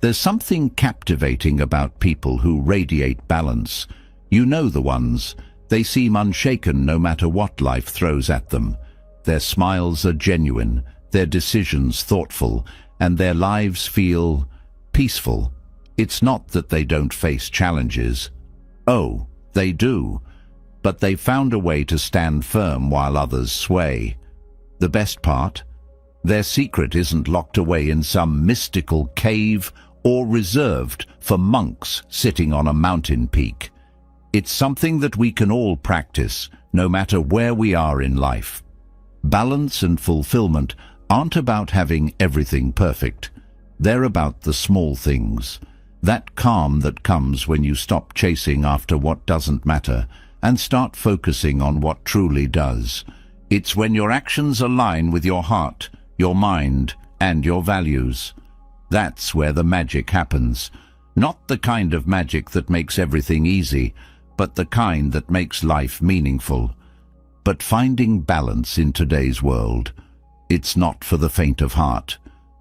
There's something captivating about people who radiate balance. You know the ones. They seem unshaken no matter what life throws at them. Their smiles are genuine, their decisions thoughtful, and their lives feel peaceful. It's not that they don't face challenges. Oh, they do. But they've found a way to stand firm while others sway. The best part? Their secret isn't locked away in some mystical cave or reserved for monks sitting on a mountain peak. It's something that we can all practice, no matter where we are in life. Balance and fulfillment aren't about having everything perfect. They're about the small things. That calm that comes when you stop chasing after what doesn't matter and start focusing on what truly does. It's when your actions align with your heart, your mind, and your values. That's where the magic happens. Not the kind of magic that makes everything easy, but the kind that makes life meaningful. But finding balance in today's world, it's not for the faint of heart.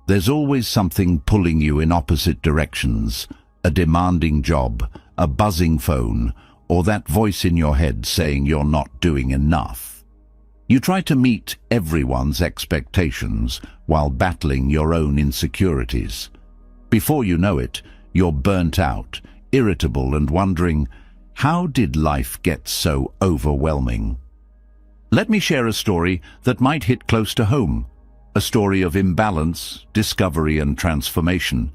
There's always something pulling you in opposite directions, a demanding job, a buzzing phone, or that voice in your head saying you're not doing enough. You try to meet everyone's expectations while battling your own insecurities. Before you know it, you're burnt out, irritable, and wondering, how did life get so overwhelming? Let me share a story that might hit close to home. A story of imbalance, discovery, and transformation.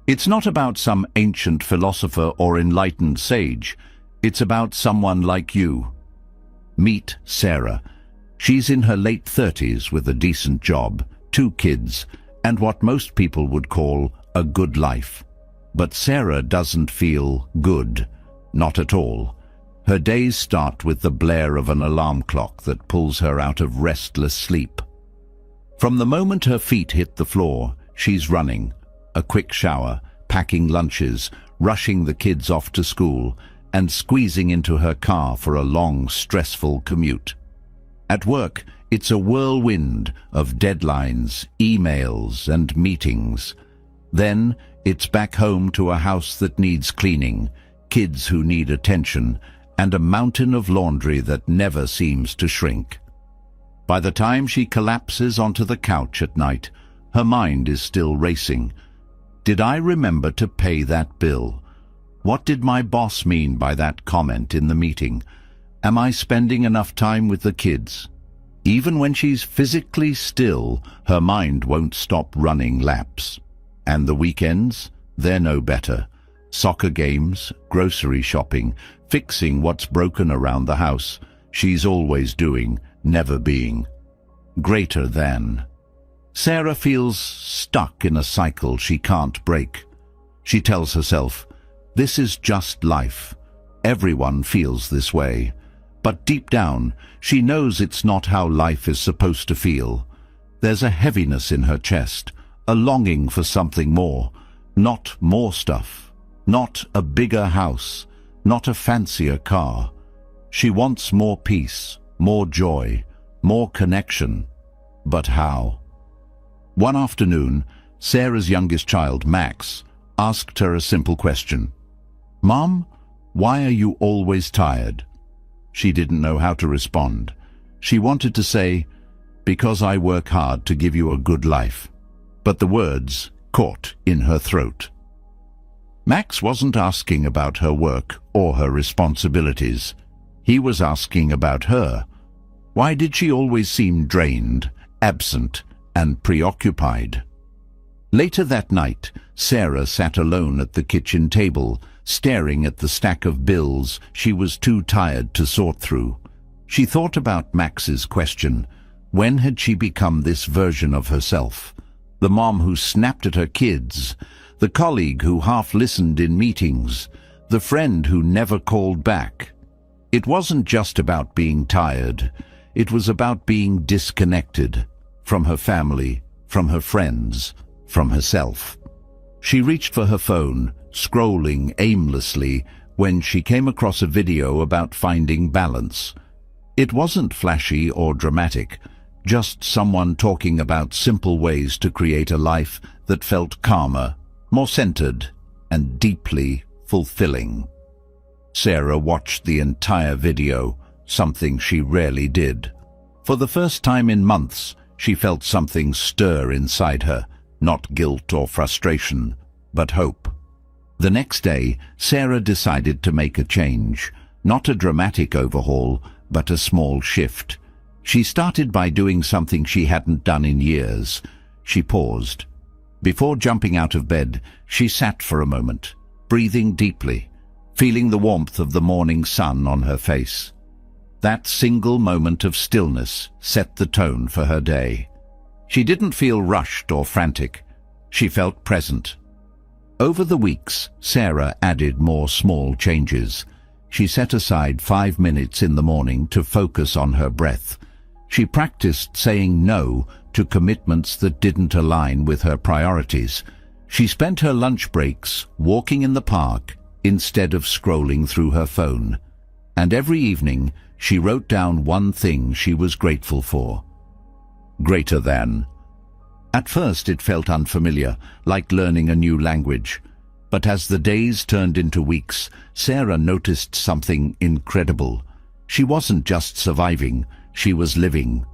It's not about some ancient philosopher or enlightened sage. It's about someone like you. Meet Sarah. She's in her late 30s with a decent job, 2 kids, and what most people would call a good life. But Sarah doesn't feel good. Not at all. Her days start with the blare of an alarm clock that pulls her out of restless sleep. From the moment her feet hit the floor, she's running. A quick shower, packing lunches, rushing the kids off to school, and squeezing into her car for a long, stressful commute. At work, it's a whirlwind of deadlines, emails, and meetings. Then, it's back home to a house that needs cleaning, kids who need attention, and a mountain of laundry that never seems to shrink. By the time she collapses onto the couch at night, her mind is still racing. Did I remember to pay that bill? What did my boss mean by that comment in the meeting? Am I spending enough time with the kids? Even when she's physically still, her mind won't stop running laps. And the weekends? They're no better. Soccer games, grocery shopping, fixing what's broken around the house. She's always doing, never being. Greater than. Sarah feels stuck in a cycle she can't break. She tells herself, this is just life. Everyone feels this way. But deep down, she knows it's not how life is supposed to feel. There's a heaviness in her chest, a longing for something more. Not more stuff. Not a bigger house. Not a fancier car. She wants more peace, more joy, more connection. But how? One afternoon, Sarah's youngest child, Max, asked her a simple question. "Mom, why are you always tired?" She didn't know how to respond. She wanted to say, "Because I work hard to give you a good life." But the words caught in her throat. Max wasn't asking about her work or her responsibilities. He was asking about her. Why did she always seem drained, absent, and preoccupied? Later that night, Sarah sat alone at the kitchen table, staring at the stack of bills she was too tired to sort through. She thought about Max's question. When had she become this version of herself? The mom who snapped at her kids, the colleague who half listened in meetings, the friend who never called back. It wasn't just about being tired. It was about being disconnected from her family, from her friends, from herself. She reached for her phone, scrolling aimlessly, when she came across a video about finding balance. It wasn't flashy or dramatic, just someone talking about simple ways to create a life that felt calmer, more centered, and deeply fulfilling. Sarah watched the entire video, something she rarely did. For the first time in months, she felt something stir inside her, not guilt or frustration, but hope. The next day, Sarah decided to make a change, not a dramatic overhaul, but a small shift. She started by doing something she hadn't done in years. She paused. Before jumping out of bed, she sat for a moment, breathing deeply, feeling the warmth of the morning sun on her face. That single moment of stillness set the tone for her day. She didn't feel rushed or frantic. She felt present. Over the weeks, Sarah added more small changes. She set aside 5 minutes in the morning to focus on her breath. She practiced saying no to commitments that didn't align with her priorities. She spent her lunch breaks walking in the park instead of scrolling through her phone. And every evening, she wrote down one thing she was grateful for. Greater than. At first it felt unfamiliar, like learning a new language. But as the days turned into weeks, Sarah noticed something incredible. She wasn't just surviving, she was living.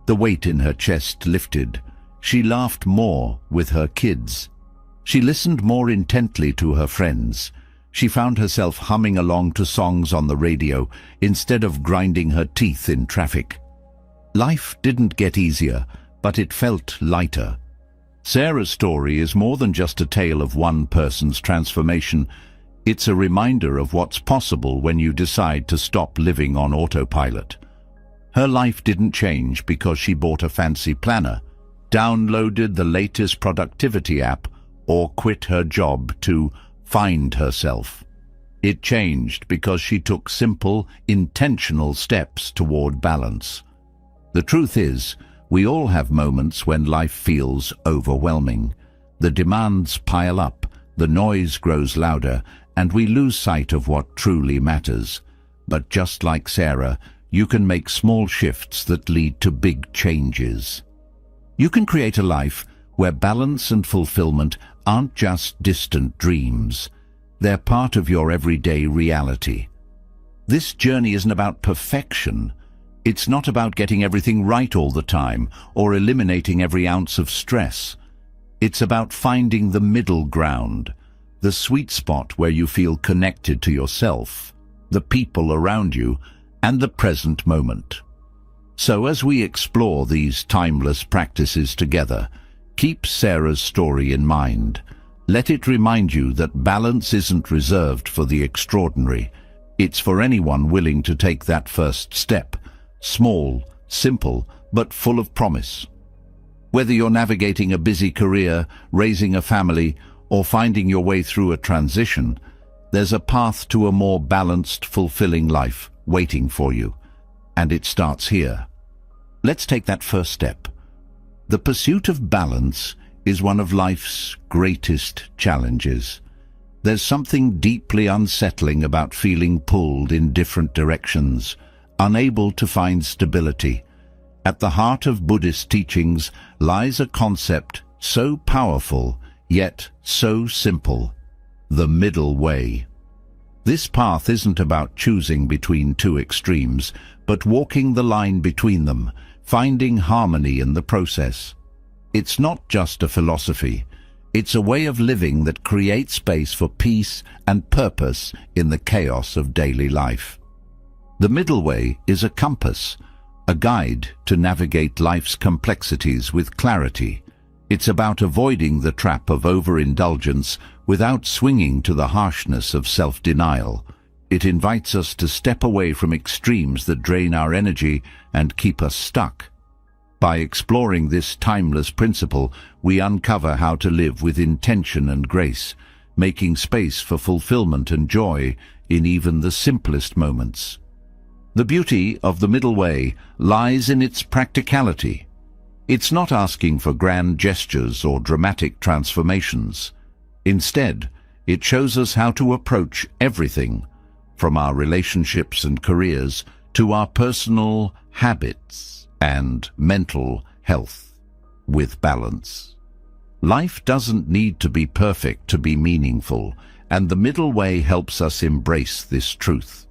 The weight in her chest lifted. She laughed more with her kids. She listened more intently to her friends. She found herself humming along to songs on the radio instead of grinding her teeth in traffic. Life didn't get easier, but it felt lighter. Sarah's story is more than just a tale of one person's transformation. It's a reminder of what's possible when you decide to stop living on autopilot. Her life didn't change because she bought a fancy planner, downloaded the latest productivity app, or quit her job to find herself. It changed because she took simple, intentional steps toward balance. The truth is, we all have moments when life feels overwhelming. The demands pile up, the noise grows louder, and we lose sight of what truly matters. But just like Sarah, you can make small shifts that lead to big changes. You can create a life where balance and fulfillment aren't just distant dreams. They're part of your everyday reality. This journey isn't about perfection. It's not about getting everything right all the time or eliminating every ounce of stress. It's about finding the middle ground, the sweet spot where you feel connected to yourself, the people around you, and the present moment. So as we explore these timeless practices together, keep Sarah's story in mind. Let it remind you that balance isn't reserved for the extraordinary. It's for anyone willing to take that first step. Small, simple, but full of promise. Whether you're navigating a busy career, raising a family, or finding your way through a transition, there's a path to a more balanced, fulfilling life waiting for you. And it starts here. Let's take that first step. The pursuit of balance is one of life's greatest challenges. There's something deeply unsettling about feeling pulled in different directions, unable to find stability. At the heart of Buddhist teachings lies a concept so powerful, yet so simple: the middle way. This path isn't about choosing between two extremes, but walking the line between them, finding harmony in the process. It's not just a philosophy. It's a way of living that creates space for peace and purpose in the chaos of daily life. The middle way is a compass, a guide to navigate life's complexities with clarity. It's about avoiding the trap of overindulgence without swinging to the harshness of self-denial. It invites us to step away from extremes that drain our energy and keep us stuck. By exploring this timeless principle, we uncover how to live with intention and grace, making space for fulfillment and joy in even the simplest moments. The beauty of the middle way lies in its practicality. It's not asking for grand gestures or dramatic transformations. Instead, it shows us how to approach everything, from our relationships and careers to our personal habits and mental health, with balance. Life doesn't need to be perfect to be meaningful, and the middle way helps us embrace this truth.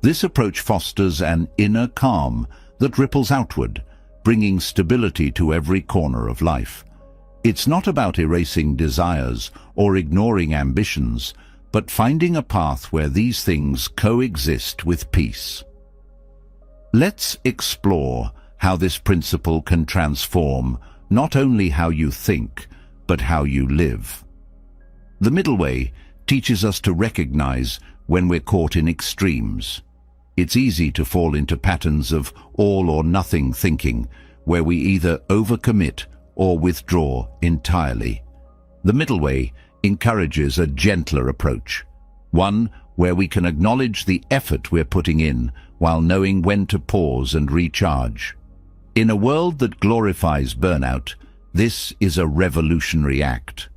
This approach fosters an inner calm that ripples outward, bringing stability to every corner of life. It's not about erasing desires or ignoring ambitions, but finding a path where these things coexist with peace. Let's explore how this principle can transform not only how you think, but how you live. The middle way teaches us to recognize when we're caught in extremes. It's easy to fall into patterns of all or nothing thinking, where we either overcommit or withdraw entirely. The middle way encourages a gentler approach, one where we can acknowledge the effort we're putting in while knowing when to pause and recharge. In a world that glorifies burnout, this is a revolutionary act.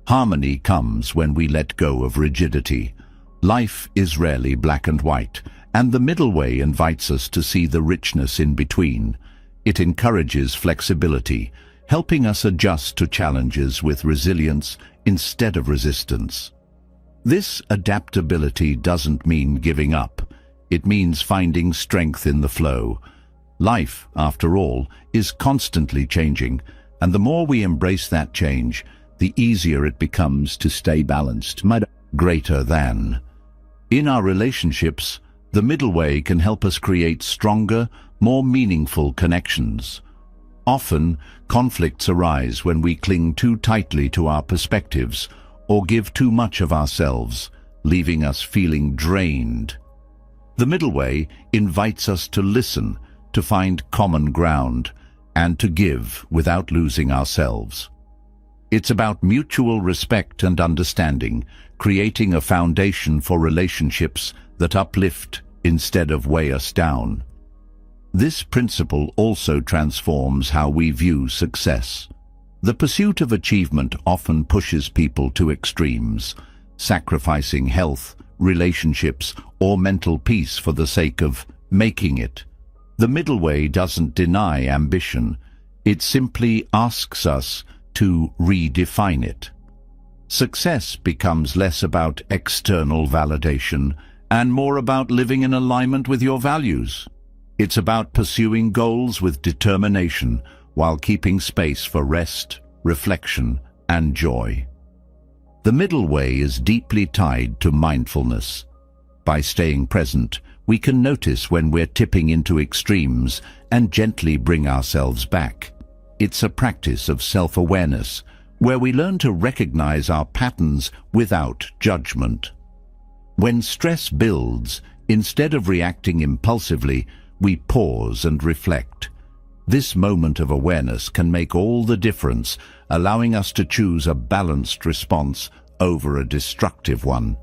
Harmony comes when we let go of rigidity. Life is rarely black and white, and the middle way invites us to see the richness in between. It encourages flexibility, helping us adjust to challenges with resilience instead of resistance. This adaptability doesn't mean giving up. It means finding strength in the flow. Life, after all, is constantly changing, and the more we embrace that change, the easier it becomes to stay balanced. Greater than. In our relationships, the middle way can help us create stronger, more meaningful connections. Often, conflicts arise when we cling too tightly to our perspectives or give too much of ourselves, leaving us feeling drained. The middle way invites us to listen, to find common ground, and to give without losing ourselves. It's about mutual respect and understanding, creating a foundation for relationships that uplift instead of weigh us down. This principle also transforms how we view success. The pursuit of achievement often pushes people to extremes, sacrificing health, relationships, or mental peace for the sake of making it. The middle way doesn't deny ambition. It simply asks us to redefine it. Success becomes less about external validation and more about living in alignment with your values. It's about pursuing goals with determination while keeping space for rest, reflection, and joy. The middle way is deeply tied to mindfulness. By staying present, we can notice when we're tipping into extremes and gently bring ourselves back. It's a practice of self-awareness, where we learn to recognize our patterns without judgment. When stress builds, instead of reacting impulsively, we pause and reflect. This moment of awareness can make all the difference, allowing us to choose a balanced response over a destructive one.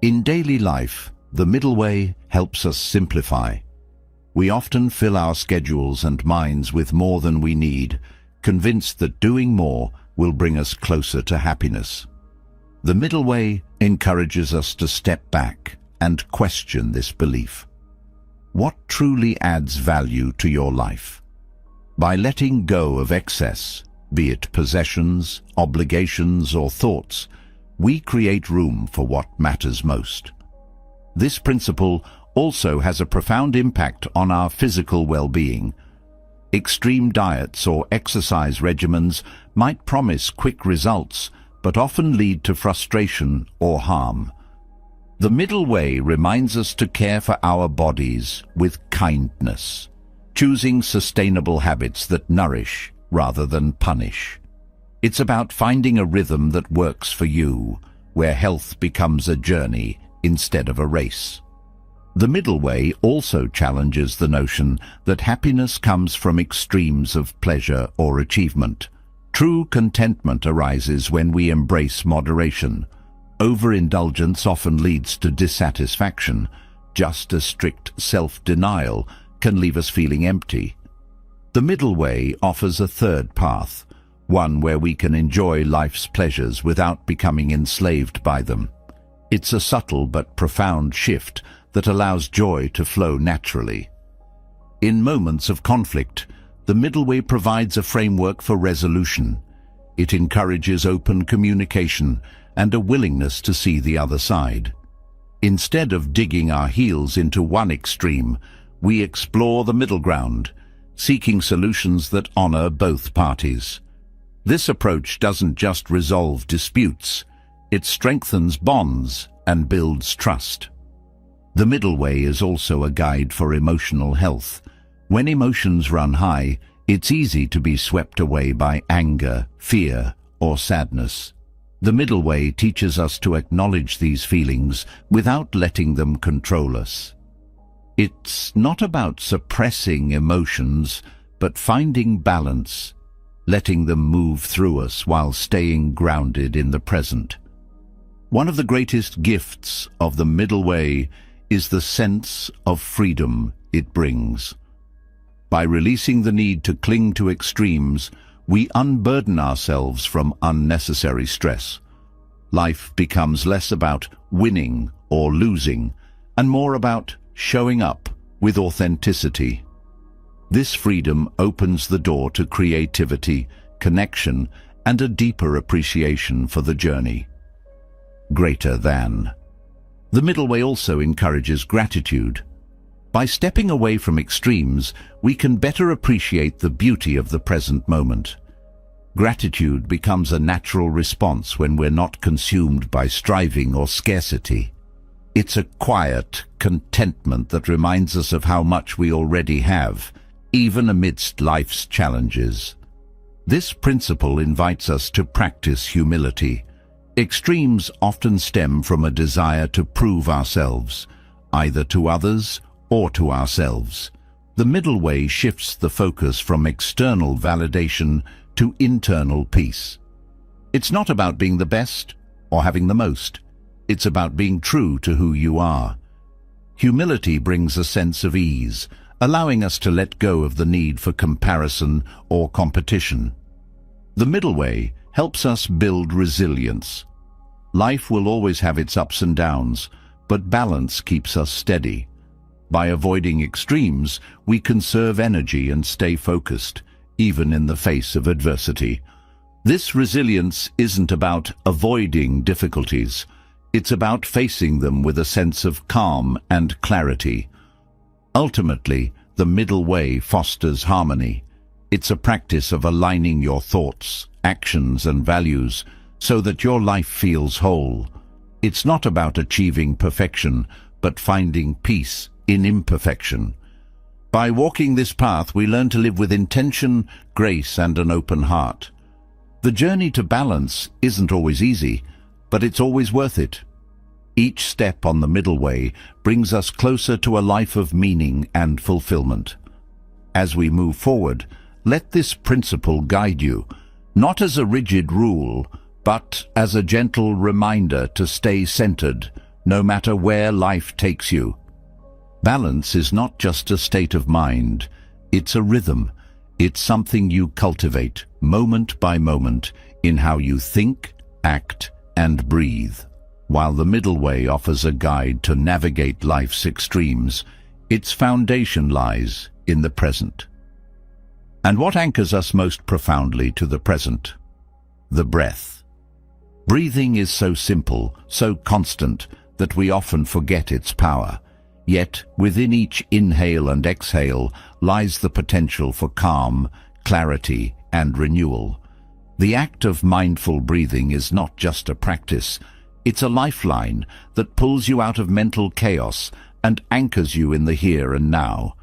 In daily life, the middle way helps us simplify. We often fill our schedules and minds with more than we need, convinced that doing more will bring us closer to happiness. The middle way encourages us to step back and question this belief. What truly adds value to your life? By letting go of excess, be it possessions, obligations, or thoughts, we create room for what matters most. This principle also has a profound impact on our physical well-being. Extreme diets or exercise regimens might promise quick results, but often lead to frustration or harm. The middle way reminds us to care for our bodies with kindness, choosing sustainable habits that nourish rather than punish. It's about finding a rhythm that works for you, where health becomes a journey instead of a race. The middle way also challenges the notion that happiness comes from extremes of pleasure or achievement. True contentment arises when we embrace moderation. Overindulgence often leads to dissatisfaction, just as strict self-denial can leave us feeling empty. The middle way offers a third path, one where we can enjoy life's pleasures without becoming enslaved by them. It's a subtle but profound shift that allows joy to flow naturally. In moments of conflict, the middle way provides a framework for resolution. It encourages open communication and a willingness to see the other side. Instead of digging our heels into one extreme, we explore the middle ground, seeking solutions that honor both parties. This approach doesn't just resolve disputes, it strengthens bonds and builds trust. The middle way is also a guide for emotional health. When emotions run high, it's easy to be swept away by anger, fear, or sadness. The middle way teaches us to acknowledge these feelings without letting them control us. It's not about suppressing emotions, but finding balance, letting them move through us while staying grounded in the present. One of the greatest gifts of the middle way is the sense of freedom it brings. By releasing the need to cling to extremes, we unburden ourselves from unnecessary stress. Life becomes less about winning or losing, and more about showing up with authenticity. This freedom opens the door to creativity, connection, and a deeper appreciation for the journey. Greater than. The middle way also encourages gratitude. By stepping away from extremes, we can better appreciate the beauty of the present moment. Gratitude becomes a natural response when we're not consumed by striving or scarcity. It's a quiet contentment that reminds us of how much we already have, even amidst life's challenges. This principle invites us to practice humility. Extremes often stem from a desire to prove ourselves, either to others or to ourselves. The middle way shifts the focus from external validation to internal peace. It's not about being the best or having the most. It's about being true to who you are. Humility brings a sense of ease, allowing us to let go of the need for comparison or competition. The middle way helps us build resilience. Life will always have its ups and downs, but balance keeps us steady. By avoiding extremes, we conserve energy and stay focused, even in the face of adversity. This resilience isn't about avoiding difficulties. It's about facing them with a sense of calm and clarity. Ultimately, the middle way fosters harmony. It's a practice of aligning your thoughts, actions, and values so that your life feels whole. It's not about achieving perfection, but finding peace in imperfection. By walking this path, we learn to live with intention, grace, and an open heart. The journey to balance isn't always easy, but it's always worth it. Each step on the middle way brings us closer to a life of meaning and fulfillment. As we move forward, let this principle guide you, not as a rigid rule, but as a gentle reminder to stay centered, no matter where life takes you. Balance is not just a state of mind, it's a rhythm. It's something you cultivate, moment by moment, in how you think, act, and breathe. While the middle way offers a guide to navigate life's extremes, its foundation lies in the present. And what anchors us most profoundly to the present? The breath. Breathing is so simple, so constant, that we often forget its power. Yet, within each inhale and exhale lies the potential for calm, clarity, and renewal. The act of mindful breathing is not just a practice, it's a lifeline that pulls you out of mental chaos and anchors you in the here and now.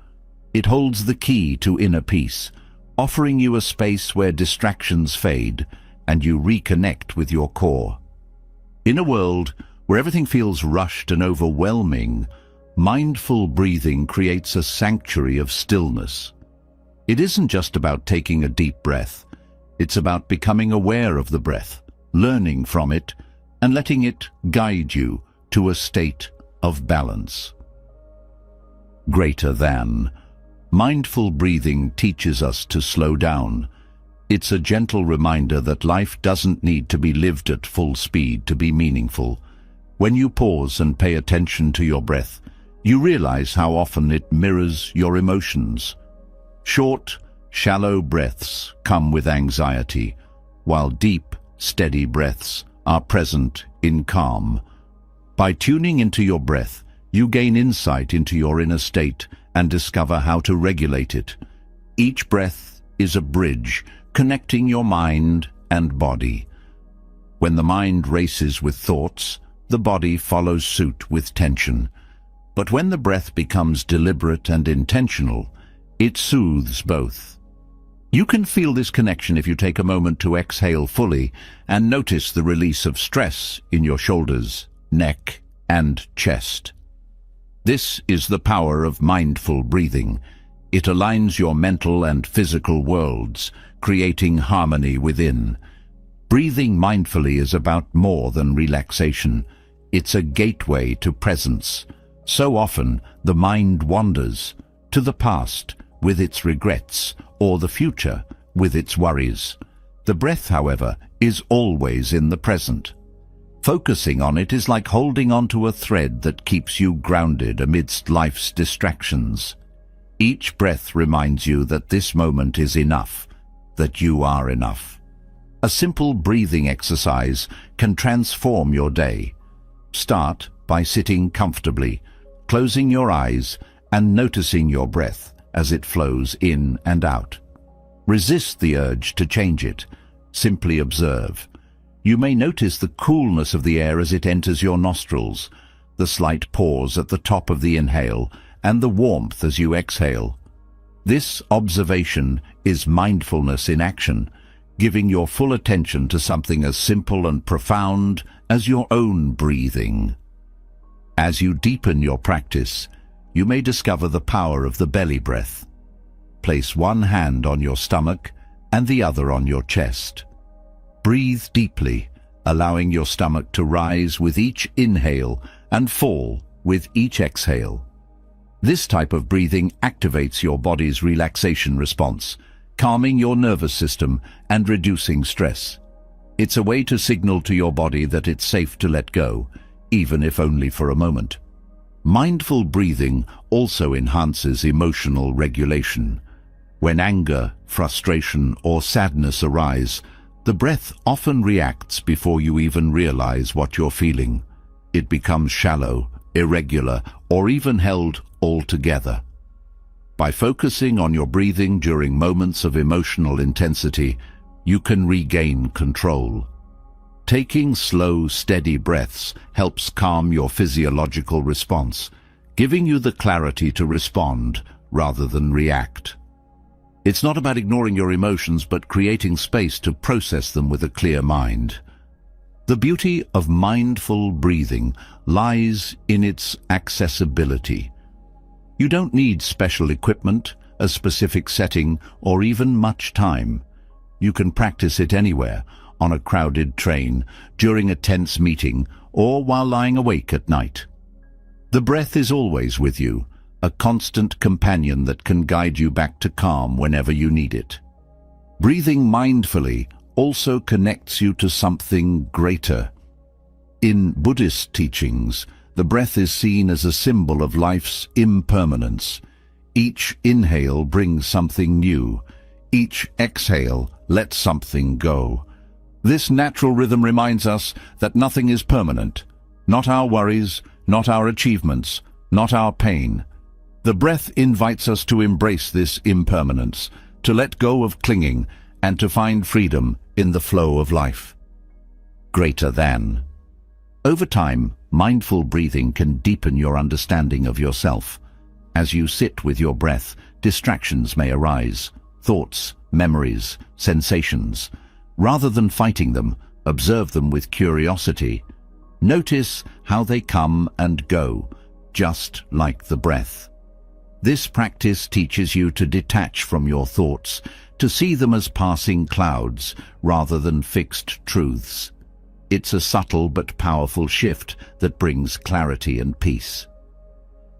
It holds the key to inner peace, offering you a space where distractions fade and you reconnect with your core. In a world where everything feels rushed and overwhelming, mindful breathing creates a sanctuary of stillness. It isn't just about taking a deep breath. It's about becoming aware of the breath, learning from it, and letting it guide you to a state of balance. Greater than. Mindful breathing teaches us to slow down. It's a gentle reminder that life doesn't need to be lived at full speed to be meaningful. When you pause and pay attention to your breath, you realize how often it mirrors your emotions. Short, shallow breaths come with anxiety, while deep, steady breaths are present in calm. By tuning into your breath, you gain insight into your inner state and discover how to regulate it. Each breath is a bridge connecting your mind and body. When the mind races with thoughts, the body follows suit with tension. But when the breath becomes deliberate and intentional, it soothes both. You can feel this connection if you take a moment to exhale fully and notice the release of stress in your shoulders, neck, and chest. This is the power of mindful breathing. It aligns your mental and physical worlds, creating harmony within. Breathing mindfully is about more than relaxation. It's a gateway to presence. So often, the mind wanders to the past with its regrets or the future with its worries. The breath, however, is always in the present. Focusing on it is like holding onto a thread that keeps you grounded amidst life's distractions. Each breath reminds you that this moment is enough, that you are enough. A simple breathing exercise can transform your day. Start by sitting comfortably, closing your eyes and noticing your breath as it flows in and out. Resist the urge to change it. Simply observe. You may notice the coolness of the air as it enters your nostrils, the slight pause at the top of the inhale, and the warmth as you exhale. This observation is mindfulness in action, giving your full attention to something as simple and profound as your own breathing. As you deepen your practice, you may discover the power of the belly breath. Place one hand on your stomach and the other on your chest. Breathe deeply, allowing your stomach to rise with each inhale and fall with each exhale. This type of breathing activates your body's relaxation response, calming your nervous system and reducing stress. It's a way to signal to your body that it's safe to let go, even if only for a moment. Mindful breathing also enhances emotional regulation. When anger, frustration, or sadness arise, the breath often reacts before you even realize what you're feeling. It becomes shallow, irregular, or even held all together. By focusing on your breathing during moments of emotional intensity, you can regain control. Taking slow, steady breaths helps calm your physiological response, giving you the clarity to respond rather than react. It's not about ignoring your emotions, but creating space to process them with a clear mind. The beauty of mindful breathing lies in its accessibility. You don't need special equipment, a specific setting, or even much time. You can practice it anywhere, on a crowded train, during a tense meeting, or while lying awake at night. The breath is always with you, a constant companion that can guide you back to calm whenever you need it. Breathing mindfully also connects you to something greater. In Buddhist teachings, the breath is seen as a symbol of life's impermanence. Each inhale brings something new. Each exhale lets something go. This natural rhythm reminds us that nothing is permanent. Not our worries, not our achievements, not our pain. The breath invites us to embrace this impermanence, to let go of clinging, and to find freedom in the flow of life. Greater than. Over time, mindful breathing can deepen your understanding of yourself. As you sit with your breath, distractions may arise, thoughts, memories, sensations. Rather than fighting them, observe them with curiosity. Notice how they come and go, just like the breath. This practice teaches you to detach from your thoughts, to see them as passing clouds rather than fixed truths. It's a subtle but powerful shift that brings clarity and peace.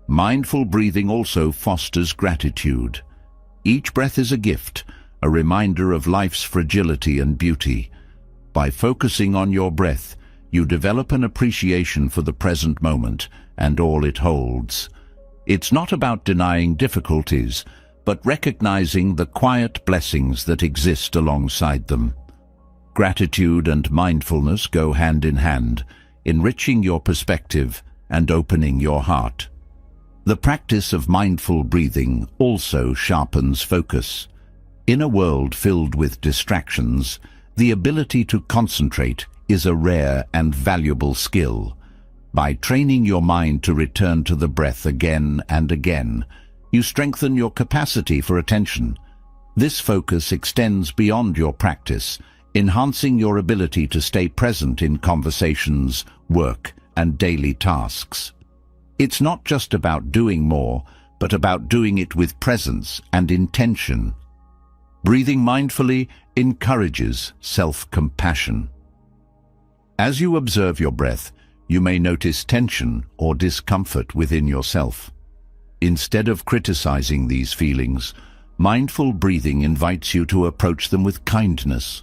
Mindful breathing also fosters gratitude. Each breath is a gift, a reminder of life's fragility and beauty. By focusing on your breath, you develop an appreciation for the present moment and all it holds. It's not about denying difficulties, but recognizing the quiet blessings that exist alongside them. Gratitude and mindfulness go hand in hand, enriching your perspective and opening your heart. The practice of mindful breathing also sharpens focus. In a world filled with distractions, the ability to concentrate is a rare and valuable skill. By training your mind to return to the breath again and again, you strengthen your capacity for attention. This focus extends beyond your practice, enhancing your ability to stay present in conversations, work, and daily tasks. It's not just about doing more, but about doing it with presence and intention. Breathing mindfully encourages self-compassion. As you observe your breath, you may notice tension or discomfort within yourself. Instead of criticizing these feelings, mindful breathing invites you to approach them with kindness.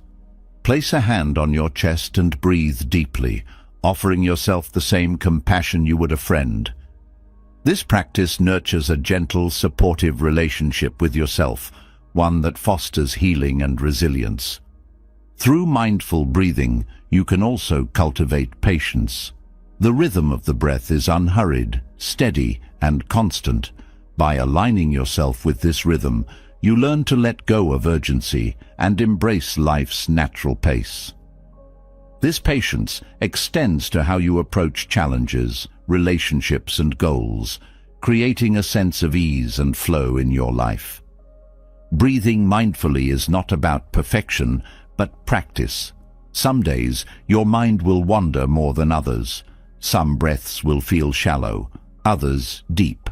Place a hand on your chest and breathe deeply, offering yourself the same compassion you would a friend. This practice nurtures a gentle, supportive relationship with yourself, one that fosters healing and resilience. Through mindful breathing, you can also cultivate patience. The rhythm of the breath is unhurried, steady, and constant. By aligning yourself with this rhythm, you learn to let go of urgency and embrace life's natural pace. This patience extends to how you approach challenges, relationships, and goals, creating a sense of ease and flow in your life. Breathing mindfully is not about perfection, but practice. Some days, your mind will wander more than others. Some breaths will feel shallow, others deep.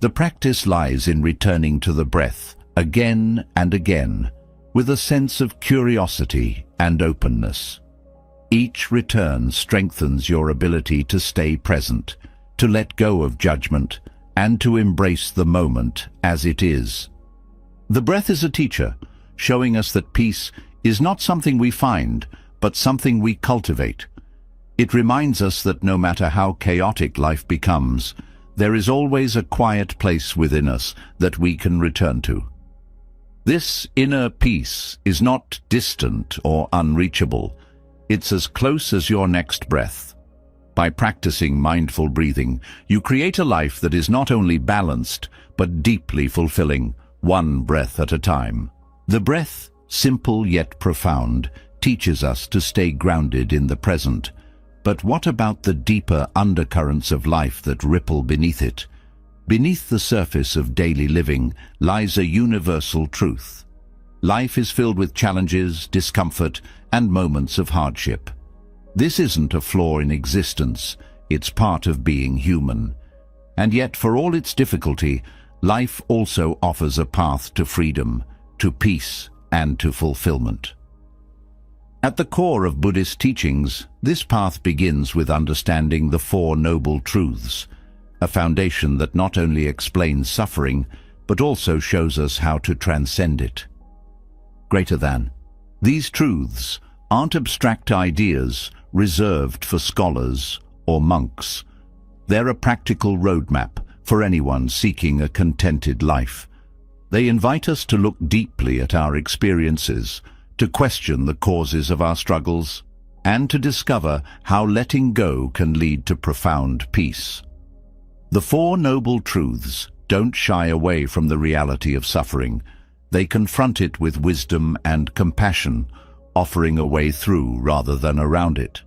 The practice lies in returning to the breath again and again, with a sense of curiosity and openness. Each return strengthens your ability to stay present, to let go of judgment, and to embrace the moment as it is. The breath is a teacher, showing us that peace is not something we find, but something we cultivate. It reminds us that no matter how chaotic life becomes, there is always a quiet place within us that we can return to. This inner peace is not distant or unreachable. It's as close as your next breath. By practicing mindful breathing, you create a life that is not only balanced, but deeply fulfilling, one breath at a time. The breath, simple yet profound, teaches us to stay grounded in the present. But what about the deeper undercurrents of life that ripple beneath it? Beneath the surface of daily living lies a universal truth. Life is filled with challenges, discomfort, and moments of hardship. This isn't a flaw in existence, it's part of being human. And yet, for all its difficulty, life also offers a path to freedom, to peace, and to fulfillment. At the core of Buddhist teachings, this path begins with understanding the Four Noble Truths, a foundation that not only explains suffering, but also shows us how to transcend it. Greater than. These truths aren't abstract ideas reserved for scholars or monks. They're a practical roadmap for anyone seeking a contented life. They invite us to look deeply at our experiences, to question the causes of our struggles, and to discover how letting go can lead to profound peace. The Four Noble Truths don't shy away from the reality of suffering. They confront it with wisdom and compassion, offering a way through rather than around it.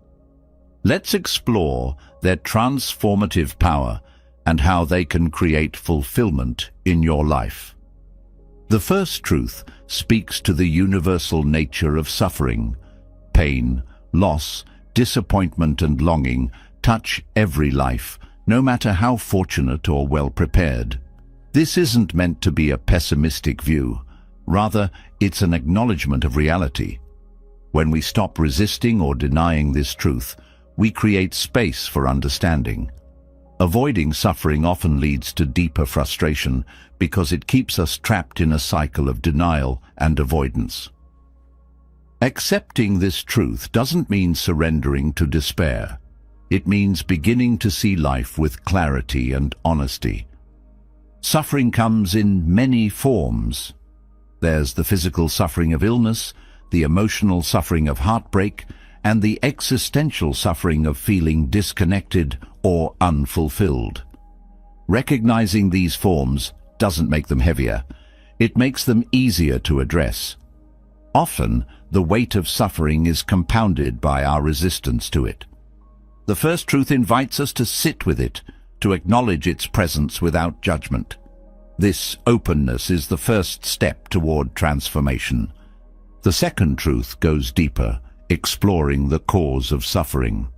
Let's explore their transformative power and how they can create fulfillment in your life. The first truth speaks to the universal nature of suffering. Pain, loss, disappointment, and longing touch every life, no matter how fortunate or well-prepared. This isn't meant to be a pessimistic view. Rather, it's an acknowledgement of reality. When we stop resisting or denying this truth, we create space for understanding. Avoiding suffering often leads to deeper frustration because it keeps us trapped in a cycle of denial and avoidance. Accepting this truth doesn't mean surrendering to despair. It means beginning to see life with clarity and honesty. Suffering comes in many forms. There's the physical suffering of illness, the emotional suffering of heartbreak, and the existential suffering of feeling disconnected or unfulfilled. Recognizing these forms doesn't make them heavier. It makes them easier to address. Often, the weight of suffering is compounded by our resistance to it. The first truth invites us to sit with it, to acknowledge its presence without judgment. This openness is the first step toward transformation. The second truth goes deeper, exploring the cause of suffering.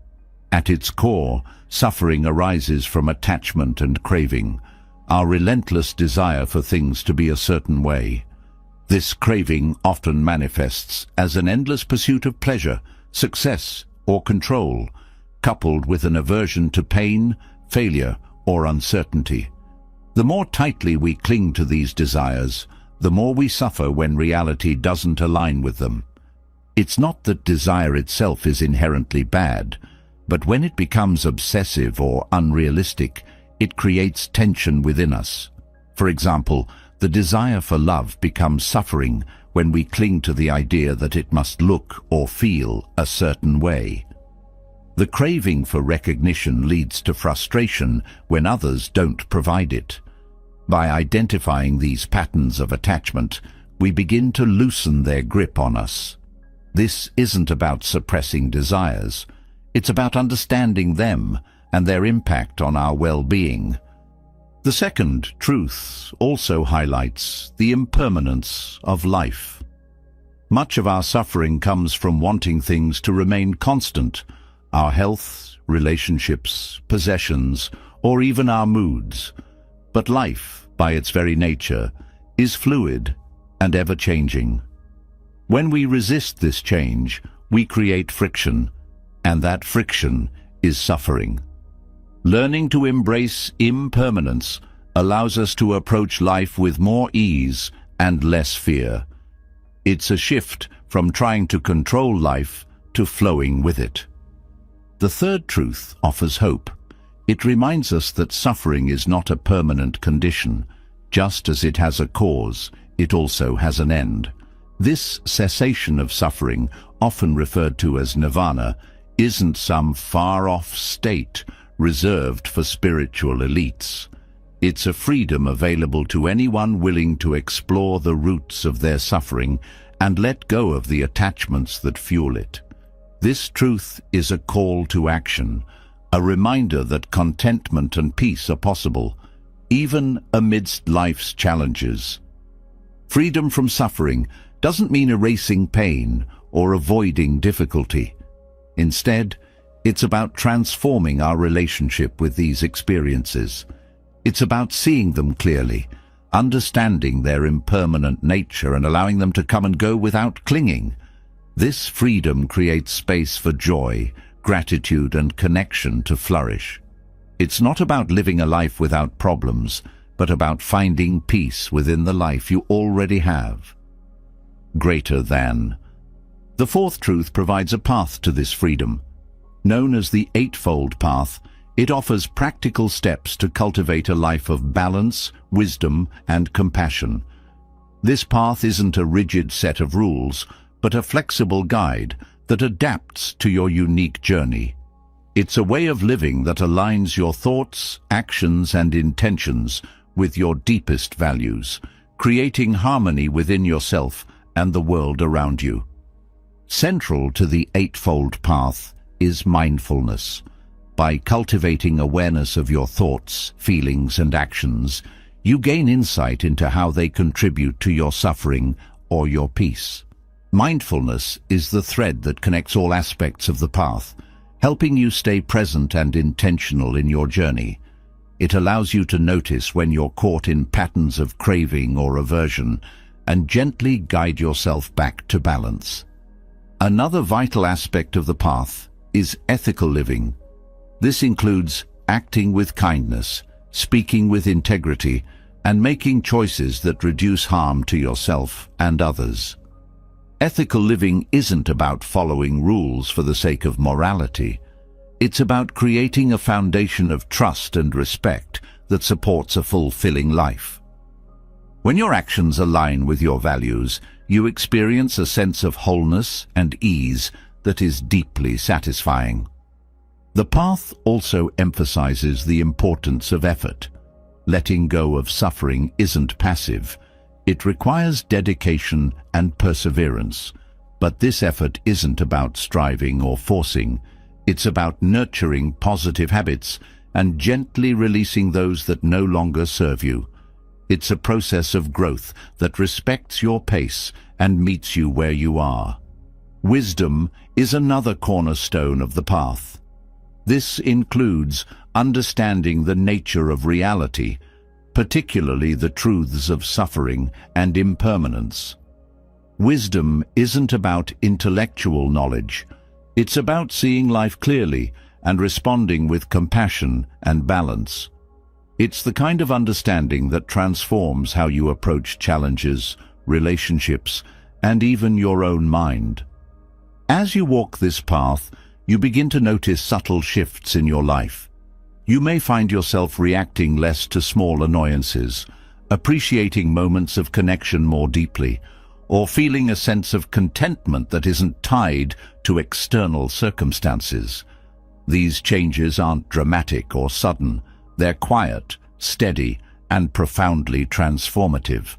At its core, suffering arises from attachment and craving, our relentless desire for things to be a certain way. This craving often manifests as an endless pursuit of pleasure, success, or control, coupled with an aversion to pain, failure, or uncertainty. The more tightly we cling to these desires, the more we suffer when reality doesn't align with them. It's not that desire itself is inherently bad, but when it becomes obsessive or unrealistic, it creates tension within us. For example, the desire for love becomes suffering when we cling to the idea that it must look or feel a certain way. The craving for recognition leads to frustration when others don't provide it. By identifying these patterns of attachment, we begin to loosen their grip on us. This isn't about suppressing desires. It's about understanding them and their impact on our well-being. The second truth also highlights the impermanence of life. Much of our suffering comes from wanting things to remain constant, our health, relationships, possessions, or even our moods. But life, by its very nature, is fluid and ever-changing. When we resist this change, we create friction, and that friction is suffering. Learning to embrace impermanence allows us to approach life with more ease and less fear. It's a shift from trying to control life to flowing with it. The third truth offers hope. It reminds us that suffering is not a permanent condition. Just as it has a cause, it also has an end. This cessation of suffering, often referred to as nirvana, isn't some far-off state reserved for spiritual elites. It's a freedom available to anyone willing to explore the roots of their suffering and let go of the attachments that fuel it. This truth is a call to action, a reminder that contentment and peace are possible, even amidst life's challenges. Freedom from suffering doesn't mean erasing pain or avoiding difficulty. Instead, it's about transforming our relationship with these experiences. It's about seeing them clearly, understanding their impermanent nature and allowing them to come and go without clinging. This freedom creates space for joy, gratitude, and connection to flourish. It's not about living a life without problems, but about finding peace within the life you already have. Greater than. The fourth truth provides a path to this freedom. Known as the Eightfold Path, it offers practical steps to cultivate a life of balance, wisdom, and compassion. This path isn't a rigid set of rules, but a flexible guide that adapts to your unique journey. It's a way of living that aligns your thoughts, actions, and intentions with your deepest values, creating harmony within yourself and the world around you. Central to the Eightfold Path is mindfulness. By cultivating awareness of your thoughts, feelings, and actions, you gain insight into how they contribute to your suffering or your peace. Mindfulness is the thread that connects all aspects of the path, helping you stay present and intentional in your journey. It allows you to notice when you're caught in patterns of craving or aversion and gently guide yourself back to balance. Another vital aspect of the path is ethical living. This includes acting with kindness, speaking with integrity, and making choices that reduce harm to yourself and others. Ethical living isn't about following rules for the sake of morality. It's about creating a foundation of trust and respect that supports a fulfilling life. When your actions align with your values, you experience a sense of wholeness and ease that is deeply satisfying. The path also emphasizes the importance of effort. Letting go of suffering isn't passive. It requires dedication and perseverance. But this effort isn't about striving or forcing. It's about nurturing positive habits and gently releasing those that no longer serve you. It's a process of growth that respects your pace and meets you where you are. Wisdom is another cornerstone of the path. This includes understanding the nature of reality, particularly the truths of suffering and impermanence. Wisdom isn't about intellectual knowledge. It's about seeing life clearly and responding with compassion and balance. It's the kind of understanding that transforms how you approach challenges, relationships, and even your own mind. As you walk this path, you begin to notice subtle shifts in your life. You may find yourself reacting less to small annoyances, appreciating moments of connection more deeply, or feeling a sense of contentment that isn't tied to external circumstances. These changes aren't dramatic or sudden. They're quiet, steady, and profoundly transformative.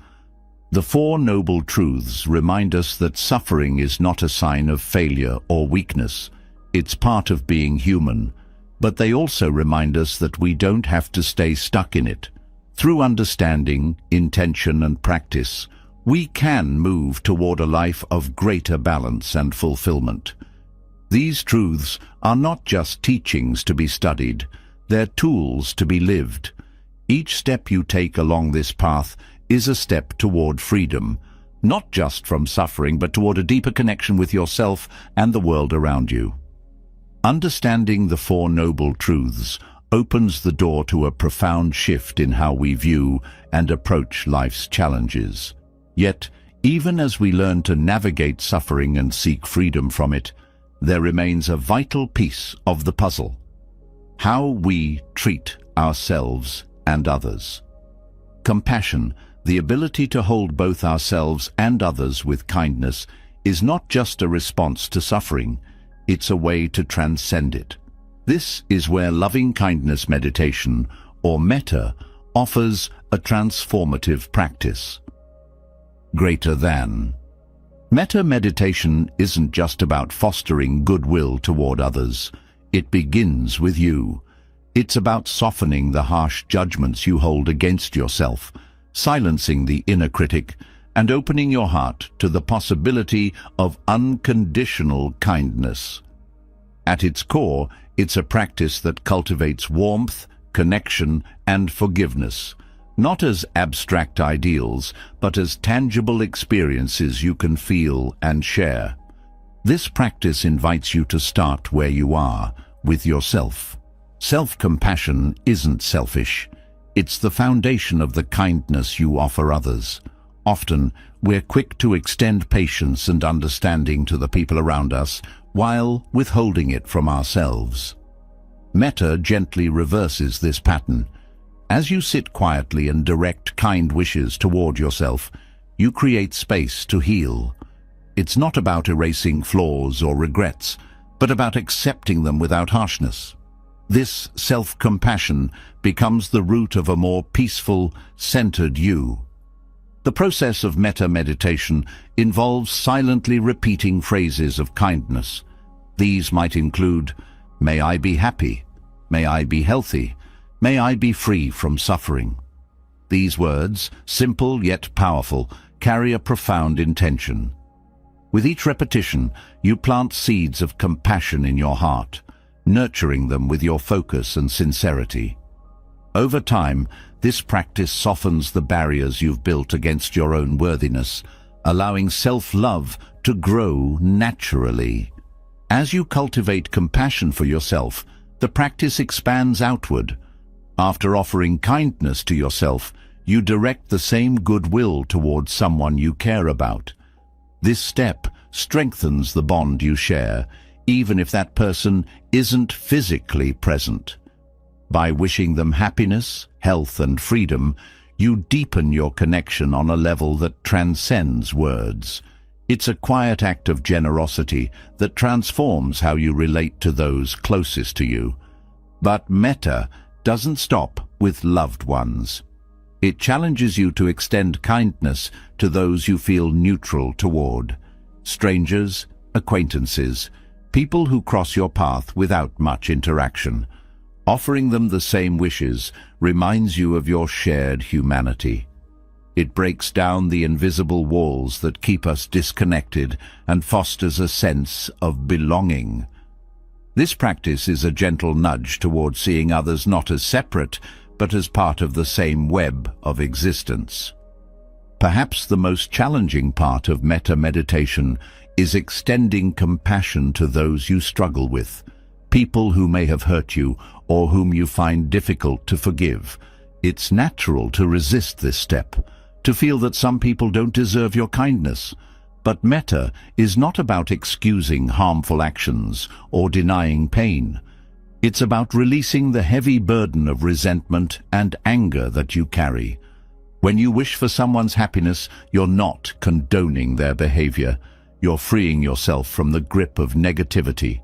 The Four Noble Truths remind us that suffering is not a sign of failure or weakness. It's part of being human. But they also remind us that we don't have to stay stuck in it. Through understanding, intention, and practice, we can move toward a life of greater balance and fulfillment. These truths are not just teachings to be studied, they're tools to be lived. Each step you take along this path is a step toward freedom, not just from suffering, but toward a deeper connection with yourself and the world around you. Understanding the Four Noble Truths opens the door to a profound shift in how we view and approach life's challenges. Yet, even as we learn to navigate suffering and seek freedom from it, there remains a vital piece of the puzzle: how we treat ourselves and others. Compassion, the ability to hold both ourselves and others with kindness, is not just a response to suffering, it's a way to transcend it. This is where loving-kindness meditation, or metta, offers a transformative practice. Greater than. Metta meditation isn't just about fostering goodwill toward others. It begins with you. It's about softening the harsh judgments you hold against yourself, silencing the inner critic, and opening your heart to the possibility of unconditional kindness. At its core, it's a practice that cultivates warmth, connection, and forgiveness, not as abstract ideals, but as tangible experiences you can feel and share. This practice invites you to start where you are, with yourself. Self-compassion isn't selfish. It's the foundation of the kindness you offer others. Often, we're quick to extend patience and understanding to the people around us, while withholding it from ourselves. Metta gently reverses this pattern. As you sit quietly and direct kind wishes toward yourself, you create space to heal. It's not about erasing flaws or regrets, but about accepting them without harshness. This self-compassion becomes the root of a more peaceful, centered you. The process of metta meditation involves silently repeating phrases of kindness. These might include, "May I be happy," "May I be healthy," "May I be free from suffering." These words, simple yet powerful, carry a profound intention. With each repetition, you plant seeds of compassion in your heart, nurturing them with your focus and sincerity. Over time, this practice softens the barriers you've built against your own worthiness, allowing self-love to grow naturally. As you cultivate compassion for yourself, the practice expands outward. After offering kindness to yourself, you direct the same goodwill towards someone you care about. This step strengthens the bond you share, even if that person isn't physically present. By wishing them happiness, health, and freedom, You deepen your connection on a level that transcends words. It's a quiet act of generosity that transforms how you relate to those closest to you. But metta doesn't stop with loved ones. It challenges you to extend kindness to those you feel neutral toward. Strangers, acquaintances, people who cross your path without much interaction. Offering them the same wishes reminds you of your shared humanity. It breaks down the invisible walls that keep us disconnected and fosters a sense of belonging. This practice is a gentle nudge toward seeing others not as separate, but as part of the same web of existence. Perhaps the most challenging part of metta meditation is extending compassion to those you struggle with, people who may have hurt you or whom you find difficult to forgive. It's natural to resist this step, to feel that some people don't deserve your kindness. But metta is not about excusing harmful actions or denying pain. It's about releasing the heavy burden of resentment and anger that you carry. When you wish for someone's happiness, you're not condoning their behavior. You're freeing yourself from the grip of negativity.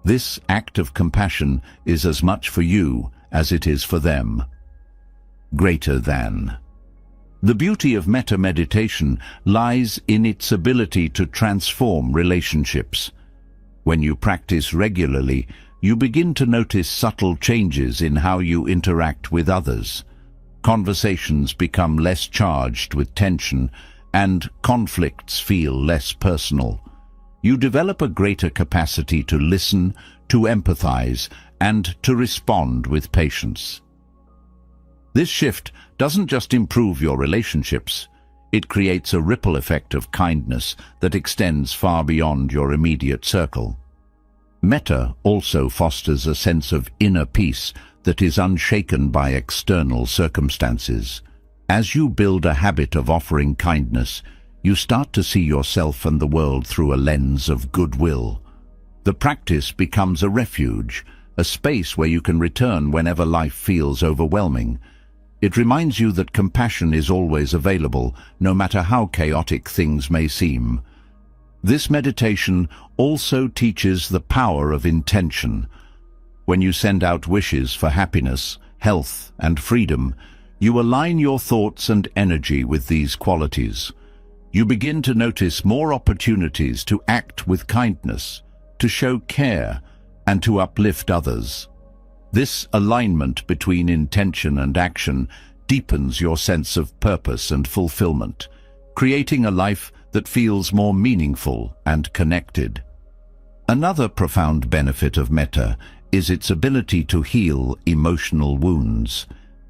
This act of compassion is as much for you as it is for them. Greater than. The beauty of metta meditation lies in its ability to transform relationships. When you practice regularly, you begin to notice subtle changes in how you interact with others. Conversations become less charged with tension, and conflicts feel less personal. You develop a greater capacity to listen, to empathize, and to respond with patience. This shift doesn't just improve your relationships, it creates a ripple effect of kindness that extends far beyond your immediate circle. Metta also fosters a sense of inner peace that is unshaken by external circumstances. As you build a habit of offering kindness, you start to see yourself and the world through a lens of goodwill. The practice becomes a refuge, a space where you can return whenever life feels overwhelming. It reminds you that compassion is always available, no matter how chaotic things may seem. This meditation also teaches the power of intention. When you send out wishes for happiness, health, and freedom, you align your thoughts and energy with these qualities. You begin to notice more opportunities to act with kindness, to show care, and to uplift others. This alignment between intention and action deepens your sense of purpose and fulfillment, creating a life that feels more meaningful and connected. Another profound benefit of metta is its ability to heal emotional wounds.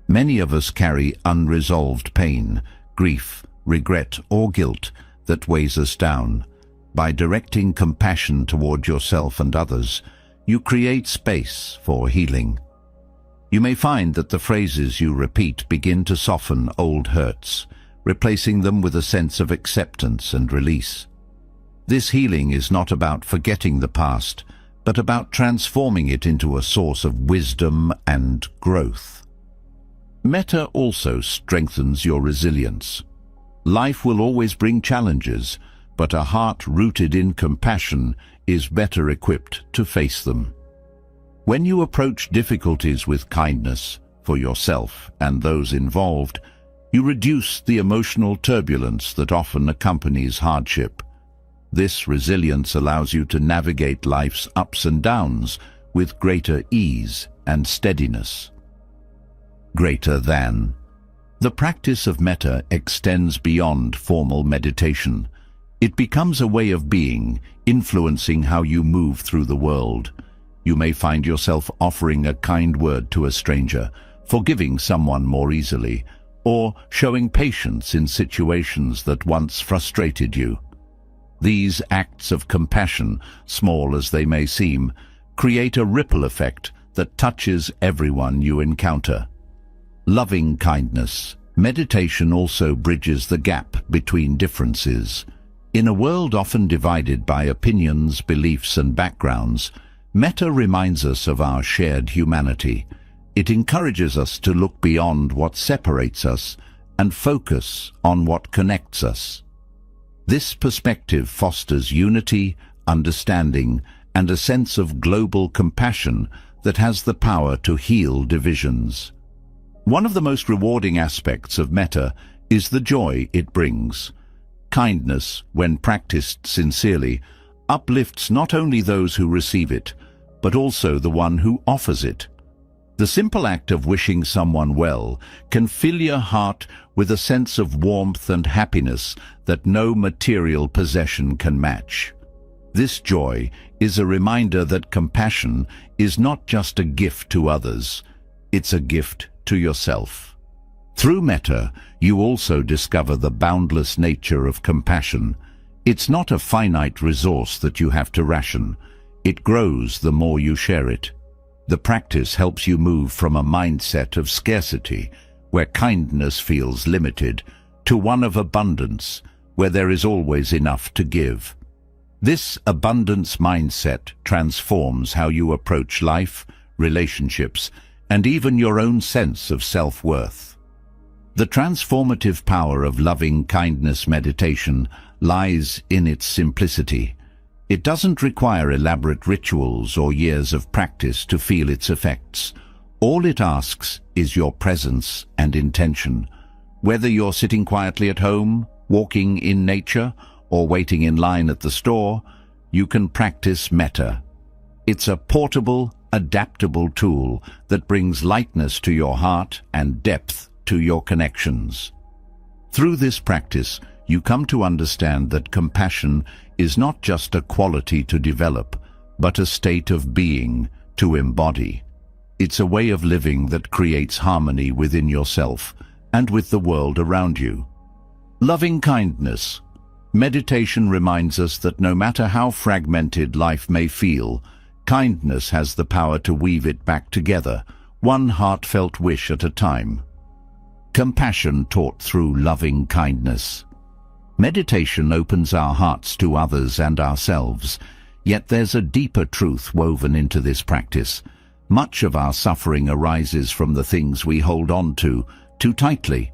Many of us carry unresolved pain, grief, regret, or guilt that weighs us down. By directing compassion toward yourself and others, you create space for healing. You may find that the phrases you repeat begin to soften old hurts, replacing them with a sense of acceptance and release. This healing is not about forgetting the past, but about transforming it into a source of wisdom and growth. Metta also strengthens your resilience. Life will always bring challenges, but a heart rooted in compassion is better equipped to face them. When you approach difficulties with kindness for yourself and those involved, you reduce the emotional turbulence that often accompanies hardship. This resilience allows you to navigate life's ups and downs with greater ease and steadiness. Greater than. The practice of metta extends beyond formal meditation. It becomes a way of being, influencing how you move through the world. You may find yourself offering a kind word to a stranger, forgiving someone more easily, or showing patience in situations that once frustrated you. These acts of compassion, small as they may seem, create a ripple effect that touches everyone you encounter. Loving kindness. Meditation also bridges the gap between differences. In a world often divided by opinions, beliefs, and backgrounds, metta reminds us of our shared humanity. It encourages us to look beyond what separates us and focus on what connects us. This perspective fosters unity, understanding, and a sense of global compassion that has the power to heal divisions. One of the most rewarding aspects of metta is the joy it brings. Kindness, when practiced sincerely, uplifts not only those who receive it, but also the one who offers it. The simple act of wishing someone well can fill your heart with a sense of warmth and happiness that no material possession can match. This joy is a reminder that compassion is not just a gift to others, it's a gift to yourself. Through metta, you also discover the boundless nature of compassion. It's not a finite resource that you have to ration. It grows the more you share it. The practice helps you move from a mindset of scarcity, where kindness feels limited, to one of abundance, where there is always enough to give. This abundance mindset transforms how you approach life, relationships, and even your own sense of self-worth. The transformative power of loving kindness meditation lies in its simplicity. It doesn't require elaborate rituals or years of practice to feel its effects. All it asks is your presence and intention. Whether you're sitting quietly at home, walking in nature, or waiting in line at the store, you can practice metta. It's a portable, adaptable tool that brings lightness to your heart and depth to your connections. Through this practice, you come to understand that compassion is not just a quality to develop, but a state of being to embody. It's a way of living that creates harmony within yourself and with the world around you. Loving kindness. Meditation reminds us that no matter how fragmented life may feel, kindness has the power to weave it back together, one heartfelt wish at a time. Compassion taught through loving kindness. Meditation opens our hearts to others and ourselves, yet there's a deeper truth woven into this practice. Much of our suffering arises from the things we hold on to too tightly.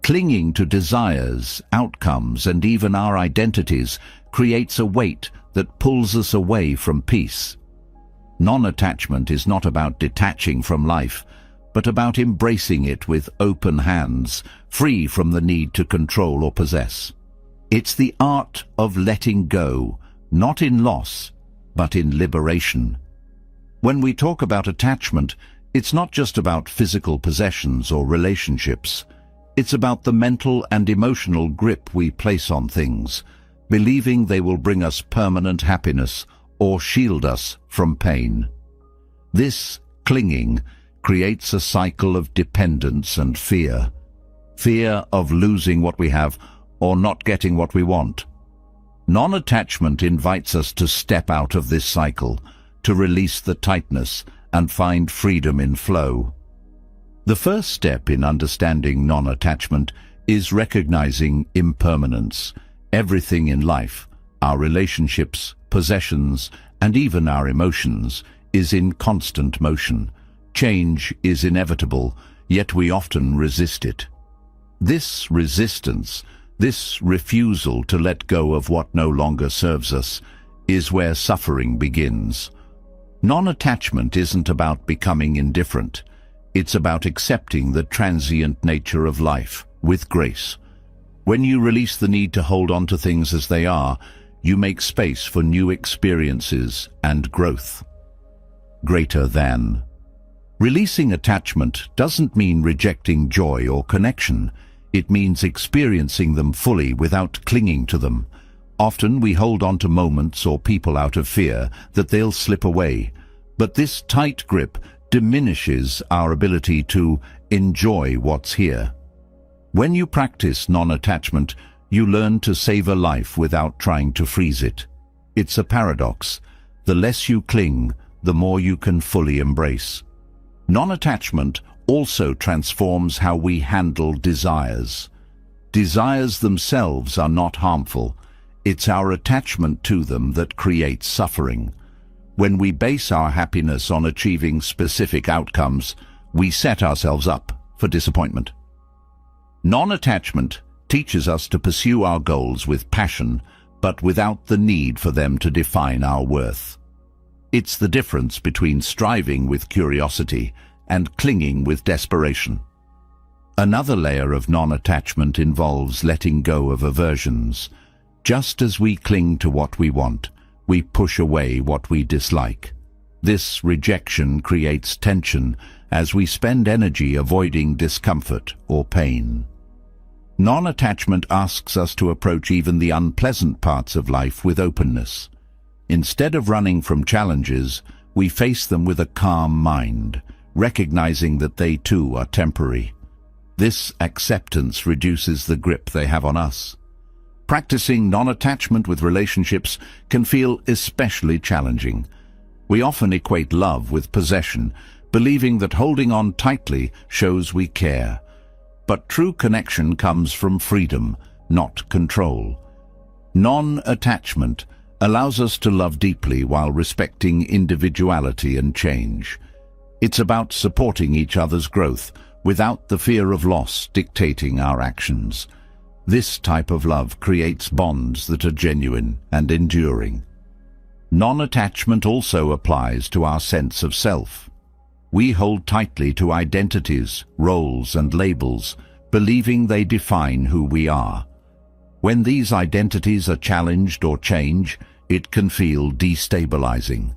Clinging to desires, outcomes, and even our identities creates a weight that pulls us away from peace. Non-attachment is not about detaching from life, but about embracing it with open hands, free from the need to control or possess. It's the art of letting go, not in loss, but in liberation. When we talk about attachment, it's not just about physical possessions or relationships. It's about the mental and emotional grip we place on things, believing they will bring us permanent happiness or shield us from pain. This clinging creates a cycle of dependence and fear. Fear of losing what we have or not getting what we want. Non-attachment invites us to step out of this cycle, to release the tightness and find freedom in flow. The first step in understanding non-attachment is recognizing impermanence. Everything in life, our relationships, possessions, and even our emotions, is in constant motion. Change is inevitable, yet we often resist it. This resistance, this refusal to let go of what no longer serves us, is where suffering begins. Non-attachment isn't about becoming indifferent. It's about accepting the transient nature of life with grace. When you release the need to hold on to things as they are, you make space for new experiences and growth. Greater than. Releasing attachment doesn't mean rejecting joy or connection. It means experiencing them fully without clinging to them. Often we hold on to moments or people out of fear that they'll slip away, but this tight grip diminishes our ability to enjoy what's here. When you practice non-attachment, you learn to savor life without trying to freeze it. It's a paradox. The less you cling, the more you can fully embrace. Non-attachment also transforms how we handle desires. Desires themselves are not harmful. It's our attachment to them that creates suffering. When we base our happiness on achieving specific outcomes, we set ourselves up for disappointment. Non-attachment teaches us to pursue our goals with passion, but without the need for them to define our worth. It's the difference between striving with curiosity and clinging with desperation. Another layer of non-attachment involves letting go of aversions. Just as we cling to what we want, we push away what we dislike. This rejection creates tension as we spend energy avoiding discomfort or pain. Non-attachment asks us to approach even the unpleasant parts of life with openness. Instead of running from challenges, we face them with a calm mind, recognizing that they too are temporary. This acceptance reduces the grip they have on us. Practicing non-attachment with relationships can feel especially challenging. We often equate love with possession, believing that holding on tightly shows we care. But true connection comes from freedom, not control. Non-attachment allows us to love deeply while respecting individuality and change. It's about supporting each other's growth without the fear of loss dictating our actions. This type of love creates bonds that are genuine and enduring. Non-attachment also applies to our sense of self. We hold tightly to identities, roles, and labels, believing they define who we are. When these identities are challenged or change, it can feel destabilizing.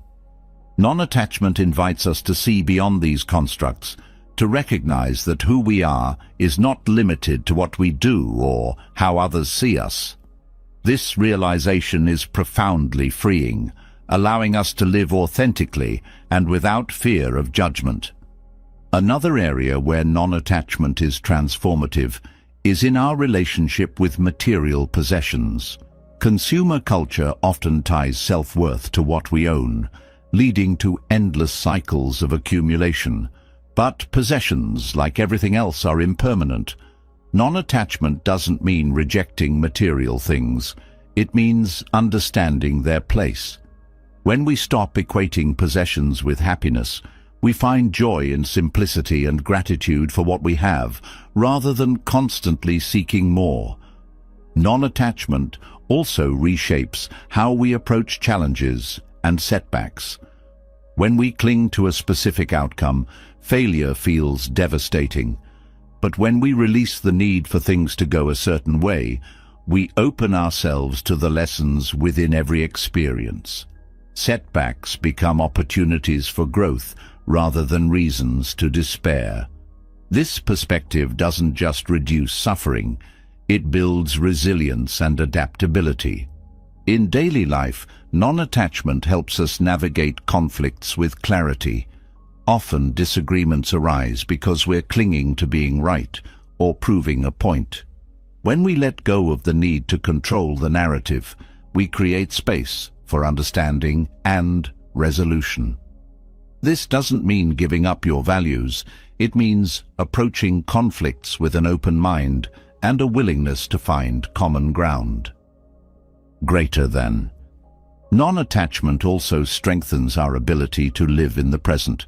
Non-attachment invites us to see beyond these constructs, to recognize that who we are is not limited to what we do or how others see us. This realization is profoundly freeing, allowing us to live authentically and without fear of judgment. Another area where non-attachment is transformative is in our relationship with material possessions. Consumer culture often ties self-worth to what we own, leading to endless cycles of accumulation. But possessions, like everything else, are impermanent. Non-attachment doesn't mean rejecting material things. It means understanding their place. When we stop equating possessions with happiness, we find joy in simplicity and gratitude for what we have, rather than constantly seeking more. Non-attachment also reshapes how we approach challenges and setbacks. When we cling to a specific outcome, failure feels devastating. But when we release the need for things to go a certain way, we open ourselves to the lessons within every experience. Setbacks become opportunities for growth rather than reasons to despair. This perspective doesn't just reduce suffering, it builds resilience and adaptability. In daily life, non-attachment helps us navigate conflicts with clarity. Often disagreements arise because we're clinging to being right or proving a point. When we let go of the need to control the narrative, we create space for understanding and resolution. This doesn't mean giving up your values. It means approaching conflicts with an open mind and a willingness to find common ground. Greater than. Non-attachment also strengthens our ability to live in the present.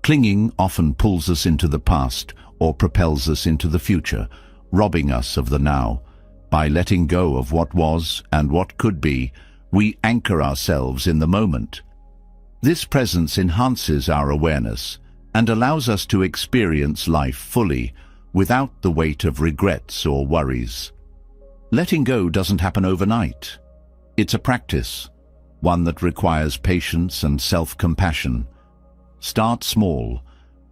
Clinging often pulls us into the past or propels us into the future, robbing us of the now. By letting go of what was and what could be, we anchor ourselves in the moment. This presence enhances our awareness and allows us to experience life fully without the weight of regrets or worries. Letting go doesn't happen overnight. It's a practice, one that requires patience and self-compassion. Start small.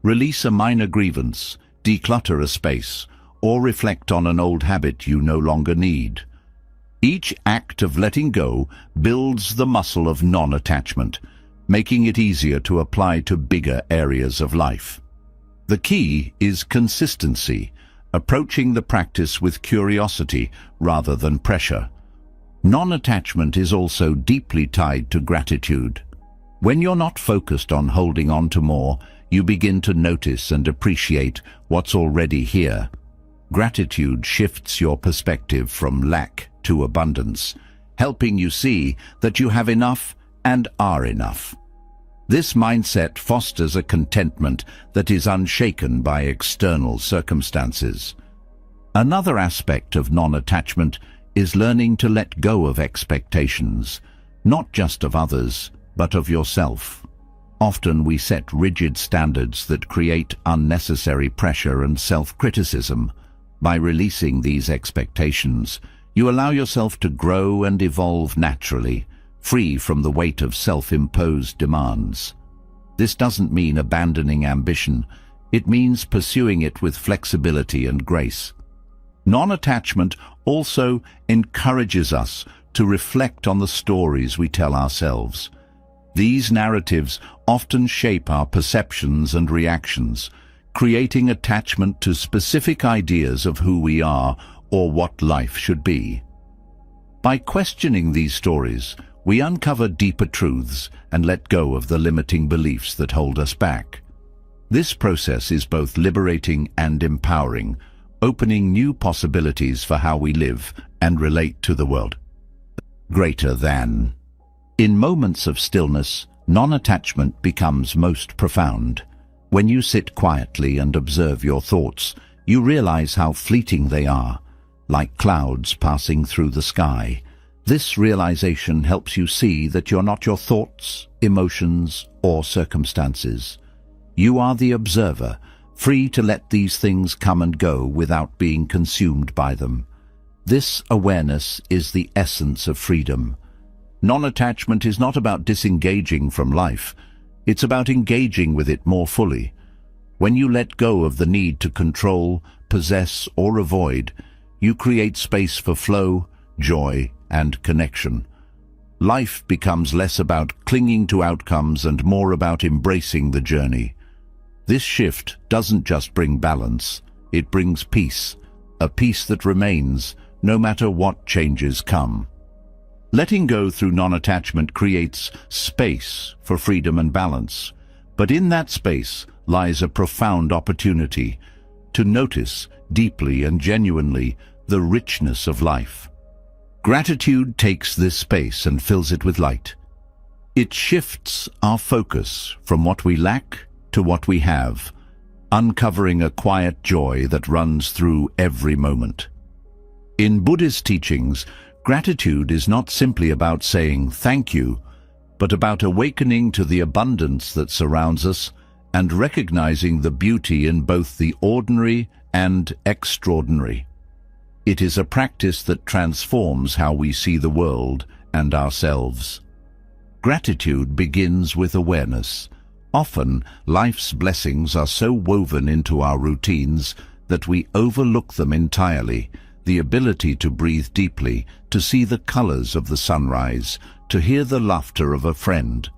Release a minor grievance, declutter a space, or reflect on an old habit you no longer need. Each act of letting go builds the muscle of non-attachment, making it easier to apply to bigger areas of life. The key is consistency, approaching the practice with curiosity rather than pressure. Non-attachment is also deeply tied to gratitude. When you're not focused on holding on to more, you begin to notice and appreciate what's already here. Gratitude shifts your perspective from lack to abundance, helping you see that you have enough and are enough. This mindset fosters a contentment that is unshaken by external circumstances. Another aspect of non-attachment is learning to let go of expectations, not just of others, but of yourself. Often we set rigid standards that create unnecessary pressure and self-criticism. By releasing these expectations, you allow yourself to grow and evolve naturally, free from the weight of self-imposed demands. This doesn't mean abandoning ambition. It means pursuing it with flexibility and grace. Non-attachment also encourages us to reflect on the stories we tell ourselves. These narratives often shape our perceptions and reactions, creating attachment to specific ideas of who we are or what life should be. By questioning these stories, we uncover deeper truths and let go of the limiting beliefs that hold us back. This process is both liberating and empowering, opening new possibilities for how we live and relate to the world. Greater than. In moments of stillness, non-attachment becomes most profound. When you sit quietly and observe your thoughts, you realize how fleeting they are, like clouds passing through the sky. This realization helps you see that you're not your thoughts, emotions, or circumstances. You are the observer, free to let these things come and go without being consumed by them. This awareness is the essence of freedom. Non-attachment is not about disengaging from life. It's about engaging with it more fully. When you let go of the need to control, possess, or avoid, you create space for flow, joy, and connection. Life becomes less about clinging to outcomes and more about embracing the journey. This shift doesn't just bring balance, it brings peace, a peace that remains no matter what changes come. Letting go through non-attachment creates space for freedom and balance, but in that space lies a profound opportunity to notice deeply and genuinely the richness of life. Gratitude takes this space and fills it with light. It shifts our focus from what we lack to what we have, uncovering a quiet joy that runs through every moment. In Buddhist teachings, gratitude is not simply about saying thank you, but about awakening to the abundance that surrounds us and recognizing the beauty in both the ordinary and extraordinary. It is a practice that transforms how we see the world and ourselves. Gratitude begins with awareness. Often, life's blessings are so woven into our routines that we overlook them entirely. The ability to breathe deeply, to see the colors of the sunrise, to hear the laughter of a friend.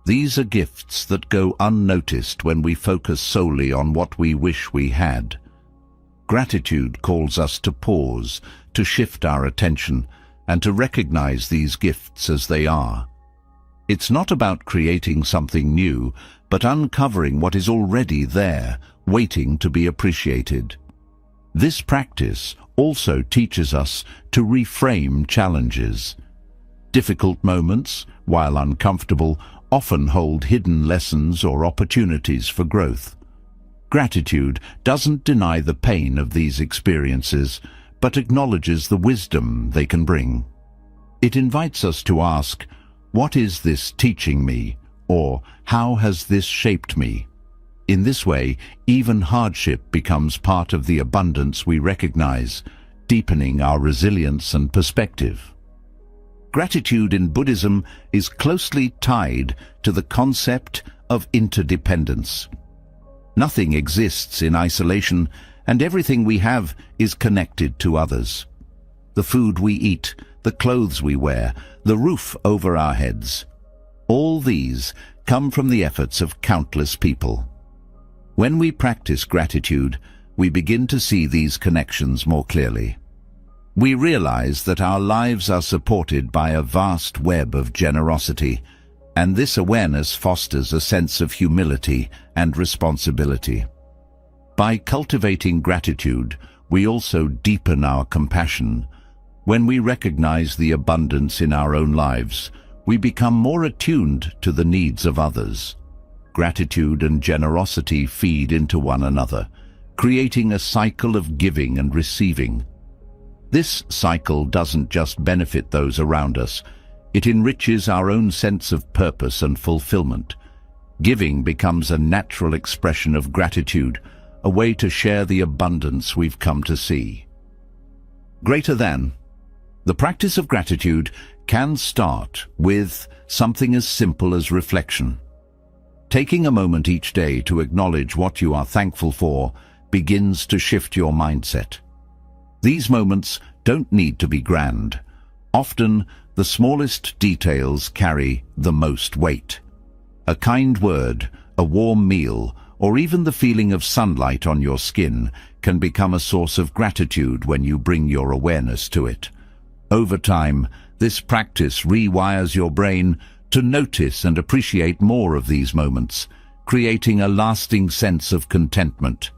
These are gifts that go unnoticed when we focus solely on what we wish we had. Gratitude calls us to pause, to shift our attention, and to recognize these gifts as they are. It's not about creating something new, but uncovering what is already there, waiting to be appreciated. This practice also teaches us to reframe challenges. Difficult moments, while uncomfortable, often hold hidden lessons or opportunities for growth. Gratitude doesn't deny the pain of these experiences, but acknowledges the wisdom they can bring. It invites us to ask, what is this teaching me? Or how has this shaped me? In this way, even hardship becomes part of the abundance we recognize, deepening our resilience and perspective. Gratitude in Buddhism is closely tied to the concept of interdependence. Nothing exists in isolation, and everything we have is connected to others. The food we eat, the clothes we wear, the roof over our heads. All these come from the efforts of countless people. When we practice gratitude, we begin to see these connections more clearly. We realize that our lives are supported by a vast web of generosity, and this awareness fosters a sense of humility and responsibility. By cultivating gratitude, we also deepen our compassion. When we recognize the abundance in our own lives, we become more attuned to the needs of others. Gratitude and generosity feed into one another, creating a cycle of giving and receiving. This cycle doesn't just benefit those around us, it enriches our own sense of purpose and fulfillment. Giving becomes a natural expression of gratitude, a way to share the abundance we've come to see. Greater than. The practice of gratitude can start with something as simple as reflection. Taking a moment each day to acknowledge what you are thankful for begins to shift your mindset. These moments don't need to be grand. Often, the smallest details carry the most weight. A kind word, a warm meal, or even the feeling of sunlight on your skin can become a source of gratitude when you bring your awareness to it. Over time, this practice rewires your brain to notice and appreciate more of these moments, creating a lasting sense of contentment.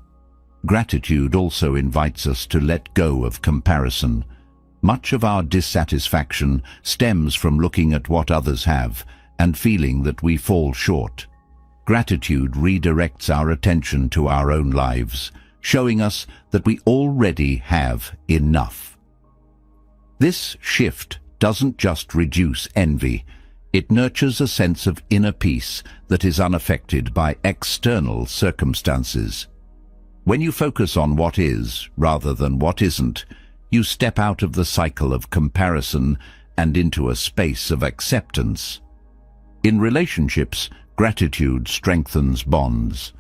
Gratitude also invites us to let go of comparison. Much of our dissatisfaction stems from looking at what others have and feeling that we fall short. Gratitude redirects our attention to our own lives, showing us that we already have enough. This shift doesn't just reduce envy, it nurtures a sense of inner peace that is unaffected by external circumstances. When you focus on what is rather than what isn't, you step out of the cycle of comparison and into a space of acceptance. In relationships, gratitude strengthens bonds.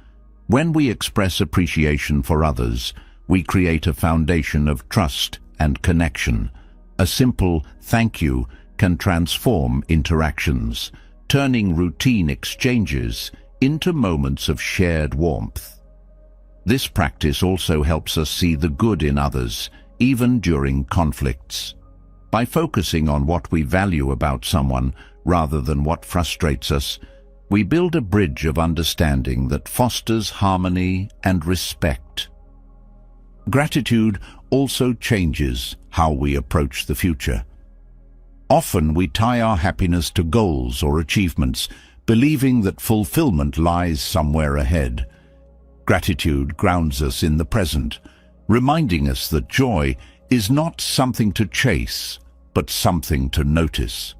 When we express appreciation for others, we create a foundation of trust and connection. A simple thank you can transform interactions, turning routine exchanges into moments of shared warmth. This practice also helps us see the good in others, even during conflicts. By focusing on what we value about someone rather than what frustrates us, we build a bridge of understanding that fosters harmony and respect. Gratitude also changes how we approach the future. Often we tie our happiness to goals or achievements, believing that fulfillment lies somewhere ahead. Gratitude grounds us in the present, reminding us that joy is not something to chase, but something to notice.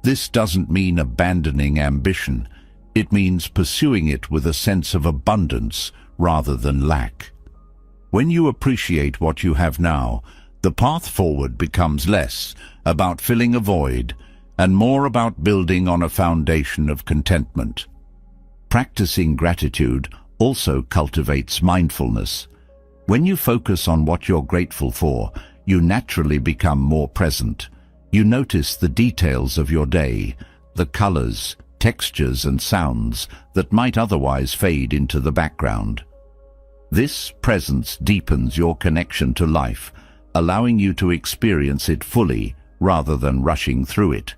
This doesn't mean abandoning ambition. It means pursuing it with a sense of abundance rather than lack. When you appreciate what you have now, the path forward becomes less about filling a void and more about building on a foundation of contentment. Practicing gratitude also cultivates mindfulness. When you focus on what you're grateful for, you naturally become more present. You notice the details of your day, the colors, textures and sounds that might otherwise fade into the background. This presence deepens your connection to life, allowing you to experience it fully rather than rushing through it.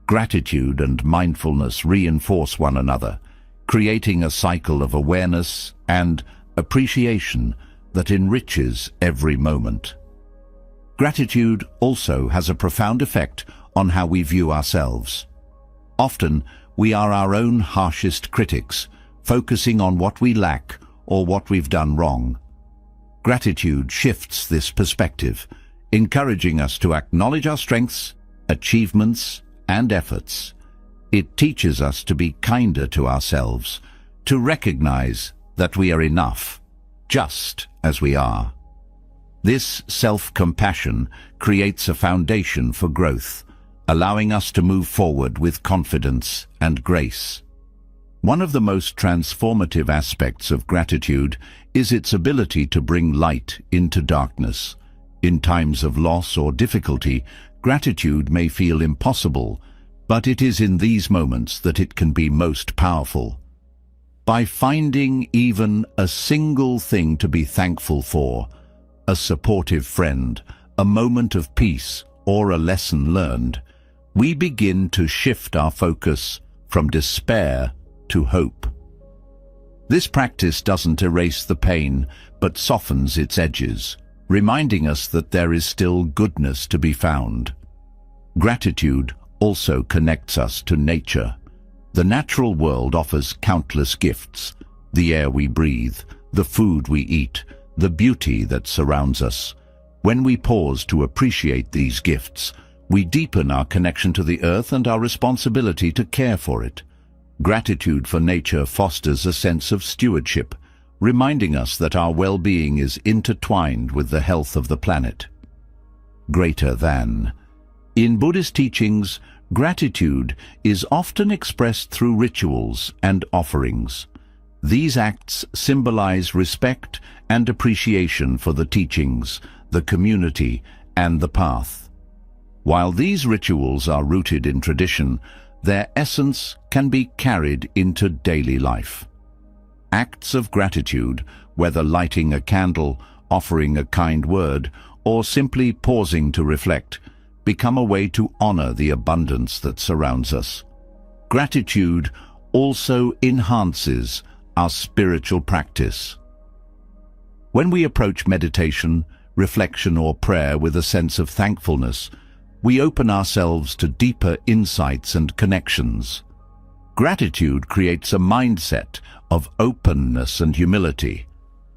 Gratitude and mindfulness reinforce one another, creating a cycle of awareness and appreciation that enriches every moment. Gratitude also has a profound effect on how we view ourselves. Often, we are our own harshest critics, focusing on what we lack or what we've done wrong. Gratitude shifts this perspective, encouraging us to acknowledge our strengths, achievements, and efforts. It teaches us to be kinder to ourselves, to recognize that we are enough, just as we are. This self-compassion creates a foundation for growth, allowing us to move forward with confidence and grace. One of the most transformative aspects of gratitude is its ability to bring light into darkness. In times of loss or difficulty, gratitude may feel impossible, but it is in these moments that it can be most powerful. By finding even a single thing to be thankful for, a supportive friend, a moment of peace, or a lesson learned, we begin to shift our focus from despair to hope. This practice doesn't erase the pain, but softens its edges, reminding us that there is still goodness to be found. Gratitude also connects us to nature. The natural world offers countless gifts: the air we breathe, the food we eat, the beauty that surrounds us. When we pause to appreciate these gifts, we deepen our connection to the earth and our responsibility to care for it. Gratitude for nature fosters a sense of stewardship, reminding us that our well-being is intertwined with the health of the planet. Greater than. In Buddhist teachings, gratitude is often expressed through rituals and offerings. These acts symbolize respect and appreciation for the teachings, the community, and the path. While these rituals are rooted in tradition, their essence can be carried into daily life. Acts of gratitude, whether lighting a candle, offering a kind word, or simply pausing to reflect, become a way to honor the abundance that surrounds us. Gratitude also enhances our spiritual practice. When we approach meditation, reflection, or prayer with a sense of thankfulness, we open ourselves to deeper insights and connections. Gratitude creates a mindset of openness and humility,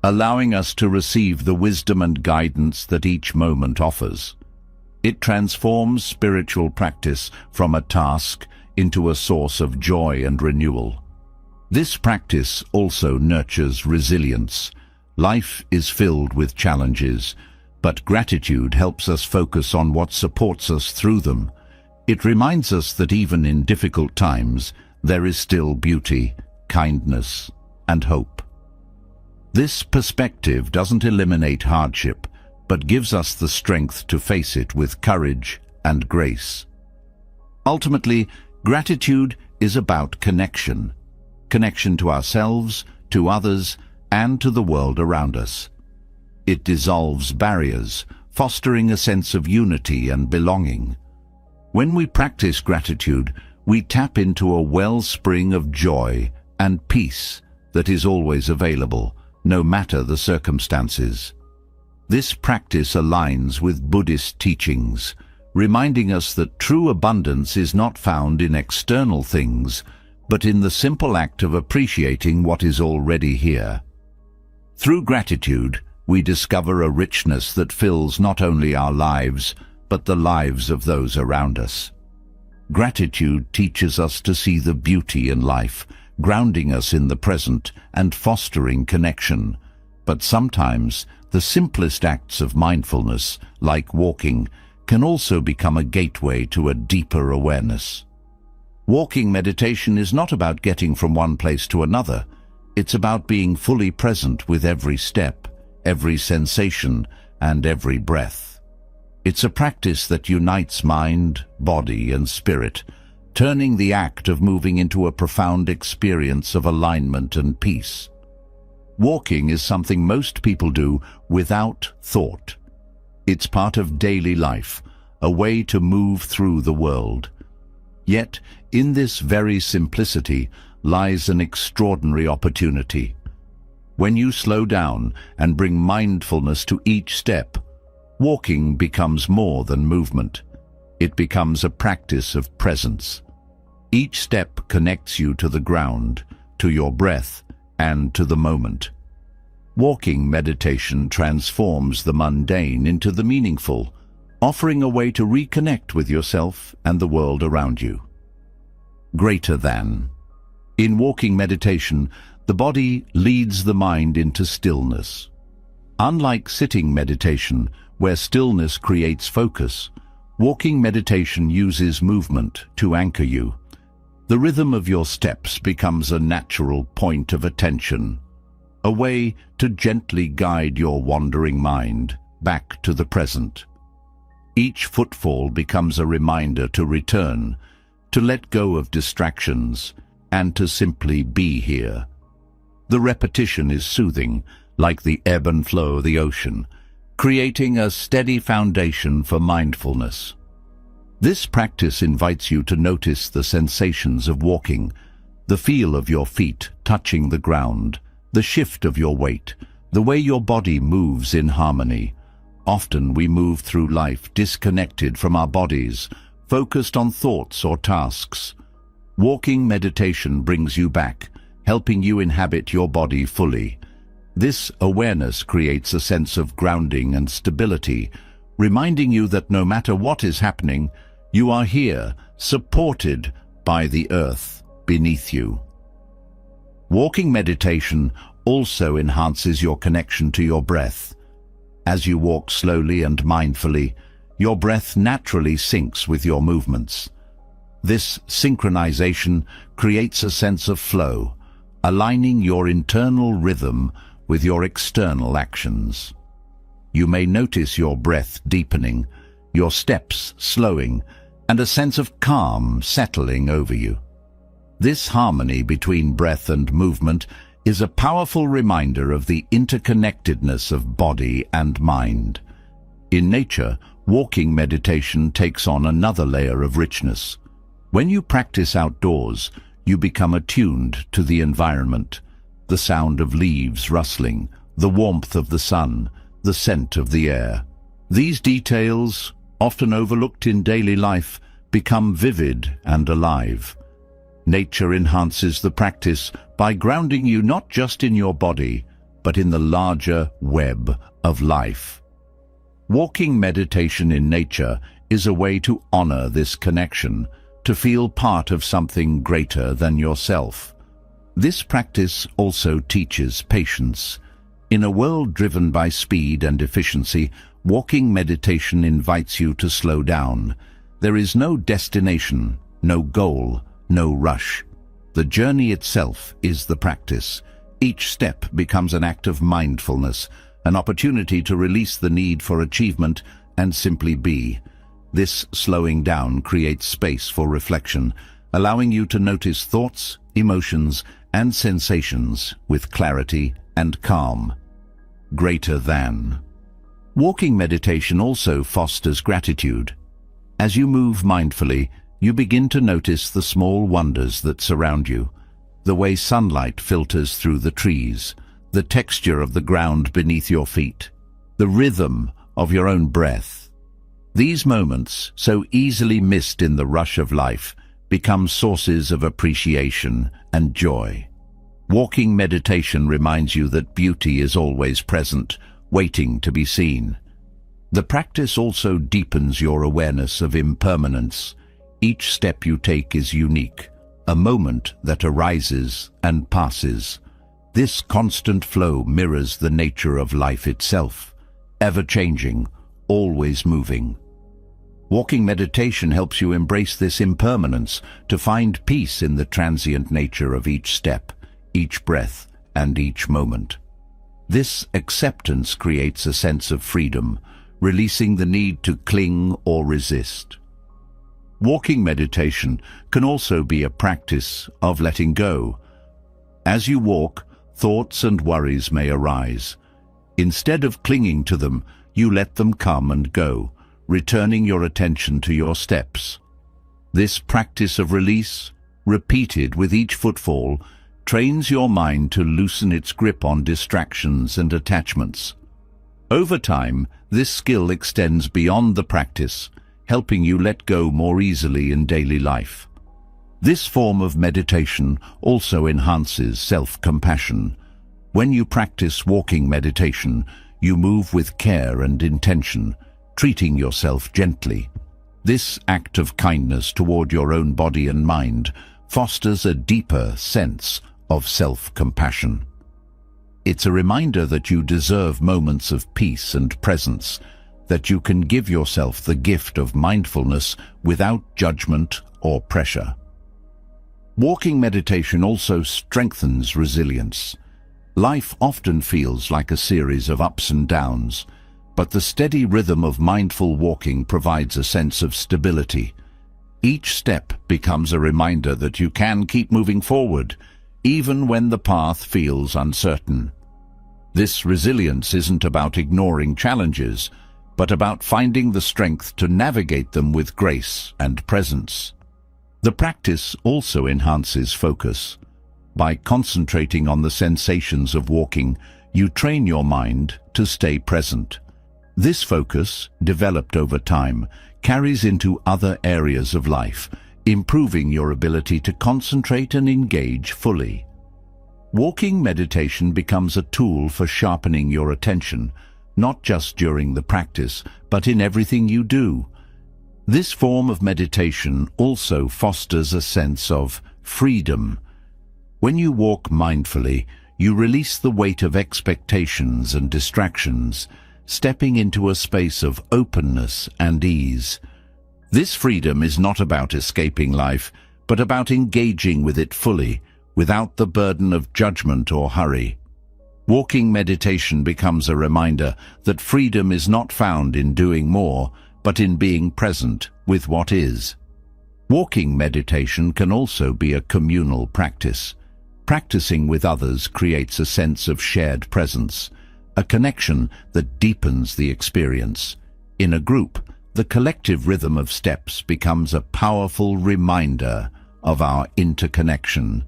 allowing us to receive the wisdom and guidance that each moment offers. It transforms spiritual practice from a task into a source of joy and renewal. This practice also nurtures resilience. Life is filled with challenges, but gratitude helps us focus on what supports us through them. It reminds us that even in difficult times, there is still beauty, kindness, and hope. This perspective doesn't eliminate hardship, but gives us the strength to face it with courage and grace. Ultimately, gratitude is about connection. Connection to ourselves, to others, and to the world around us. It dissolves barriers, fostering a sense of unity and belonging. When we practice gratitude, we tap into a wellspring of joy and peace that is always available, no matter the circumstances. This practice aligns with Buddhist teachings, reminding us that true abundance is not found in external things, but in the simple act of appreciating what is already here. Through gratitude, we discover a richness that fills not only our lives, but the lives of those around us. Gratitude teaches us to see the beauty in life, grounding us in the present and fostering connection. But sometimes, the simplest acts of mindfulness, like walking, can also become a gateway to a deeper awareness. Walking meditation is not about getting from one place to another. It's about being fully present with every step, every sensation, and every breath. It's a practice that unites mind, body, and spirit, turning the act of moving into a profound experience of alignment and peace. Walking is something most people do without thought. It's part of daily life, a way to move through the world. Yet, in this very simplicity lies an extraordinary opportunity. When you slow down and bring mindfulness to each step, walking becomes more than movement. It becomes a practice of presence. Each step connects you to the ground, to your breath, and to the moment. Walking meditation transforms the mundane into the meaningful, offering a way to reconnect with yourself and the world around you. Greater than. In walking meditation, the body leads the mind into stillness. Unlike sitting meditation, where stillness creates focus, walking meditation uses movement to anchor you. The rhythm of your steps becomes a natural point of attention, a way to gently guide your wandering mind back to the present. Each footfall becomes a reminder to return, to let go of distractions, and to simply be here. The repetition is soothing, like the ebb and flow of the ocean, creating a steady foundation for mindfulness. This practice invites you to notice the sensations of walking, the feel of your feet touching the ground, the shift of your weight, the way your body moves in harmony. Often we move through life disconnected from our bodies, focused on thoughts or tasks. Walking meditation brings you back, helping you inhabit your body fully. This awareness creates a sense of grounding and stability, reminding you that no matter what is happening, you are here, supported by the earth beneath you. Walking meditation also enhances your connection to your breath. As you walk slowly and mindfully, your breath naturally syncs with your movements. This synchronization creates a sense of flow, aligning your internal rhythm with your external actions. You may notice your breath deepening, your steps slowing, and a sense of calm settling over you. This harmony between breath and movement is a powerful reminder of the interconnectedness of body and mind. In nature, walking meditation takes on another layer of richness. When you practice outdoors, you become attuned to the environment, the sound of leaves rustling, the warmth of the sun, the scent of the air. These details, often overlooked in daily life, become vivid and alive. Nature enhances the practice by grounding you not just in your body, but in the larger web of life. Walking meditation in nature is a way to honor this connection, to feel part of something greater than yourself. This practice also teaches patience. In a world driven by speed and efficiency, walking meditation invites you to slow down. There is no destination, no goal, no rush. The journey itself is the practice. Each step becomes an act of mindfulness, an opportunity to release the need for achievement and simply be. This slowing down creates space for reflection, allowing you to notice thoughts, emotions, and sensations with clarity and calm. Greater than. Walking meditation also fosters gratitude. As you move mindfully, you begin to notice the small wonders that surround you, the way sunlight filters through the trees, the texture of the ground beneath your feet, the rhythm of your own breath. These moments, so easily missed in the rush of life, become sources of appreciation and joy. Walking meditation reminds you that beauty is always present, waiting to be seen. The practice also deepens your awareness of impermanence. Each step you take is unique, a moment that arises and passes. This constant flow mirrors the nature of life itself, ever-changing, always moving. Walking meditation helps you embrace this impermanence, to find peace in the transient nature of each step, each breath, and each moment. This acceptance creates a sense of freedom, releasing the need to cling or resist. Walking meditation can also be a practice of letting go. As you walk, thoughts and worries may arise. Instead of clinging to them, you let them come and go, returning your attention to your steps. This practice of release, repeated with each footfall, trains your mind to loosen its grip on distractions and attachments. Over time, this skill extends beyond the practice, helping you let go more easily in daily life. This form of meditation also enhances self-compassion. When you practice walking meditation, you move with care and intention, treating yourself gently. This act of kindness toward your own body and mind fosters a deeper sense of self-compassion. It's a reminder that you deserve moments of peace and presence, that you can give yourself the gift of mindfulness without judgment or pressure. Walking meditation also strengthens resilience. Life often feels like a series of ups and downs, but the steady rhythm of mindful walking provides a sense of stability. Each step becomes a reminder that you can keep moving forward, even when the path feels uncertain. This resilience isn't about ignoring challenges, but about finding the strength to navigate them with grace and presence. The practice also enhances focus. By concentrating on the sensations of walking, you train your mind to stay present. This focus, developed over time, carries into other areas of life, improving your ability to concentrate and engage fully. Walking meditation becomes a tool for sharpening your attention, not just during the practice, but in everything you do. This form of meditation also fosters a sense of freedom. When you walk mindfully, you release the weight of expectations and distractions, stepping into a space of openness and ease. This freedom is not about escaping life, but about engaging with it fully, without the burden of judgment or hurry. Walking meditation becomes a reminder that freedom is not found in doing more, but in being present with what is. Walking meditation can also be a communal practice. Practicing with others creates a sense of shared presence, a connection that deepens the experience. In a group, the collective rhythm of steps becomes a powerful reminder of our interconnection.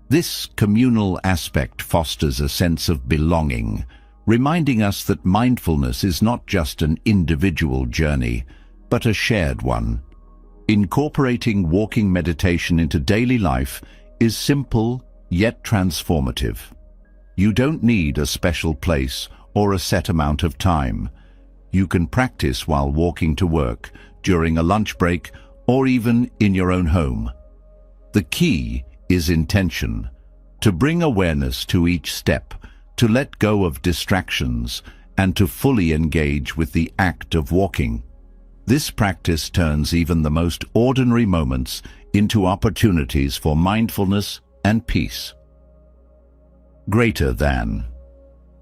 This communal aspect fosters a sense of belonging, reminding us that mindfulness is not just an individual journey, but a shared one. Incorporating walking meditation into daily life is simple yet transformative. You don't need a special place or a set amount of time. You can practice while walking to work, during a lunch break, or even in your own home. The key is intention, to bring awareness to each step, to let go of distractions, and to fully engage with the act of walking. This practice turns even the most ordinary moments into opportunities for mindfulness and peace. Greater than.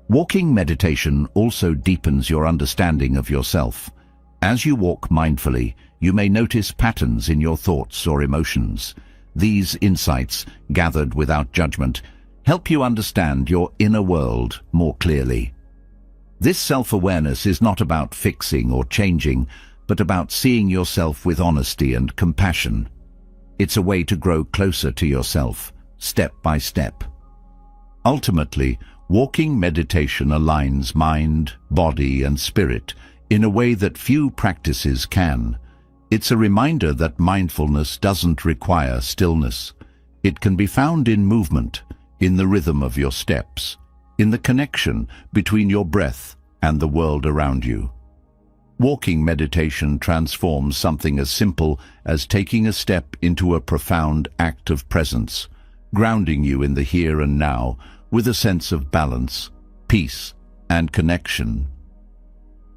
Walking meditation also deepens your understanding of yourself. As you walk mindfully, you may notice patterns in your thoughts or emotions. These insights, gathered without judgment, help you understand your inner world more clearly. This self-awareness is not about fixing or changing, but about seeing yourself with honesty and compassion. It's a way to grow closer to yourself, step by step. Ultimately, walking meditation aligns mind, body, and spirit in a way that few practices can. It's a reminder that mindfulness doesn't require stillness. It can be found in movement, in the rhythm of your steps, in the connection between your breath and the world around you. Walking meditation transforms something as simple as taking a step into a profound act of presence, grounding you in the here and now with a sense of balance, peace, and connection.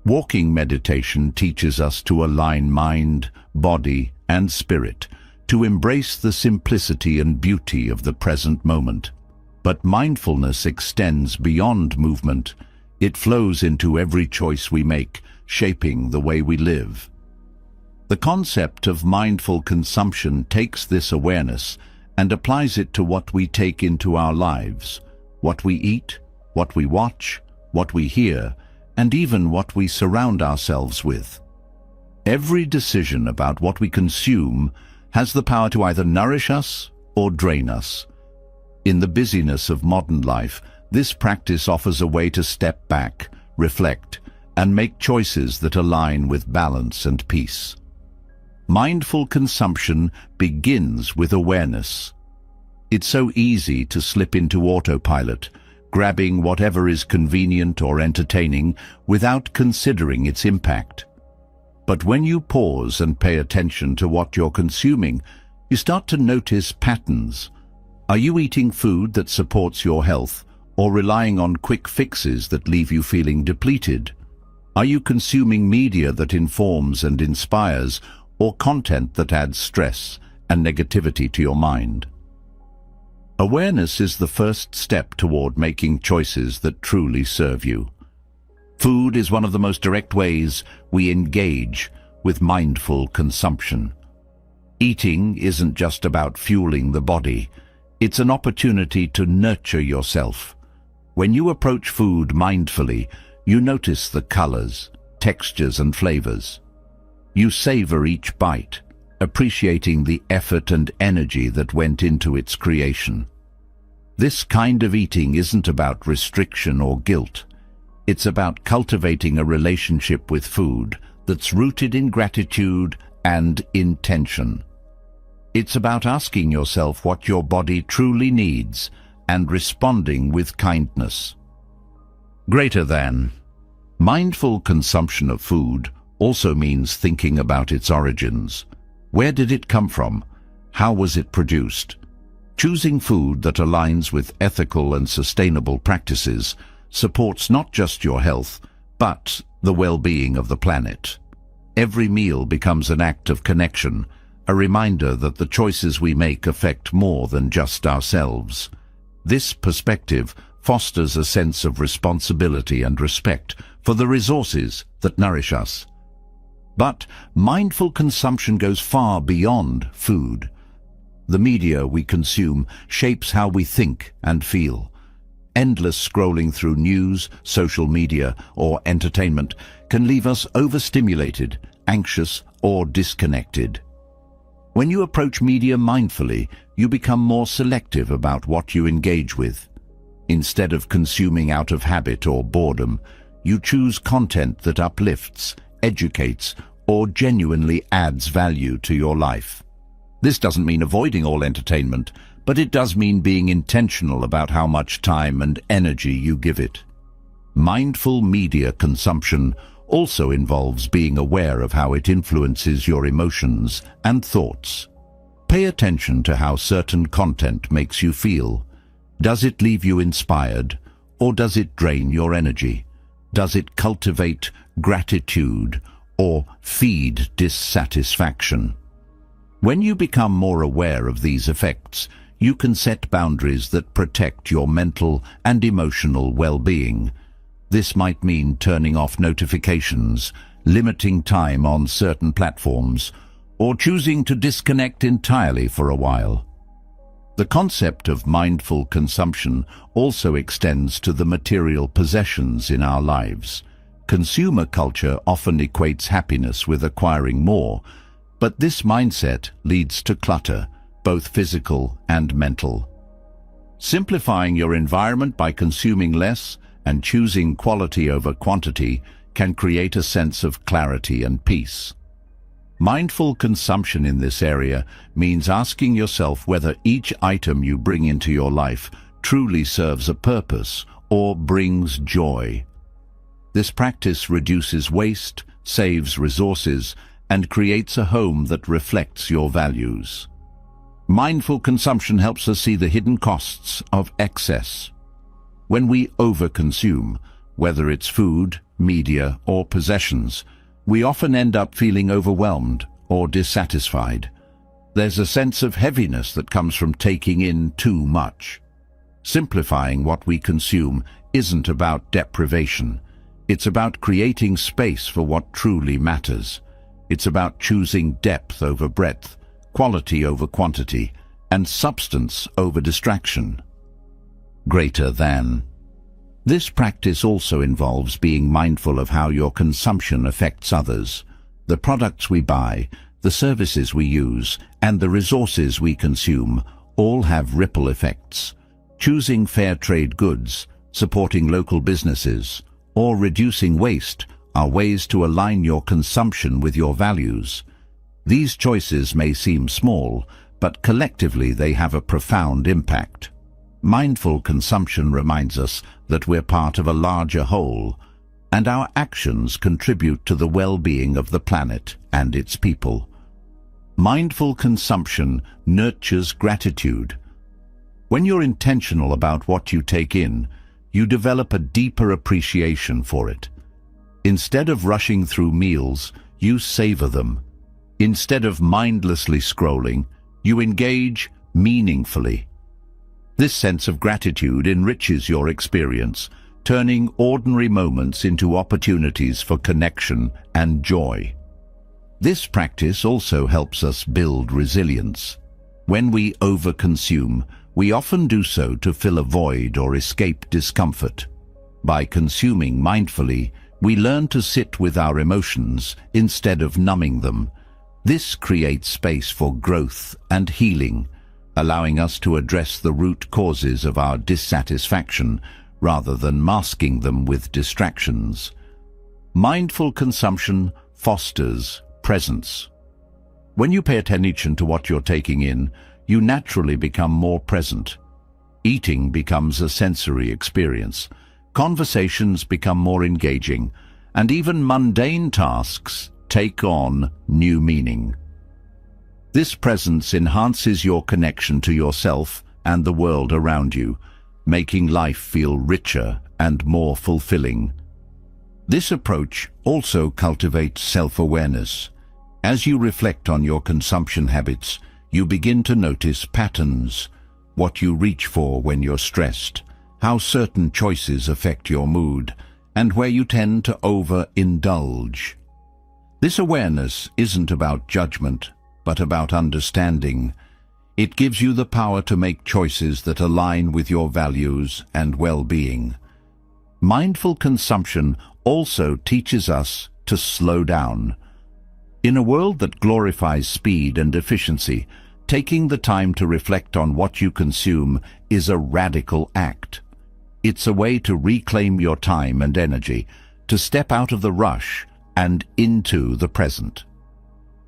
Walking meditation teaches us to align mind, body, and spirit, to embrace the simplicity and beauty of the present moment. But mindfulness extends beyond movement. It flows into every choice we make, shaping the way we live. The concept of mindful consumption takes this awareness and applies it to what we take into our lives, what we eat, what we watch, what we hear, and even what we surround ourselves with. Every decision about what we consume has the power to either nourish us or drain us. In the busyness of modern life, this practice offers a way to step back, reflect, and make choices that align with balance and peace. Mindful consumption begins with awareness. It's so easy to slip into autopilot, grabbing whatever is convenient or entertaining without considering its impact. But when you pause and pay attention to what you're consuming, you start to notice patterns. Are you eating food that supports your health, or relying on quick fixes that leave you feeling depleted? Are you consuming media that informs and inspires, or content that adds stress and negativity to your mind? Awareness is the first step toward making choices that truly serve you. Food is one of the most direct ways we engage with mindful consumption. Eating isn't just about fueling the body. It's an opportunity to nurture yourself. When you approach food mindfully, you notice the colors, textures, and flavors. You savor each bite, appreciating the effort and energy that went into its creation. This kind of eating isn't about restriction or guilt. It's about cultivating a relationship with food that's rooted in gratitude and intention. It's about asking yourself what your body truly needs and responding with kindness. Greater than. Mindful consumption of food also means thinking about its origins. Where did it come from? How was it produced? Choosing food that aligns with ethical and sustainable practices supports not just your health, but the well-being of the planet. Every meal becomes an act of connection, a reminder that the choices we make affect more than just ourselves. This perspective fosters a sense of responsibility and respect for the resources that nourish us. But mindful consumption goes far beyond food. The media we consume shapes how we think and feel. Endless scrolling through news, social media, or entertainment can leave us overstimulated, anxious, or disconnected. When you approach media mindfully, you become more selective about what you engage with. Instead of consuming out of habit or boredom, you choose content that uplifts, educates, or genuinely adds value to your life. This doesn't mean avoiding all entertainment, but it does mean being intentional about how much time and energy you give it. Mindful media consumption also involves being aware of how it influences your emotions and thoughts. Pay attention to how certain content makes you feel. Does it leave you inspired, or does it drain your energy? Does it cultivate gratitude or feed dissatisfaction? When you become more aware of these effects, you can set boundaries that protect your mental and emotional well-being. This might mean turning off notifications, limiting time on certain platforms, or choosing to disconnect entirely for a while. The concept of mindful consumption also extends to the material possessions in our lives. Consumer culture often equates happiness with acquiring more, but this mindset leads to clutter, both physical and mental. Simplifying your environment by consuming less and choosing quality over quantity can create a sense of clarity and peace. Mindful consumption in this area means asking yourself whether each item you bring into your life truly serves a purpose or brings joy. This practice reduces waste, saves resources, and creates a home that reflects your values. Mindful consumption helps us see the hidden costs of excess. When we overconsume, whether it's food, media, or possessions, we often end up feeling overwhelmed or dissatisfied. There's a sense of heaviness that comes from taking in too much. Simplifying what we consume isn't about deprivation. It's about creating space for what truly matters. It's about choosing depth over breadth, quality over quantity, and substance over distraction. Greater than. This practice also involves being mindful of how your consumption affects others. The products we buy, the services we use, and the resources we consume all have ripple effects. Choosing fair trade goods, supporting local businesses, or reducing waste are ways to align your consumption with your values. These choices may seem small, but collectively they have a profound impact. Mindful consumption reminds us that we're part of a larger whole, and our actions contribute to the well-being of the planet and its people. Mindful consumption nurtures gratitude. When you're intentional about what you take in, you develop a deeper appreciation for it. Instead of rushing through meals, you savor them. Instead of mindlessly scrolling, you engage meaningfully. This sense of gratitude enriches your experience, turning ordinary moments into opportunities for connection and joy. This practice also helps us build resilience. When we overconsume, we often do so to fill a void or escape discomfort. By consuming mindfully, we learn to sit with our emotions instead of numbing them. This creates space for growth and healing, allowing us to address the root causes of our dissatisfaction rather than masking them with distractions. Mindful consumption fosters presence. When you pay attention to what you're taking in, you naturally become more present. Eating becomes a sensory experience. Conversations become more engaging, and even mundane tasks take on new meaning. This presence enhances your connection to yourself and the world around you, making life feel richer and more fulfilling. This approach also cultivates self-awareness. As you reflect on your consumption habits, you begin to notice patterns, what you reach for when you're stressed, how certain choices affect your mood, and where you tend to overindulge. This awareness isn't about judgment, but about understanding. It gives you the power to make choices that align with your values and well-being. Mindful consumption also teaches us to slow down. In a world that glorifies speed and efficiency, taking the time to reflect on what you consume is a radical act. It's a way to reclaim your time and energy, to step out of the rush and into the present.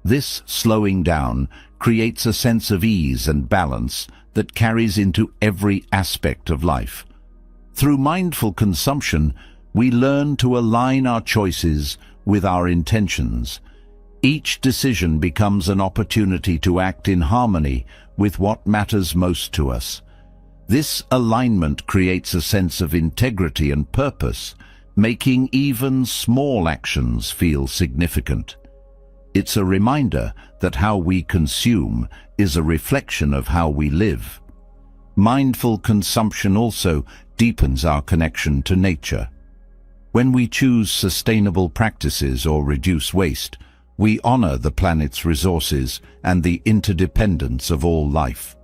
This slowing down creates a sense of ease and balance that carries into every aspect of life. Through mindful consumption, we learn to align our choices with our intentions. Each decision becomes an opportunity to act in harmony with what matters most to us. This alignment creates a sense of integrity and purpose, making even small actions feel significant. It's a reminder that how we consume is a reflection of how we live. Mindful consumption also deepens our connection to nature. When we choose sustainable practices or reduce waste, we honor the planet's resources and the interdependence of all life.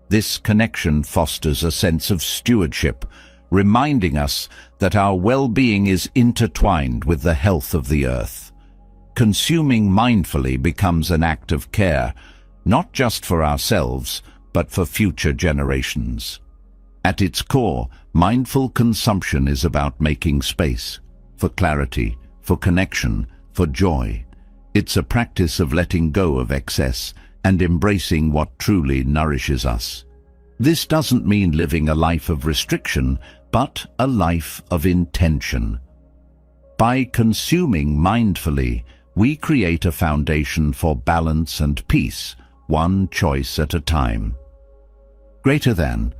This connection fosters a sense of stewardship, reminding us that our well-being is intertwined with the health of the earth. Consuming mindfully becomes an act of care, not just for ourselves, but for future generations. At its core, mindful consumption is about making space for clarity, for connection, for joy. It's a practice of letting go of excess and embracing what truly nourishes us. This doesn't mean living a life of restriction, but a life of intention. By consuming mindfully, we create a foundation for balance and peace, one choice at a time. Greater than.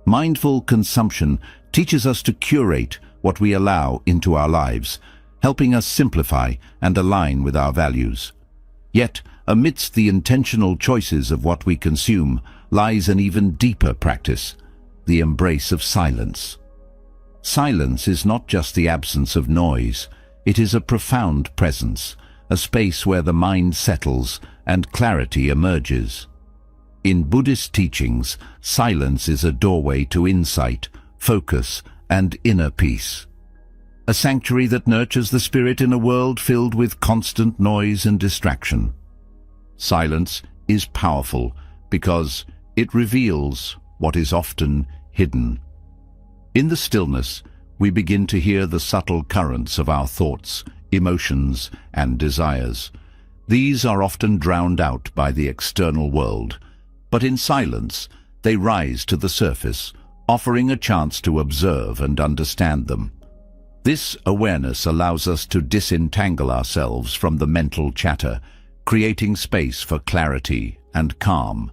Mindful consumption teaches us to curate what we allow into our lives, helping us simplify and align with our values. Yet, amidst the intentional choices of what we consume lies an even deeper practice, the embrace of silence. Silence is not just the absence of noise, it is a profound presence, a space where the mind settles and clarity emerges. In Buddhist teachings, silence is a doorway to insight, focus, and inner peace. A sanctuary that nurtures the spirit in a world filled with constant noise and distraction. Silence is powerful because it reveals what is often hidden. In the stillness, we begin to hear the subtle currents of our thoughts, emotions, and desires. These are often drowned out by the external world, but in silence, they rise to the surface, offering a chance to observe and understand them. This awareness allows us to disentangle ourselves from the mental chatter, creating space for clarity and calm.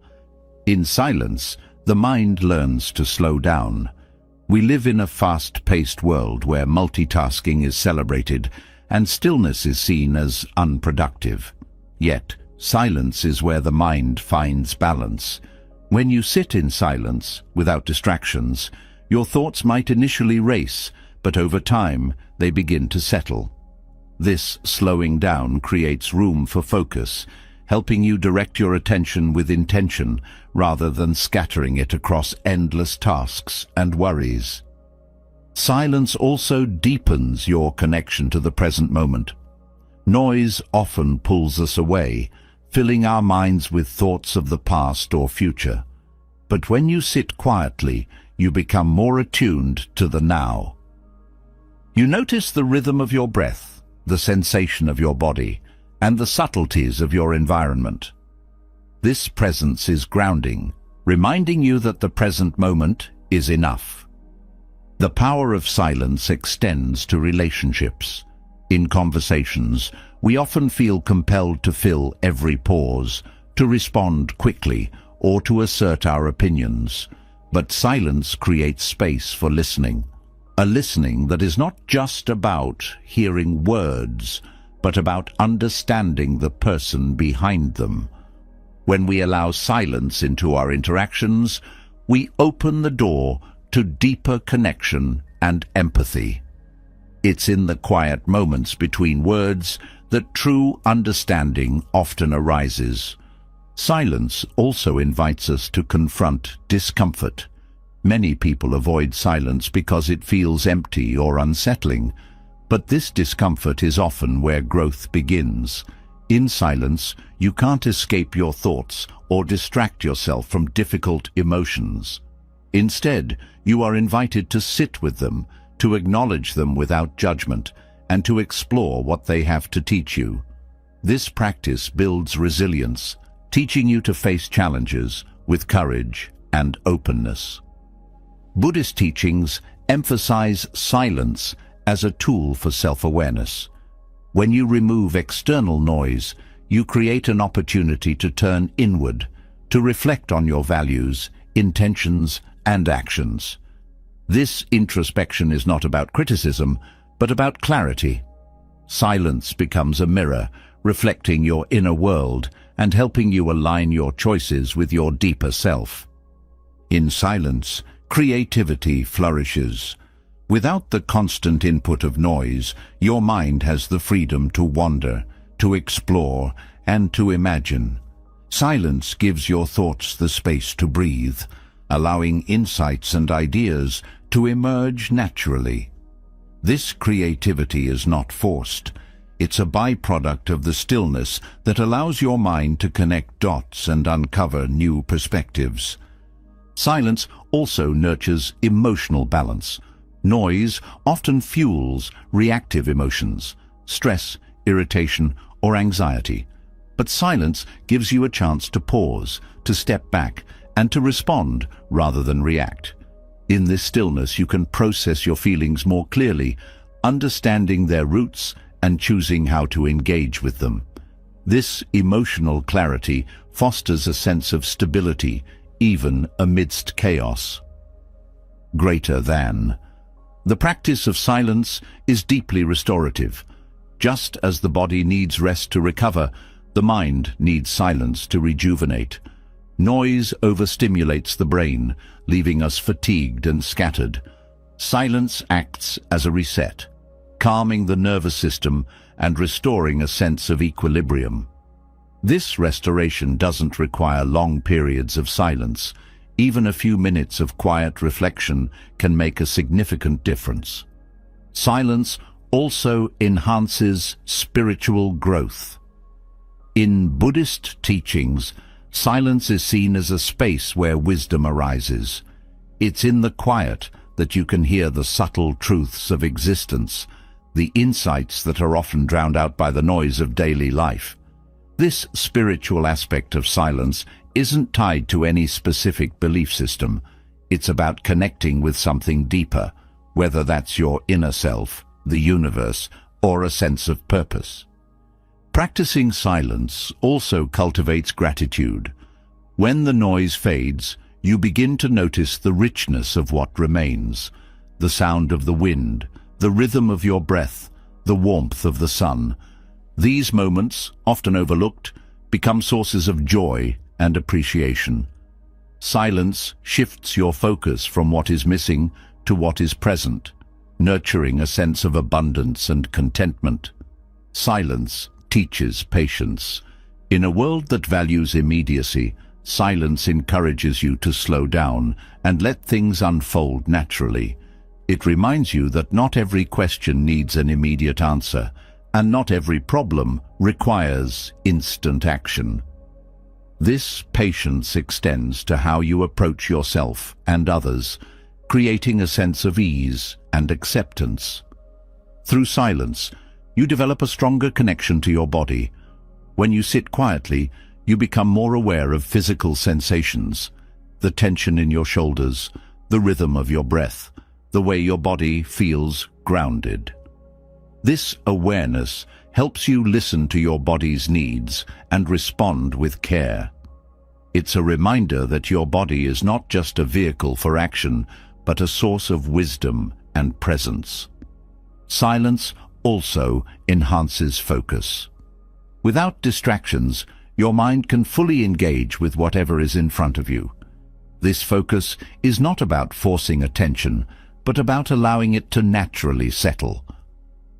In silence, the mind learns to slow down. We live in a fast-paced world where multitasking is celebrated and stillness is seen as unproductive. Yet, silence is where the mind finds balance. When you sit in silence, without distractions, your thoughts might initially race, but over time they begin to settle. This slowing down creates room for focus, helping you direct your attention with intention rather than scattering it across endless tasks and worries. Silence also deepens your connection to the present moment. Noise often pulls us away, filling our minds with thoughts of the past or future. But when you sit quietly, you become more attuned to the now. You notice the rhythm of your breath, the sensation of your body, and the subtleties of your environment. This presence is grounding, reminding you that the present moment is enough. The power of silence extends to relationships. In conversations, we often feel compelled to fill every pause, to respond quickly, or to assert our opinions. But silence creates space for listening. A listening that is not just about hearing words, but about understanding the person behind them. When we allow silence into our interactions, we open the door to deeper connection and empathy. It's in the quiet moments between words that true understanding often arises. Silence also invites us to confront discomfort. Many people avoid silence because it feels empty or unsettling, but this discomfort is often where growth begins. In silence, you can't escape your thoughts or distract yourself from difficult emotions. Instead, you are invited to sit with them, to acknowledge them without judgment, and to explore what they have to teach you. This practice builds resilience, teaching you to face challenges with courage and openness. Buddhist teachings emphasize silence as a tool for self-awareness. When you remove external noise, you create an opportunity to turn inward, to reflect on your values, intentions, and actions. This introspection is not about criticism, but about clarity. Silence becomes a mirror, reflecting your inner world and helping you align your choices with your deeper self. In silence, creativity flourishes. Without the constant input of noise, your mind has the freedom to wander, to explore, and to imagine. Silence gives your thoughts the space to breathe, allowing insights and ideas to emerge naturally. This creativity is not forced. It's a byproduct of the stillness that allows your mind to connect dots and uncover new perspectives. Silence also nurtures emotional balance. Noise often fuels reactive emotions, stress, irritation, or anxiety. But silence gives you a chance to pause, to step back, and to respond rather than react. In this stillness, you can process your feelings more clearly, understanding their roots and choosing how to engage with them. This emotional clarity fosters a sense of stability, even amidst chaos. Greater than. The practice of silence is deeply restorative. Just as the body needs rest to recover, the mind needs silence to rejuvenate. Noise overstimulates the brain, leaving us fatigued and scattered. Silence acts as a reset, calming the nervous system and restoring a sense of equilibrium. This restoration doesn't require long periods of silence. Even a few minutes of quiet reflection can make a significant difference. Silence also enhances spiritual growth. In Buddhist teachings, silence is seen as a space where wisdom arises. It's in the quiet that you can hear the subtle truths of existence, the insights that are often drowned out by the noise of daily life. This spiritual aspect of silence isn't tied to any specific belief system. It's about connecting with something deeper, whether that's your inner self, the universe, or a sense of purpose. Practicing silence also cultivates gratitude. When the noise fades, you begin to notice the richness of what remains, the sound of the wind, the rhythm of your breath, the warmth of the sun. These moments, often overlooked, become sources of joy and appreciation. Silence shifts your focus from what is missing to what is present, nurturing a sense of abundance and contentment. Silence teaches patience. In a world that values immediacy, silence encourages you to slow down and let things unfold naturally. It reminds you that not every question needs an immediate answer, and not every problem requires instant action. This patience extends to how you approach yourself and others, creating a sense of ease and acceptance. Through silence, you develop a stronger connection to your body. When you sit quietly, you become more aware of physical sensations. the tension in your shoulders, the rhythm of your breath, the way your body feels grounded. This awareness helps you listen to your body's needs and respond with care. It's a reminder that your body is not just a vehicle for action, but a source of wisdom and presence. Silence also enhances focus. Without distractions, your mind can fully engage with whatever is in front of you. This focus is not about forcing attention, but about allowing it to naturally settle.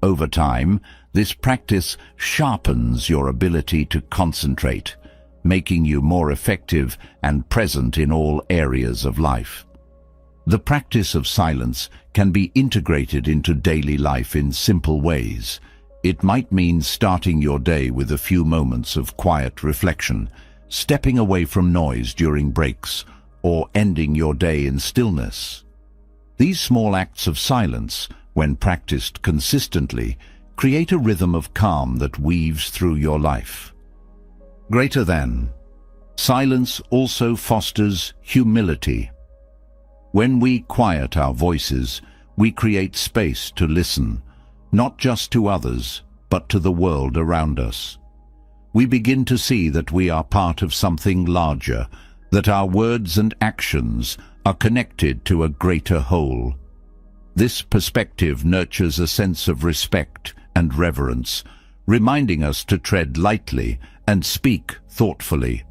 Over time, this practice sharpens your ability to concentrate, making you more effective and present in all areas of life. The practice of silence can be integrated into daily life in simple ways. It might mean starting your day with a few moments of quiet reflection, stepping away from noise during breaks, or ending your day in stillness. These small acts of silence, when practiced consistently, create a rhythm of calm that weaves through your life. Greater than. Silence also fosters humility. When we quiet our voices, we create space to listen, not just to others, but to the world around us. We begin to see that we are part of something larger, that our words and actions are connected to a greater whole. This perspective nurtures a sense of respect and reverence, reminding us to tread lightly and speak thoughtfully.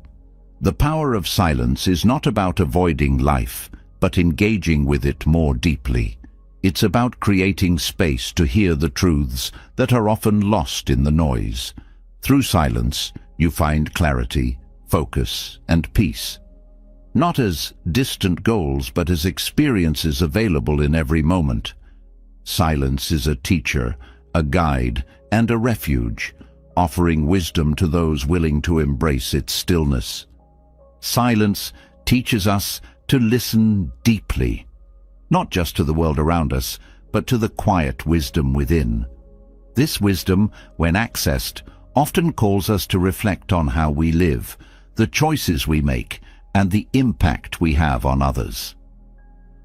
The power of silence is not about avoiding life, but engaging with it more deeply. It's about creating space to hear the truths that are often lost in the noise. Through silence, you find clarity, focus, and peace. Not as distant goals, but as experiences available in every moment. Silence is a teacher, a guide, and a refuge, offering wisdom to those willing to embrace its stillness. Silence teaches us to listen deeply, not just to the world around us, but to the quiet wisdom within. This wisdom, when accessed, often calls us to reflect on how we live, the choices we make, and the impact we have on others.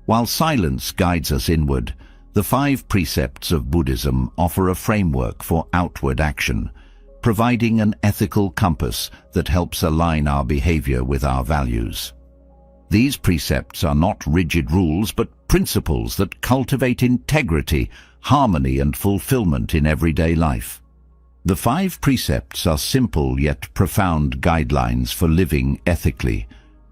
While silence guides us inward, the 5 precepts of Buddhism offer a framework for outward action, providing an ethical compass that helps align our behavior with our values. These precepts are not rigid rules, but principles that cultivate integrity, harmony, and fulfillment in everyday life. The 5 precepts are simple yet profound guidelines for living ethically.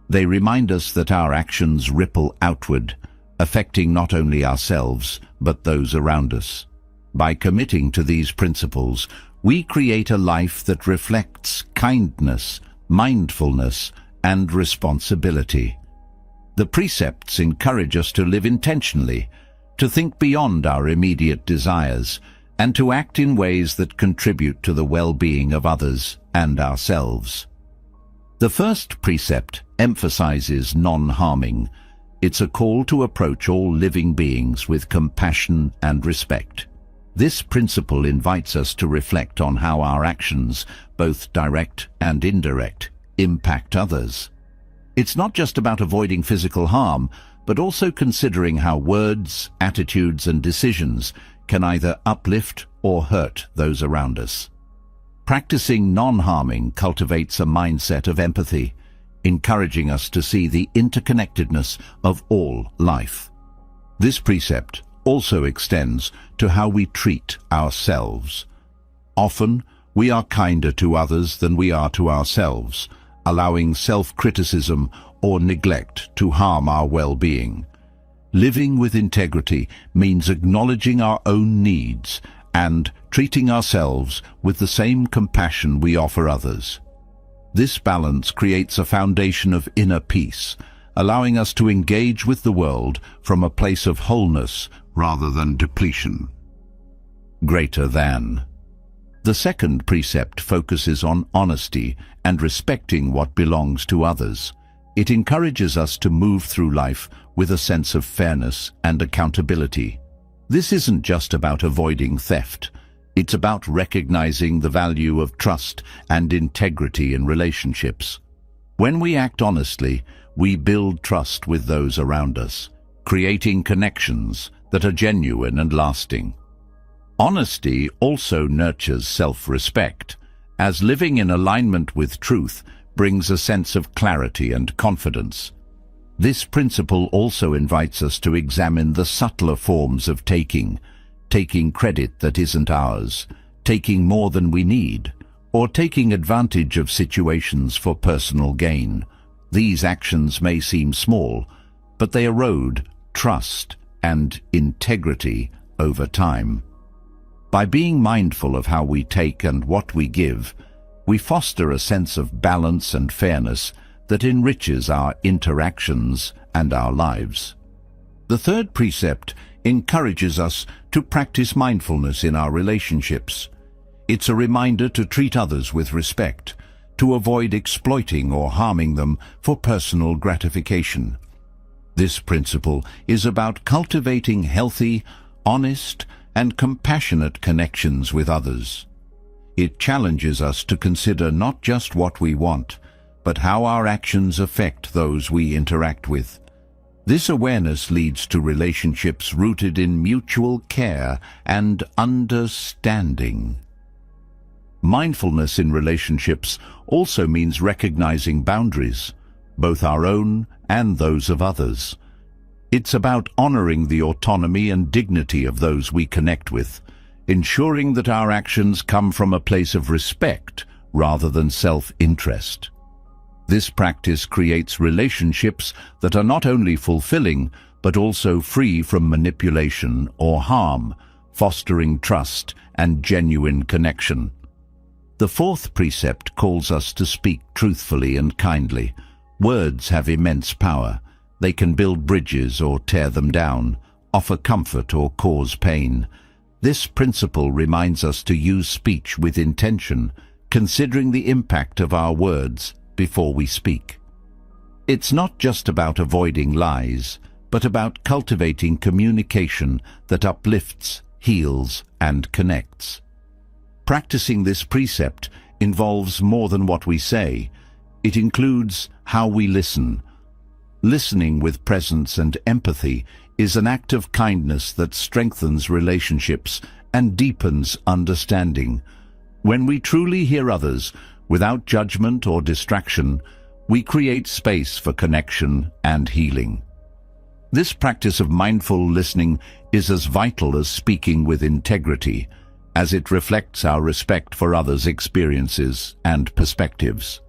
They remind us that our actions ripple outward, affecting not only ourselves, but those around us. By committing to these principles, we create a life that reflects kindness, mindfulness, and responsibility. The precepts encourage us to live intentionally, to think beyond our immediate desires, and to act in ways that contribute to the well-being of others and ourselves. The first precept emphasizes non-harming. It's a call to approach all living beings with compassion and respect. This principle invites us to reflect on how our actions, both direct and indirect, impact others. It's not just about avoiding physical harm, but also considering how words, attitudes, and decisions can either uplift or hurt those around us. Practicing non-harming cultivates a mindset of empathy, encouraging us to see the interconnectedness of all life. This precept also extends to how we treat ourselves. Often, we are kinder to others than we are to ourselves, allowing self-criticism or neglect to harm our well-being. Living with integrity means acknowledging our own needs and treating ourselves with the same compassion we offer others. This balance creates a foundation of inner peace, allowing us to engage with the world from a place of wholeness rather than depletion. Greater than. The second precept focuses on honesty and respecting what belongs to others. It encourages us to move through life with a sense of fairness and accountability. This isn't just about avoiding theft. It's about recognizing the value of trust and integrity in relationships. When we act honestly, we build trust with those around us, creating connections that are genuine and lasting. Honesty also nurtures self-respect, as living in alignment with truth brings a sense of clarity and confidence. This principle also invites us to examine the subtler forms of taking credit that isn't ours, taking more than we need, or taking advantage of situations for personal gain. These actions may seem small, but they erode trust and integrity over time. By being mindful of how we take and what we give, we foster a sense of balance and fairness that enriches our interactions and our lives. The third precept encourages us to practice mindfulness in our relationships. It's a reminder to treat others with respect, to avoid exploiting or harming them for personal gratification. This principle is about cultivating healthy, honest, and compassionate connections with others. It challenges us to consider not just what we want, but how our actions affect those we interact with. This awareness leads to relationships rooted in mutual care and understanding. Mindfulness in relationships also means recognizing boundaries, both our own and those of others. It's about honoring the autonomy and dignity of those we connect with, ensuring that our actions come from a place of respect rather than self-interest. This practice creates relationships that are not only fulfilling, but also free from manipulation or harm, fostering trust and genuine connection. The fourth precept calls us to speak truthfully and kindly. Words have immense power. They can build bridges or tear them down, offer comfort or cause pain. This principle reminds us to use speech with intention, considering the impact of our words before we speak. It's not just about avoiding lies, but about cultivating communication that uplifts, heals, and connects. Practicing this precept involves more than what we say. It includes how we listen. Listening with presence and empathy is an act of kindness that strengthens relationships and deepens understanding. When we truly hear others, without judgment or distraction, we create space for connection and healing. This practice of mindful listening is as vital as speaking with integrity, as it reflects our respect for others' experiences and perspectives.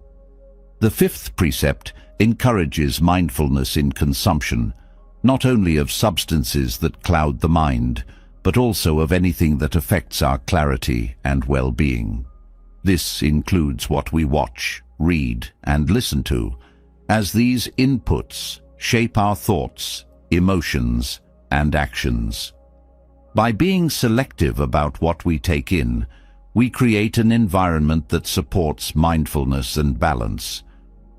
The fifth precept encourages mindfulness in consumption, not only of substances that cloud the mind, but also of anything that affects our clarity and well-being. This includes what we watch, read, and listen to, as these inputs shape our thoughts, emotions, and actions. By being selective about what we take in, we create an environment that supports mindfulness and balance.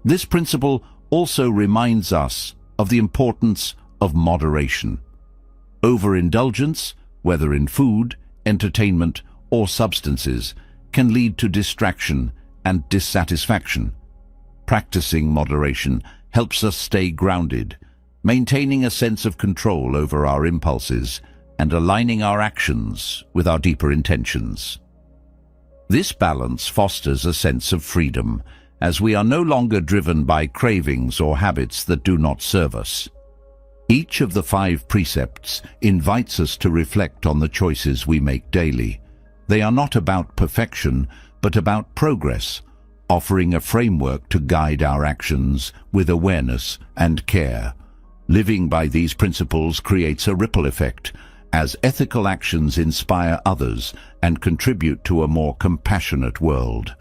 This principle also reminds us of the importance of moderation. Overindulgence, whether in food, entertainment, or substances, can lead to distraction and dissatisfaction. Practicing moderation helps us stay grounded, maintaining a sense of control over our impulses and aligning our actions with our deeper intentions. This balance fosters a sense of freedom, as we are no longer driven by cravings or habits that do not serve us. Each of the 5 precepts invites us to reflect on the choices we make daily. They are not about perfection, but about progress, offering a framework to guide our actions with awareness and care. Living by these principles creates a ripple effect, as ethical actions inspire others and contribute to a more compassionate world.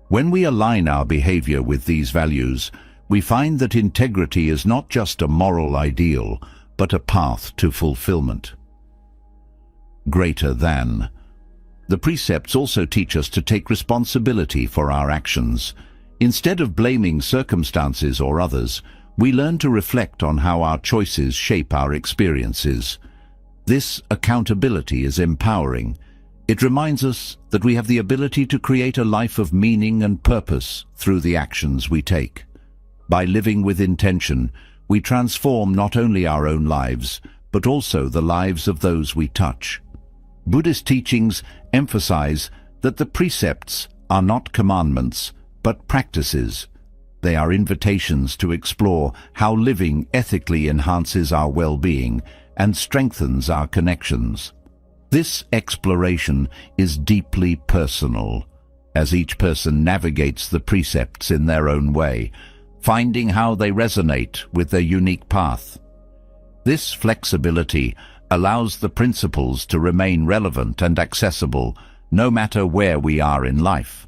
When we align our behavior with these values, we find that integrity is not just a moral ideal, but a path to fulfillment. Greater than. The precepts also teach us to take responsibility for our actions. Instead of blaming circumstances or others, we learn to reflect on how our choices shape our experiences. This accountability is empowering. It reminds us that we have the ability to create a life of meaning and purpose through the actions we take. By living with intention, we transform not only our own lives, but also the lives of those we touch. Buddhist teachings emphasize that the precepts are not commandments, but practices. They are invitations to explore how living ethically enhances our well-being and strengthens our connections. This exploration is deeply personal, as each person navigates the precepts in their own way, finding how they resonate with their unique path. This flexibility allows the principles to remain relevant and accessible no matter where we are in life.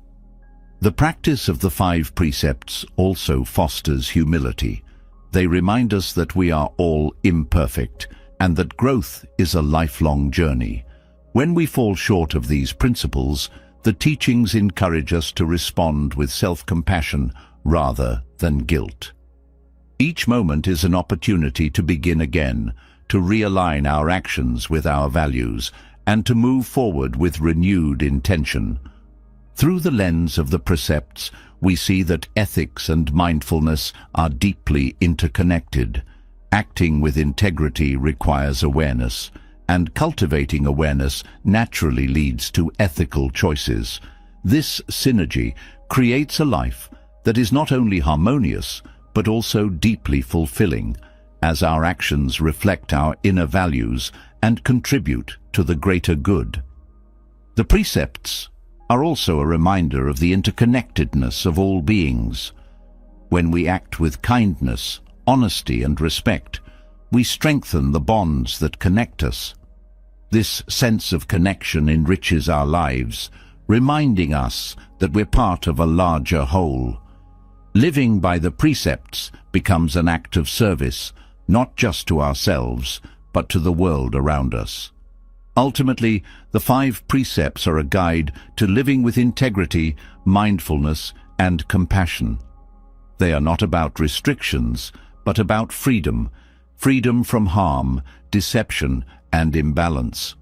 The practice of the 5 precepts also fosters humility. They remind us that we are all imperfect and that growth is a lifelong journey. When we fall short of these principles, the teachings encourage us to respond with self-compassion rather than guilt. Each moment is an opportunity to begin again, to realign our actions with our values, and to move forward with renewed intention. Through the lens of the precepts, we see that ethics and mindfulness are deeply interconnected. Acting with integrity requires awareness, and cultivating awareness naturally leads to ethical choices. This synergy creates a life that is not only harmonious, but also deeply fulfilling, as our actions reflect our inner values and contribute to the greater good. The precepts are also a reminder of the interconnectedness of all beings. When we act with kindness, honesty, and respect, we strengthen the bonds that connect us. This sense of connection enriches our lives, reminding us that we're part of a larger whole. Living by the precepts becomes an act of service, not just to ourselves, but to the world around us. Ultimately, the 5 precepts are a guide to living with integrity, mindfulness, and compassion. They are not about restrictions, but about freedom, freedom from harm, deception, and imbalance.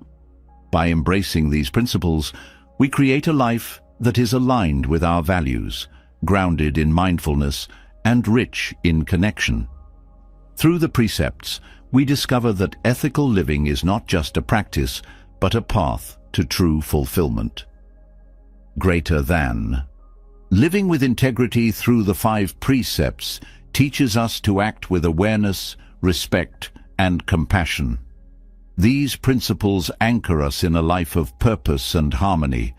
By embracing these principles, we create a life that is aligned with our values, grounded in mindfulness, and rich in connection. Through the precepts, we discover that ethical living is not just a practice, but a path to true fulfillment. Greater than. Living with integrity through the 5 precepts teaches us to act with awareness, respect, and compassion. These principles anchor us in a life of purpose and harmony,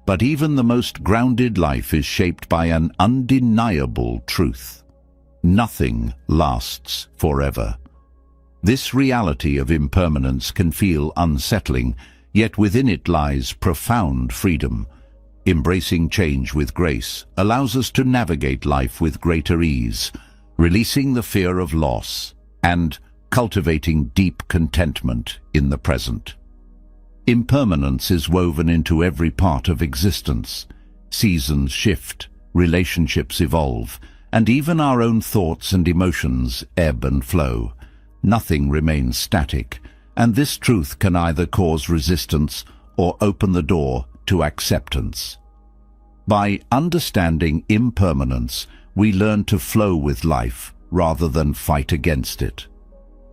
but even the most grounded life is shaped by an undeniable truth. Nothing lasts forever. This reality of impermanence can feel unsettling, yet within it lies profound freedom. Embracing change with grace allows us to navigate life with greater ease, releasing the fear of loss and cultivating deep contentment in the present. Impermanence is woven into every part of existence. Seasons shift, relationships evolve, and even our own thoughts and emotions ebb and flow. Nothing remains static, and this truth can either cause resistance or open the door to acceptance. By understanding impermanence, we learn to flow with life rather than fight against it.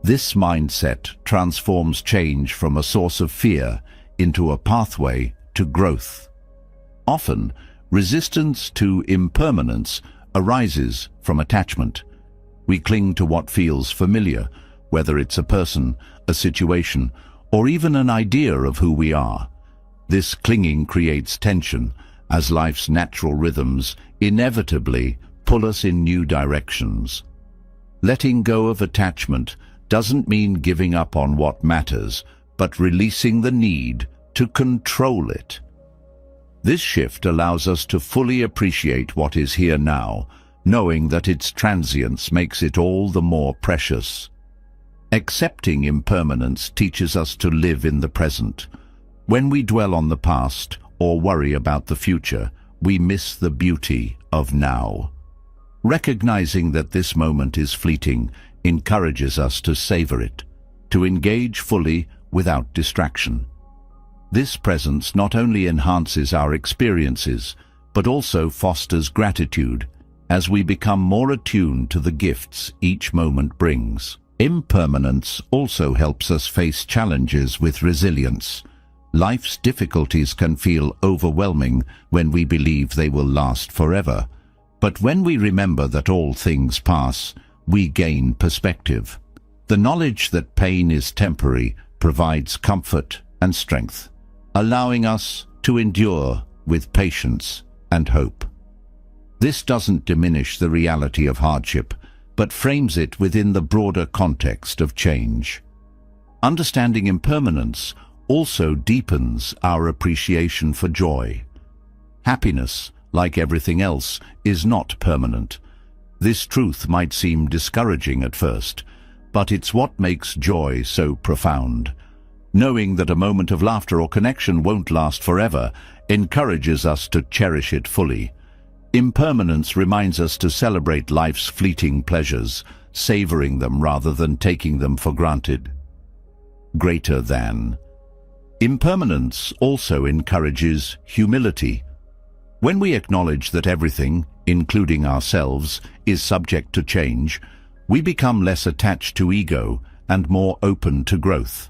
This mindset transforms change from a source of fear into a pathway to growth. Often, resistance to impermanence arises from attachment. We cling to what feels familiar, whether it's a person, a situation, or even an idea of who we are. This clinging creates tension, as life's natural rhythms inevitably pull us in new directions. Letting go of attachment doesn't mean giving up on what matters, but releasing the need to control it. This shift allows us to fully appreciate what is here now, knowing that its transience makes it all the more precious. Accepting impermanence teaches us to live in the present. When we dwell on the past or worry about the future, we miss the beauty of now. Recognizing that this moment is fleeting encourages us to savor it, to engage fully without distraction. This presence not only enhances our experiences, but also fosters gratitude as we become more attuned to the gifts each moment brings. Impermanence also helps us face challenges with resilience. Life's difficulties can feel overwhelming when we believe they will last forever. But when we remember that all things pass, we gain perspective. The knowledge that pain is temporary provides comfort and strength, allowing us to endure with patience and hope. This doesn't diminish the reality of hardship, but frames it within the broader context of change. Understanding impermanence also deepens our appreciation for joy. Happiness, like everything else, is not permanent. This truth might seem discouraging at first, but it's what makes joy so profound. Knowing that a moment of laughter or connection won't last forever encourages us to cherish it fully. Impermanence reminds us to celebrate life's fleeting pleasures, savoring them rather than taking them for granted. Greater than. Impermanence also encourages humility. When we acknowledge that everything, including ourselves, is subject to change, we become less attached to ego and more open to growth.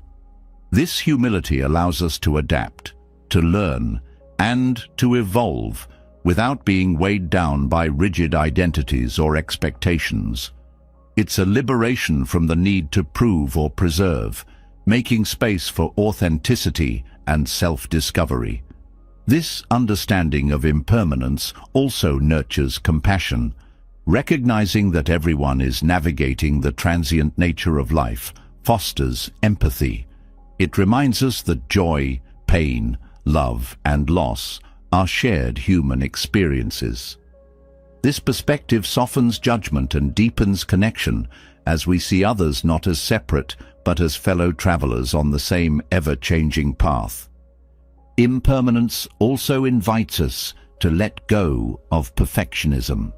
This humility allows us to adapt, to learn, and to evolve without being weighed down by rigid identities or expectations. It's a liberation from the need to prove or preserve, making space for authenticity and self-discovery. This understanding of impermanence also nurtures compassion. Recognizing that everyone is navigating the transient nature of life fosters empathy. It reminds us that joy, pain, love, and loss are shared human experiences. This perspective softens judgment and deepens connection as we see others not as separate but as fellow travelers on the same ever-changing path. Impermanence also invites us to let go of perfectionism.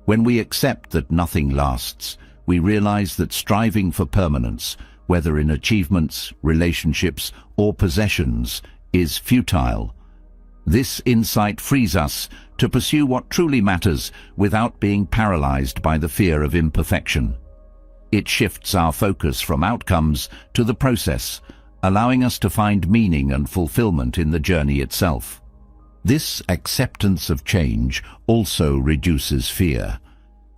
When we accept that nothing lasts, we realize that striving for permanence, whether in achievements, relationships, or possessions, is futile. This insight frees us to pursue what truly matters without being paralyzed by the fear of imperfection. It shifts our focus from outcomes to the process, allowing us to find meaning and fulfillment in the journey itself. This acceptance of change also reduces fear.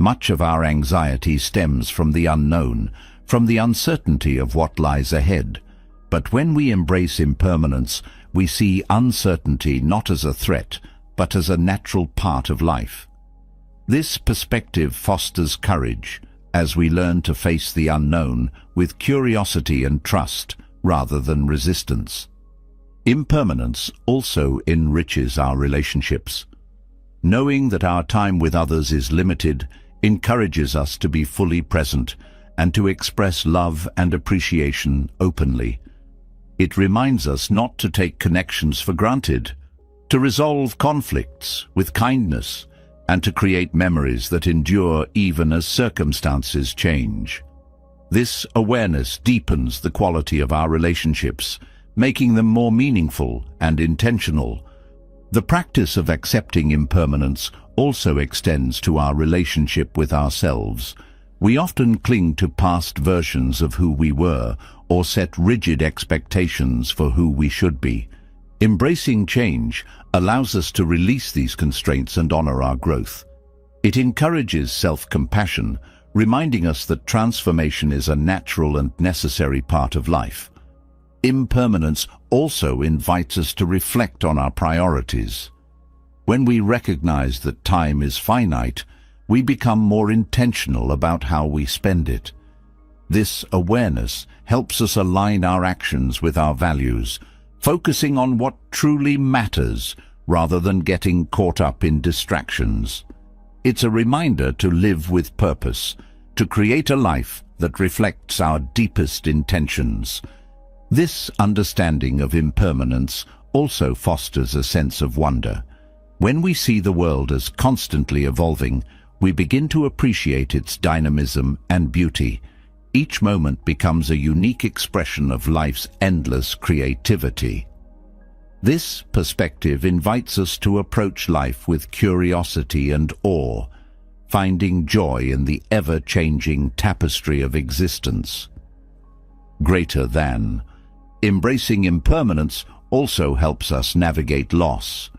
Much of our anxiety stems from the unknown, from the uncertainty of what lies ahead. But when we embrace impermanence, we see uncertainty not as a threat, but as a natural part of life. This perspective fosters courage, as we learn to face the unknown with curiosity and trust, rather than resistance. Impermanence also enriches our relationships. Knowing that our time with others is limited encourages us to be fully present and to express love and appreciation openly. It reminds us not to take connections for granted, to resolve conflicts with kindness, and to create memories that endure even as circumstances change. This awareness deepens the quality of our relationships, making them more meaningful and intentional. The practice of accepting impermanence also extends to our relationship with ourselves. We often cling to past versions of who we were or set rigid expectations for who we should be. Embracing change allows us to release these constraints and honor our growth. It encourages self-compassion, reminding us that transformation is a natural and necessary part of life. Impermanence also invites us to reflect on our priorities. When we recognize that time is finite, we become more intentional about how we spend it. This awareness helps us align our actions with our values, focusing on what truly matters rather than getting caught up in distractions. It's a reminder to live with purpose, to create a life that reflects our deepest intentions. This understanding of impermanence also fosters a sense of wonder. When we see the world as constantly evolving, we begin to appreciate its dynamism and beauty. Each moment becomes a unique expression of life's endless creativity. This perspective invites us to approach life with curiosity and awe, finding joy in the ever-changing tapestry of existence. Greater than. Embracing impermanence also helps us navigate loss.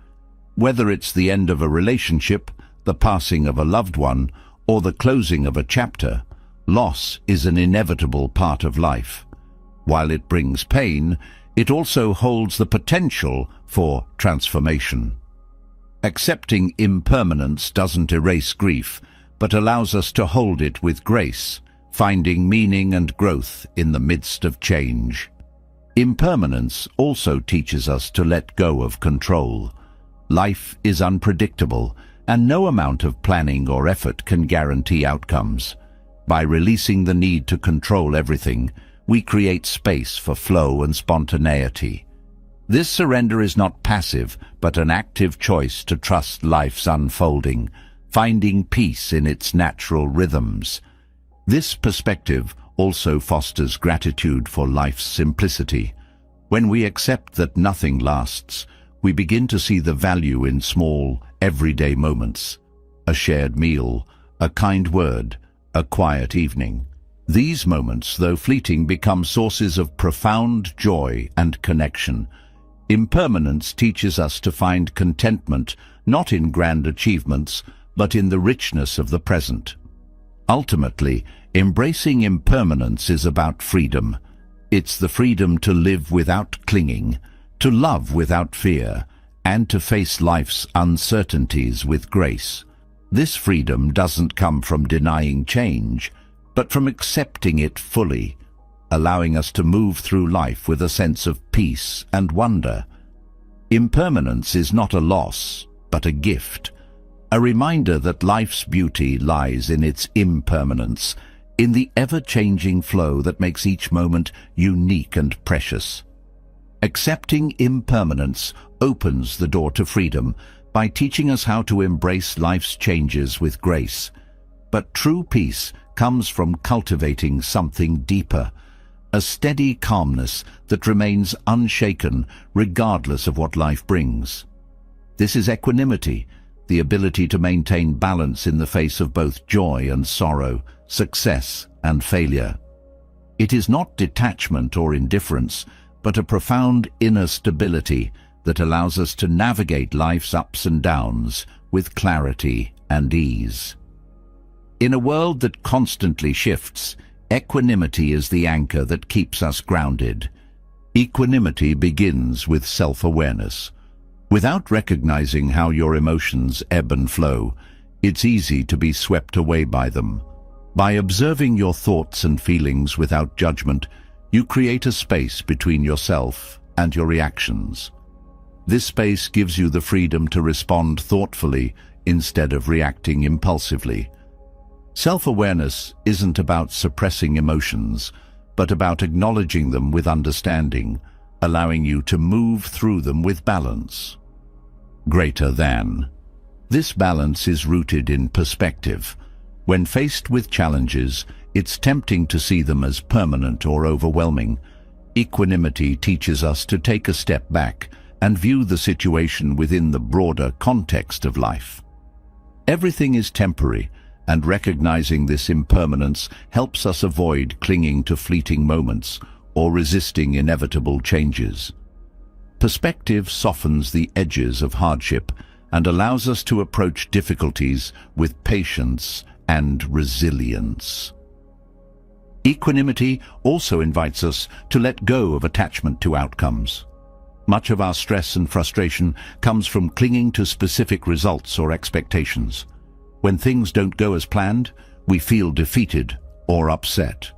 Whether it's the end of a relationship, the passing of a loved one, or the closing of a chapter, loss is an inevitable part of life. While it brings pain, it also holds the potential for transformation. Accepting impermanence doesn't erase grief, but allows us to hold it with grace, finding meaning and growth in the midst of change. Impermanence also teaches us to let go of control. Life is unpredictable, and no amount of planning or effort can guarantee outcomes. By releasing the need to control everything, we create space for flow and spontaneity. This surrender is not passive, but an active choice to trust life's unfolding, finding peace in its natural rhythms. This perspective also fosters gratitude for life's simplicity. When we accept that nothing lasts, we begin to see the value in small, everyday moments. A shared meal, a kind word, a quiet evening. These moments, though fleeting, become sources of profound joy and connection. Impermanence teaches us to find contentment not in grand achievements, but in the richness of the present. Ultimately, embracing impermanence is about freedom. It's the freedom to live without clinging, to love without fear, and to face life's uncertainties with grace. This freedom doesn't come from denying change, but from accepting it fully, allowing us to move through life with a sense of peace and wonder. Impermanence is not a loss, but a gift, a reminder that life's beauty lies in its impermanence, in the ever-changing flow that makes each moment unique and precious. Accepting impermanence opens the door to freedom by teaching us how to embrace life's changes with grace. But true peace comes from cultivating something deeper, a steady calmness that remains unshaken regardless of what life brings. This is equanimity, the ability to maintain balance in the face of both joy and sorrow, success and failure. It is not detachment or indifference, but a profound inner stability that allows us to navigate life's ups and downs with clarity and ease. In a world that constantly shifts, equanimity is the anchor that keeps us grounded. Equanimity begins with self-awareness. Without recognizing how your emotions ebb and flow, it's easy to be swept away by them. By observing your thoughts and feelings without judgment, you create a space between yourself and your reactions. This space gives you the freedom to respond thoughtfully instead of reacting impulsively. Self-awareness isn't about suppressing emotions, but about acknowledging them with understanding, allowing you to move through them with balance. Greater than. This balance is rooted in perspective. When faced with challenges, it's tempting to see them as permanent or overwhelming. Equanimity teaches us to take a step back and view the situation within the broader context of life. Everything is temporary, and recognizing this impermanence helps us avoid clinging to fleeting moments or resisting inevitable changes. Perspective softens the edges of hardship and allows us to approach difficulties with patience and resilience. Equanimity also invites us to let go of attachment to outcomes. Much of our stress and frustration comes from clinging to specific results or expectations. When things don't go as planned, we feel defeated or upset.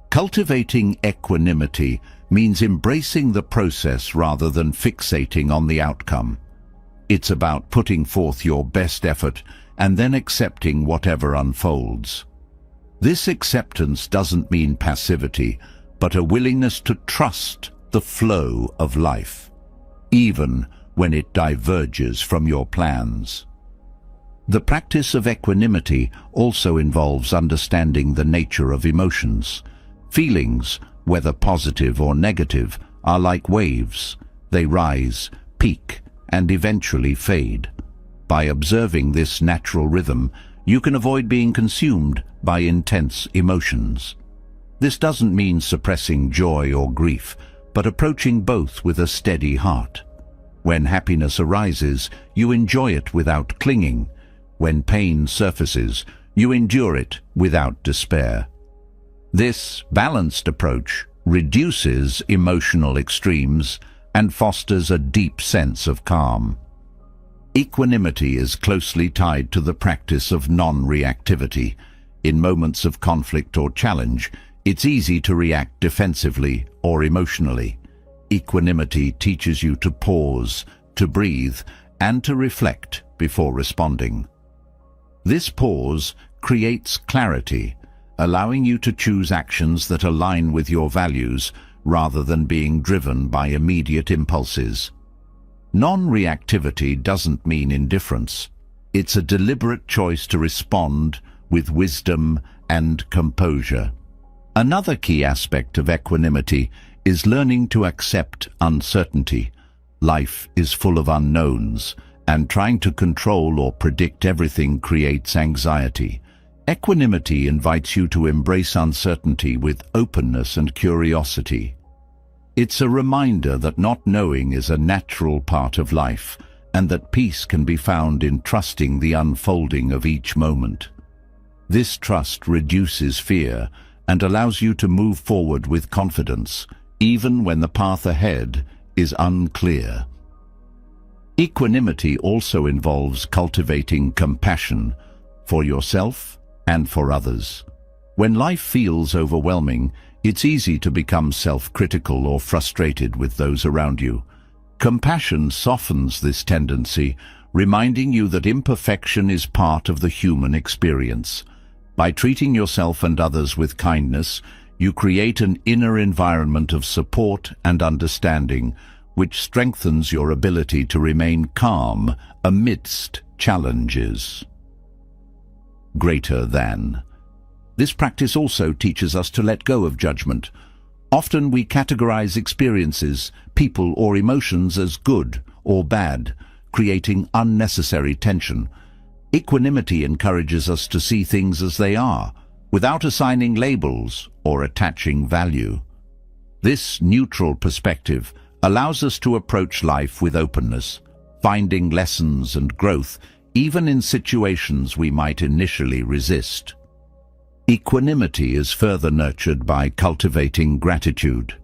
Cultivating equanimity means embracing the process rather than fixating on the outcome. It's about putting forth your best effort and then accepting whatever unfolds. This acceptance doesn't mean passivity, but a willingness to trust the flow of life, even when it diverges from your plans. The practice of equanimity also involves understanding the nature of emotions. Feelings, whether positive or negative, are like waves. They rise, peak, and eventually fade. By observing this natural rhythm, you can avoid being consumed by intense emotions. This doesn't mean suppressing joy or grief, but approaching both with a steady heart. When happiness arises, you enjoy it without clinging. When pain surfaces, you endure it without despair. This balanced approach reduces emotional extremes and fosters a deep sense of calm. Equanimity is closely tied to the practice of non-reactivity. In moments of conflict or challenge, it's easy to react defensively or emotionally. Equanimity teaches you to pause, to breathe, and to reflect before responding. This pause creates clarity, allowing you to choose actions that align with your values rather than being driven by immediate impulses. Non-reactivity doesn't mean indifference. It's a deliberate choice to respond with wisdom and composure. Another key aspect of equanimity is learning to accept uncertainty. Life is full of unknowns, and trying to control or predict everything creates anxiety. Equanimity invites you to embrace uncertainty with openness and curiosity. It's a reminder that not knowing is a natural part of life, and that peace can be found in trusting the unfolding of each moment. This trust reduces fear and allows you to move forward with confidence, even when the path ahead is unclear. Equanimity also involves cultivating compassion for yourself and for others. When life feels overwhelming, it's easy to become self-critical or frustrated with those around you. Compassion softens this tendency, reminding you that imperfection is part of the human experience. By treating yourself and others with kindness, you create an inner environment of support and understanding, which strengthens your ability to remain calm amidst challenges. Greater than. This practice also teaches us to let go of judgment. Often we categorize experiences, people, or emotions as good or bad, creating unnecessary tension. Equanimity encourages us to see things as they are, without assigning labels or attaching value. This neutral perspective allows us to approach life with openness, finding lessons and growth even in situations we might initially resist. Equanimity is further nurtured by cultivating gratitude.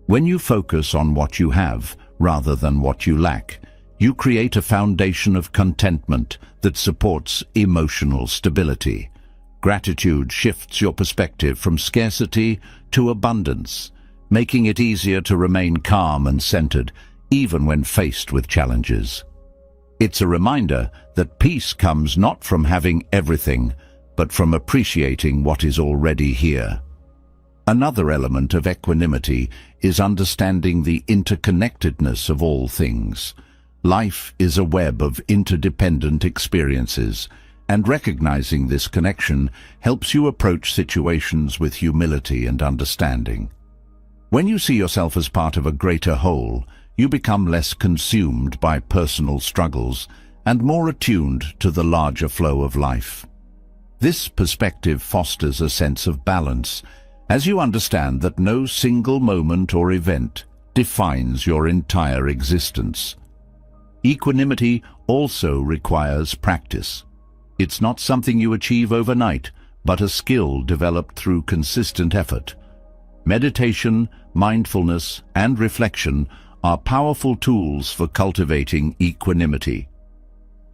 When you focus on what you have rather than what you lack, you create a foundation of contentment that supports emotional stability. Gratitude shifts your perspective from scarcity to abundance, making it easier to remain calm and centered, even when faced with challenges. It's a reminder that peace comes not from having everything, but from appreciating what is already here. Another element of equanimity is understanding the interconnectedness of all things. Life is a web of interdependent experiences, and recognizing this connection helps you approach situations with humility and understanding. When you see yourself as part of a greater whole, you become less consumed by personal struggles and more attuned to the larger flow of life. This perspective fosters a sense of balance, as you understand that no single moment or event defines your entire existence. Equanimity also requires practice. It's not something you achieve overnight, but a skill developed through consistent effort. Meditation, mindfulness, and reflection are powerful tools for cultivating equanimity.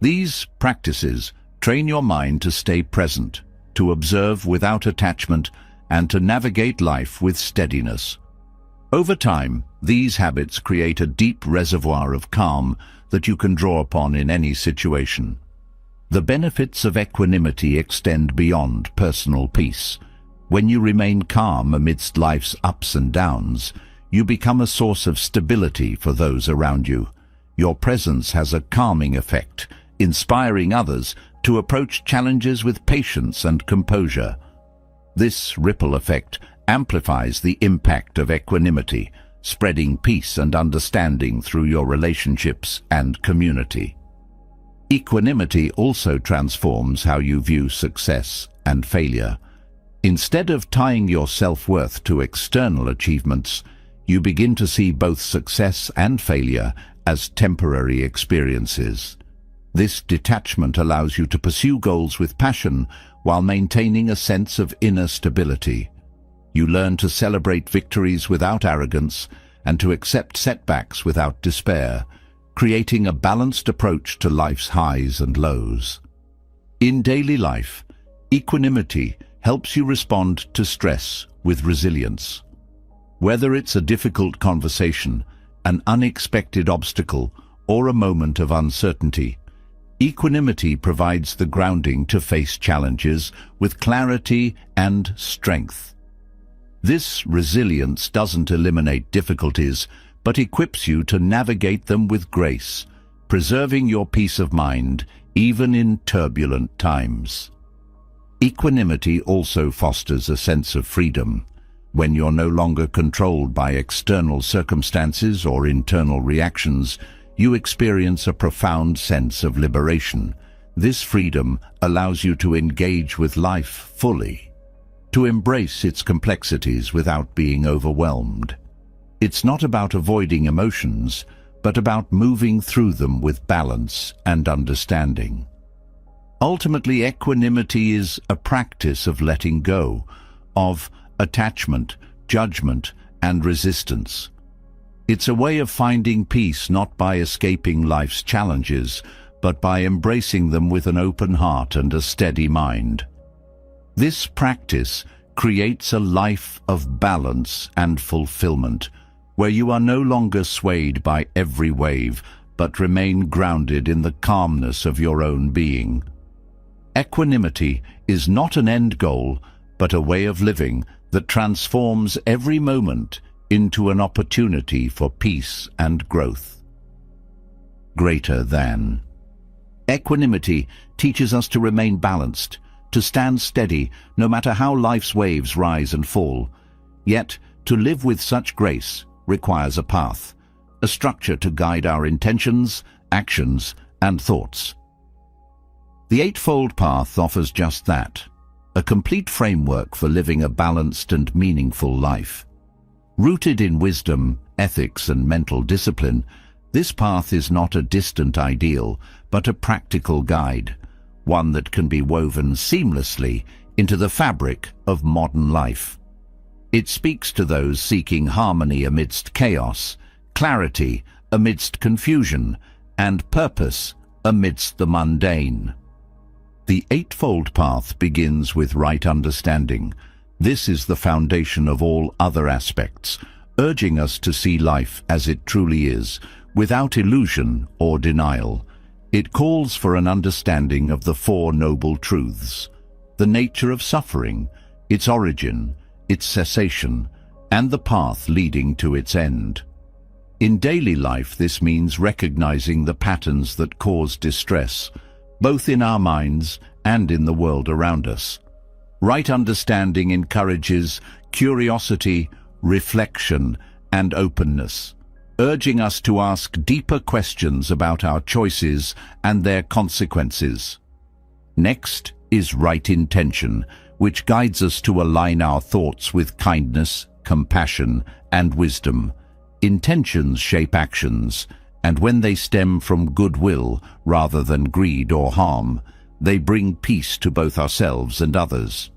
These practices train your mind to stay present, to observe without attachment, and to navigate life with steadiness. Over time, these habits create a deep reservoir of calm that you can draw upon in any situation. The benefits of equanimity extend beyond personal peace. When you remain calm amidst life's ups and downs, you become a source of stability for those around you. Your presence has a calming effect, inspiring others to approach challenges with patience and composure. This ripple effect amplifies the impact of equanimity, spreading peace and understanding through your relationships and community. Equanimity also transforms how you view success and failure. Instead of tying your self-worth to external achievements, you begin to see both success and failure as temporary experiences. This detachment allows you to pursue goals with passion while maintaining a sense of inner stability. You learn to celebrate victories without arrogance and to accept setbacks without despair, creating a balanced approach to life's highs and lows. In daily life, equanimity helps you respond to stress with resilience. Whether it's a difficult conversation, an unexpected obstacle, or a moment of uncertainty, equanimity provides the grounding to face challenges with clarity and strength. This resilience doesn't eliminate difficulties, but equips you to navigate them with grace, preserving your peace of mind even in turbulent times. Equanimity also fosters a sense of freedom. When you're no longer controlled by external circumstances or internal reactions, you experience a profound sense of liberation. This freedom allows you to engage with life fully, to embrace its complexities without being overwhelmed. It's not about avoiding emotions, but about moving through them with balance and understanding. Ultimately, equanimity is a practice of letting go, of attachment, judgment, and resistance. It's a way of finding peace not by escaping life's challenges, but by embracing them with an open heart and a steady mind. This practice creates a life of balance and fulfillment, where you are no longer swayed by every wave, but remain grounded in the calmness of your own being. Equanimity is not an end goal, but a way of living that transforms every moment into an opportunity for peace and growth. Greater than. Equanimity teaches us to remain balanced, to stand steady no matter how life's waves rise and fall. Yet, to live with such grace requires a path, a structure to guide our intentions, actions, and thoughts. The Eightfold Path offers just that, a complete framework for living a balanced and meaningful life. Rooted in wisdom, ethics, and mental discipline, this path is not a distant ideal, but a practical guide, one that can be woven seamlessly into the fabric of modern life. It speaks to those seeking harmony amidst chaos, clarity amidst confusion, and purpose amidst the mundane. The Eightfold Path begins with right understanding. This is the foundation of all other aspects, urging us to see life as it truly is, without illusion or denial. It calls for an understanding of the Four Noble Truths, the nature of suffering, its origin, its cessation, and the path leading to its end. In daily life, this means recognizing the patterns that cause distress, both in our minds and in the world around us. Right understanding encourages curiosity, reflection, and openness, urging us to ask deeper questions about our choices and their consequences. Next is right intention, which guides us to align our thoughts with kindness, compassion, and wisdom. Intentions shape actions, and when they stem from goodwill rather than greed or harm, they bring peace to both ourselves and others.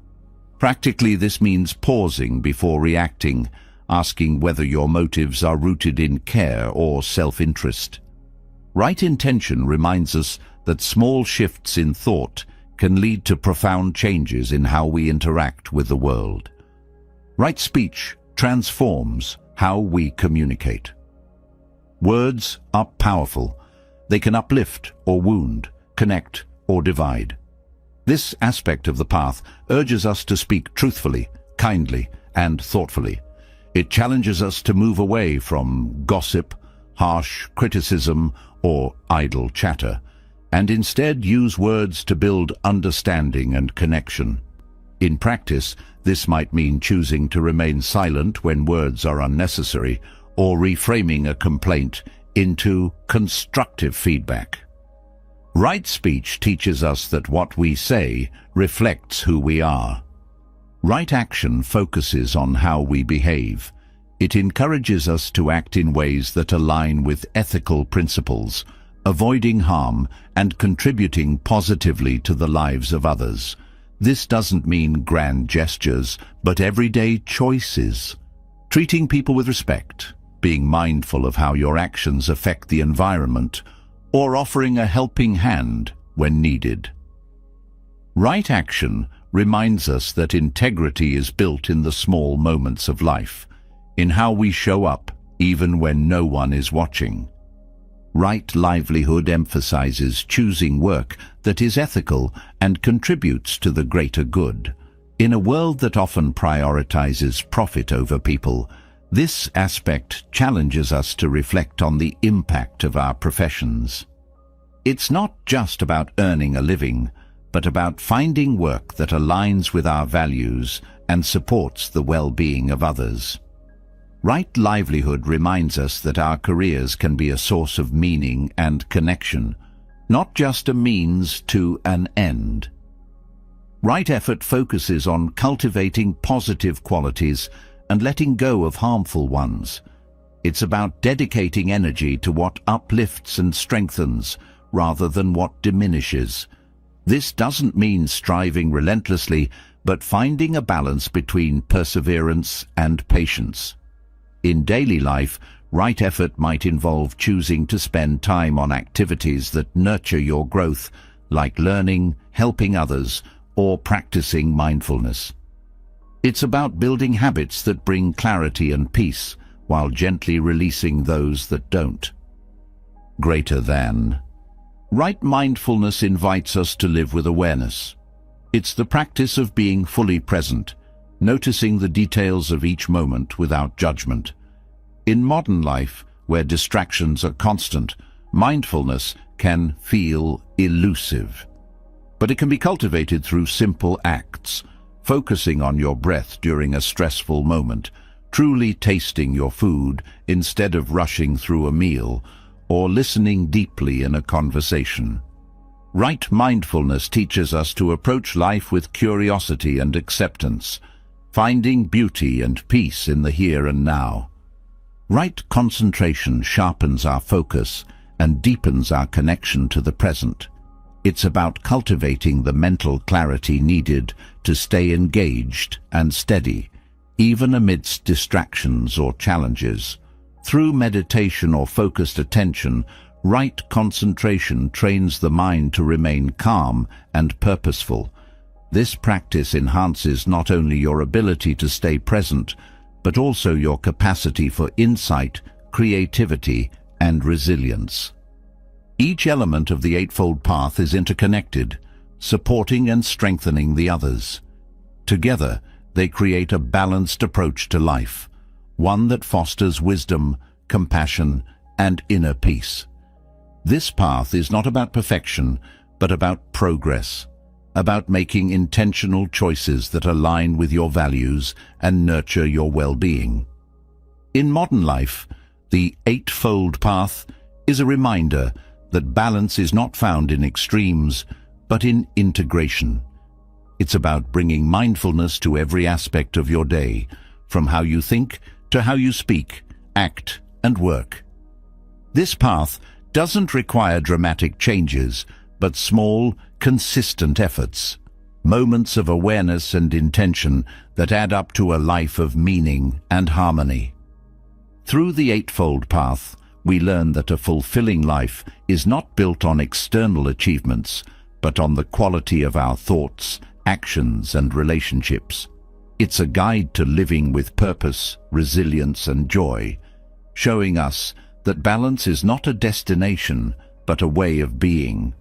Practically, this means pausing before reacting, asking whether your motives are rooted in care or self-interest. Right intention reminds us that small shifts in thought can lead to profound changes in how we interact with the world. Right speech transforms how we communicate. Words are powerful. They can uplift or wound, connect or divide. This aspect of the path urges us to speak truthfully, kindly, and thoughtfully. It challenges us to move away from gossip, harsh criticism, or idle chatter, and instead use words to build understanding and connection. In practice, this might mean choosing to remain silent when words are unnecessary, or reframing a complaint into constructive feedback. Right speech teaches us that what we say reflects who we are. Right action focuses on how we behave. It encourages us to act in ways that align with ethical principles, avoiding harm and contributing positively to the lives of others. This doesn't mean grand gestures, but everyday choices. Treating people with respect, being mindful of how your actions affect the environment, or offering a helping hand when needed. Right action reminds us that integrity is built in the small moments of life, in how we show up even when no one is watching. Right livelihood emphasizes choosing work that is ethical and contributes to the greater good. In a world that often prioritizes profit over people, this aspect challenges us to reflect on the impact of our professions. It's not just about earning a living, but about finding work that aligns with our values and supports the well-being of others. Right livelihood reminds us that our careers can be a source of meaning and connection, not just a means to an end. Right effort focuses on cultivating positive qualities and letting go of harmful ones. It's about dedicating energy to what uplifts and strengthens rather than what diminishes. This doesn't mean striving relentlessly, but finding a balance between perseverance and patience. In daily life, right effort might involve choosing to spend time on activities that nurture your growth, like learning, helping others, or practicing mindfulness. It's about building habits that bring clarity and peace, while gently releasing those that don't. Greater than. Right mindfulness invites us to live with awareness. It's the practice of being fully present, noticing the details of each moment without judgment. In modern life, where distractions are constant, mindfulness can feel elusive. But it can be cultivated through simple acts, focusing on your breath during a stressful moment, truly tasting your food instead of rushing through a meal, or listening deeply in a conversation. Right mindfulness teaches us to approach life with curiosity and acceptance, finding beauty and peace in the here and now. Right concentration sharpens our focus and deepens our connection to the present. It's about cultivating the mental clarity needed to stay engaged and steady, even amidst distractions or challenges. Through meditation or focused attention, right concentration trains the mind to remain calm and purposeful. This practice enhances not only your ability to stay present, but also your capacity for insight, creativity, and resilience. Each element of the Eightfold Path is interconnected, supporting and strengthening the others. Together, they create a balanced approach to life, one that fosters wisdom, compassion, and inner peace. This path is not about perfection, but about progress, about making intentional choices that align with your values and nurture your well-being. In modern life, the Eightfold Path is a reminder that balance is not found in extremes, but in integration. It's about bringing mindfulness to every aspect of your day, from how you think to how you speak, act, and work. This path doesn't require dramatic changes, but small, consistent efforts, moments of awareness and intention that add up to a life of meaning and harmony. Through the Eightfold Path, we learn that a fulfilling life is not built on external achievements, but on the quality of our thoughts, actions, and relationships. It's a guide to living with purpose, resilience, and joy, showing us that balance is not a destination, but a way of being.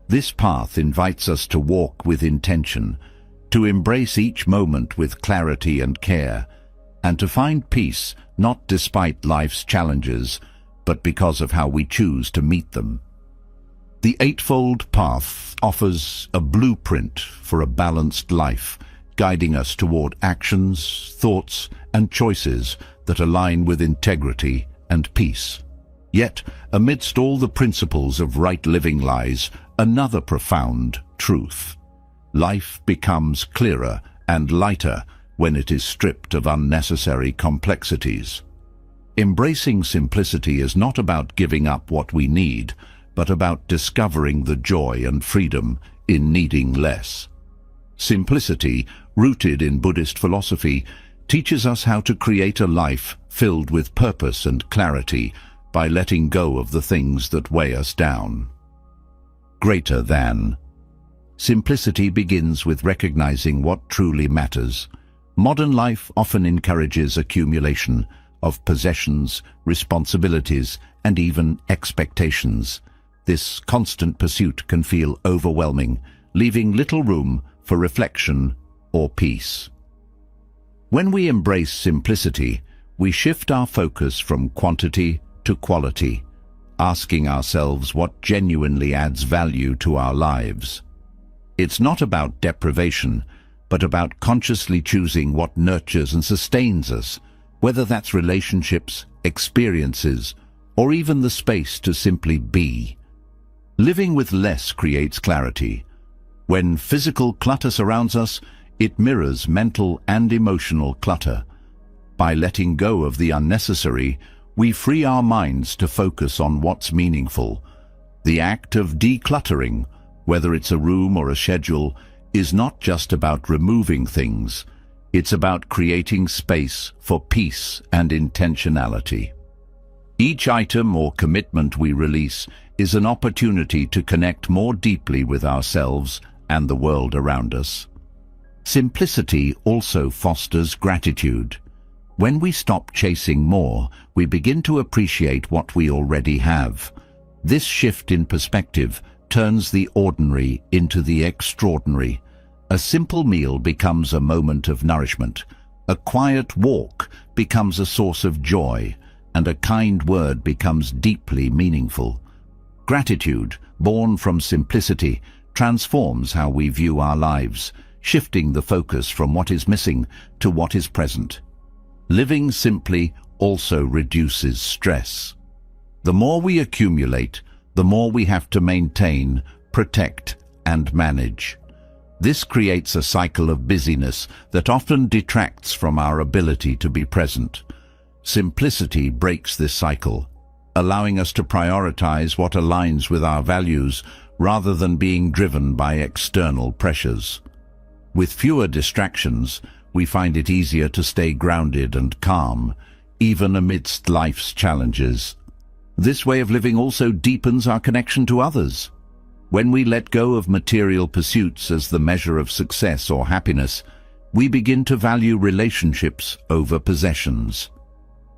This path invites us to walk with intention, to embrace each moment with clarity and care, and to find peace not despite life's challenges, but because of how we choose to meet them. The Eightfold Path offers a blueprint for a balanced life, guiding us toward actions, thoughts, and choices that align with integrity and peace. Yet, amidst all the principles of right living lies another profound truth. Life becomes clearer and lighter when it is stripped of unnecessary complexities. Embracing simplicity is not about giving up what we need, but about discovering the joy and freedom in needing less. Simplicity, rooted in Buddhist philosophy, teaches us how to create a life filled with purpose and clarity by letting go of the things that weigh us down. Greater than. Simplicity begins with recognizing what truly matters. Modern life often encourages accumulation of possessions, responsibilities, and even expectations. This constant pursuit can feel overwhelming, leaving little room for reflection or peace. When we embrace simplicity, we shift our focus from quantity to quality, asking ourselves what genuinely adds value to our lives. It's not about deprivation, but about consciously choosing what nurtures and sustains us, whether that's relationships, experiences, or even the space to simply be. Living with less creates clarity. When physical clutter surrounds us, it mirrors mental and emotional clutter. By letting go of the unnecessary, we free our minds to focus on what's meaningful. The act of decluttering, whether it's a room or a schedule, is not just about removing things. It's about creating space for peace and intentionality. Each item or commitment we release is an opportunity to connect more deeply with ourselves and the world around us. Simplicity also fosters gratitude. When we stop chasing more, we begin to appreciate what we already have. This shift in perspective turns the ordinary into the extraordinary. A simple meal becomes a moment of nourishment. A quiet walk becomes a source of joy, and a kind word becomes deeply meaningful. Gratitude, born from simplicity, transforms how we view our lives, shifting the focus from what is missing to what is present. Living simply also reduces stress. The more we accumulate, the more we have to maintain, protect, and manage. This creates a cycle of busyness that often detracts from our ability to be present. Simplicity breaks this cycle, allowing us to prioritize what aligns with our values rather than being driven by external pressures. With fewer distractions, we find it easier to stay grounded and calm, even amidst life's challenges. This way of living also deepens our connection to others. When we let go of material pursuits as the measure of success or happiness, we begin to value relationships over possessions.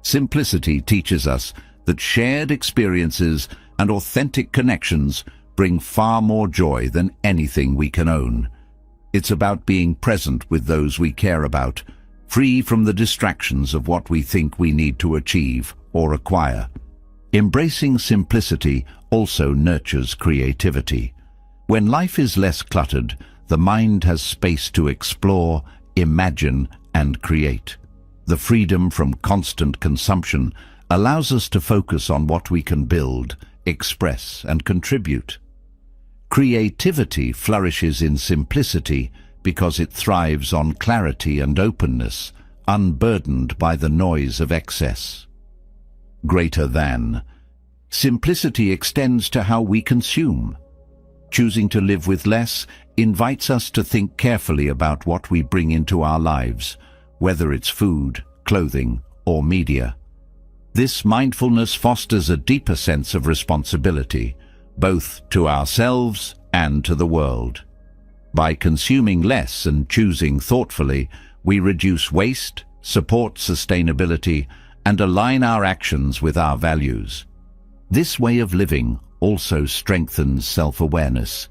Simplicity teaches us that shared experiences and authentic connections bring far more joy than anything we can own. It's about being present with those we care about, free from the distractions of what we think we need to achieve or acquire. Embracing simplicity also nurtures creativity. When life is less cluttered, the mind has space to explore, imagine, and create. The freedom from constant consumption allows us to focus on what we can build, express, and contribute. Creativity flourishes in simplicity because it thrives on clarity and openness, unburdened by the noise of excess. Greater than. Simplicity extends to how we consume. Choosing to live with less invites us to think carefully about what we bring into our lives, whether it's food, clothing, or media. This mindfulness fosters a deeper sense of responsibility, both to ourselves and to the world. By consuming less and choosing thoughtfully, we reduce waste, support sustainability, and align our actions with our values. This way of living also strengthens self-awareness.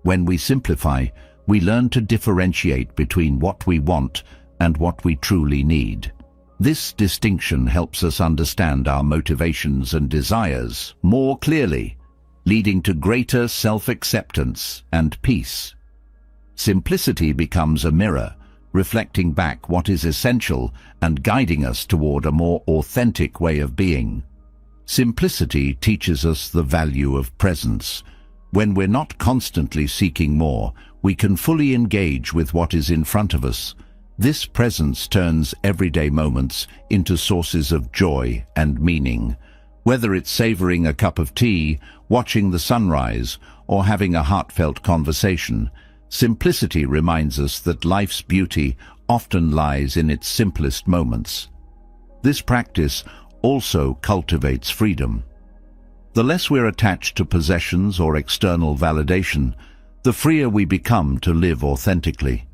When we simplify, we learn to differentiate between what we want and what we truly need. This distinction helps us understand our motivations and desires more clearly, leading to greater self-acceptance and peace. Simplicity becomes a mirror, reflecting back what is essential and guiding us toward a more authentic way of being. Simplicity teaches us the value of presence. When we're not constantly seeking more, we can fully engage with what is in front of us. This presence turns everyday moments into sources of joy and meaning. Whether it's savoring a cup of tea, watching the sunrise, or having a heartfelt conversation, simplicity reminds us that life's beauty often lies in its simplest moments. This practice also cultivates freedom. The less we're attached to possessions or external validation, the freer we become to live authentically.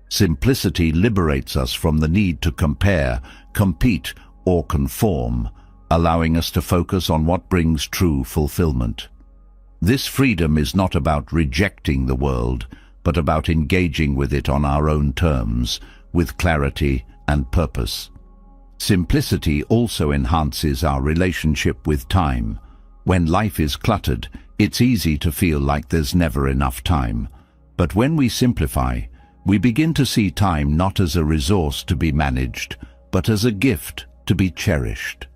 Simplicity liberates us from the need to compare, compete, or conform, allowing us to focus on what brings true fulfillment. This freedom is not about rejecting the world, but about engaging with it on our own terms, with clarity and purpose. Simplicity also enhances our relationship with time. When life is cluttered, it's easy to feel like there's never enough time. But when we simplify, we begin to see time not as a resource to be managed, but as a gift to be cherished.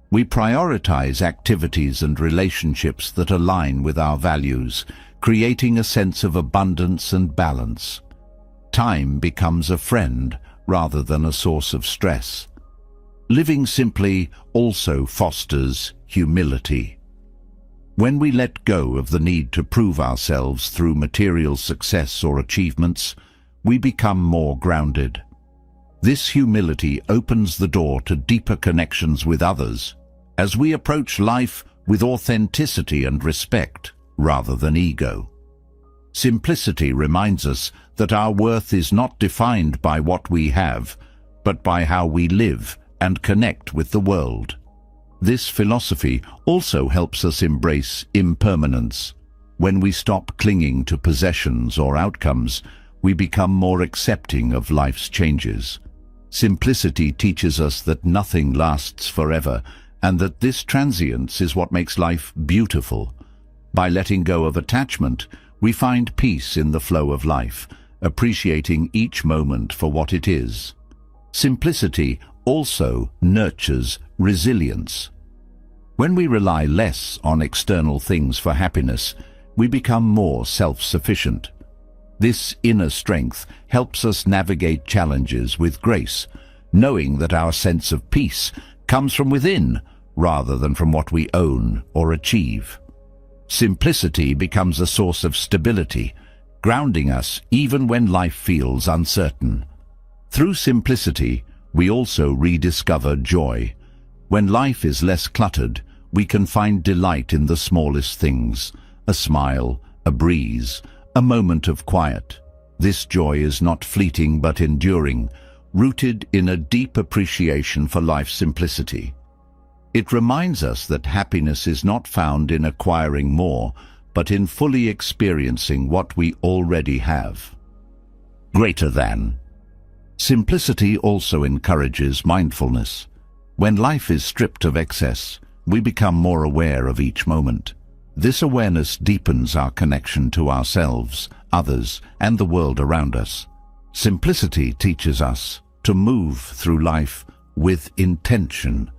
We prioritize activities and relationships that align with our values, creating a sense of abundance and balance. Time becomes a friend rather than a source of stress. Living simply also fosters humility. When we let go of the need to prove ourselves through material success or achievements, we become more grounded. This humility opens the door to deeper connections with others, as we approach life with authenticity and respect rather than ego. Simplicity reminds us that our worth is not defined by what we have, but by how we live and connect with the world. This philosophy also helps us embrace impermanence. When we stop clinging to possessions or outcomes, we become more accepting of life's changes. Simplicity teaches us that nothing lasts forever, and that this transience is what makes life beautiful. By letting go of attachment, we find peace in the flow of life, appreciating each moment for what it is. Simplicity also nurtures resilience. When we rely less on external things for happiness, we become more self-sufficient. This inner strength helps us navigate challenges with grace, knowing that our sense of peace comes from within rather than from what we own or achieve. Simplicity becomes a source of stability, grounding us even when life feels uncertain. Through simplicity, we also rediscover joy. When life is less cluttered, we can find delight in the smallest things: a smile, a breeze, a moment of quiet. This joy is not fleeting but enduring, rooted in a deep appreciation for life's simplicity. It reminds us that happiness is not found in acquiring more, but in fully experiencing what we already have. Greater than. Simplicity also encourages mindfulness. When life is stripped of excess, we become more aware of each moment. This awareness deepens our connection to ourselves, others, and the world around us. Simplicity teaches us to move through life with intention,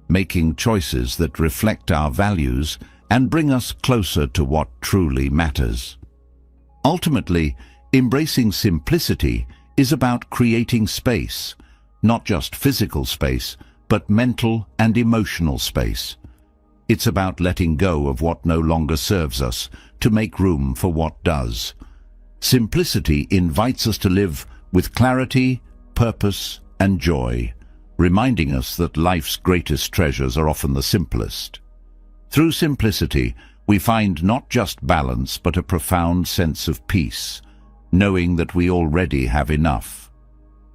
making choices that reflect our values and bring us closer to what truly matters. Ultimately, embracing simplicity is about creating space, not just physical space, but mental and emotional space. It's about letting go of what no longer serves us to make room for what does. Simplicity invites us to live with clarity, purpose, and joy, reminding us that life's greatest treasures are often the simplest. Through simplicity, we find not just balance but a profound sense of peace, knowing that we already have enough.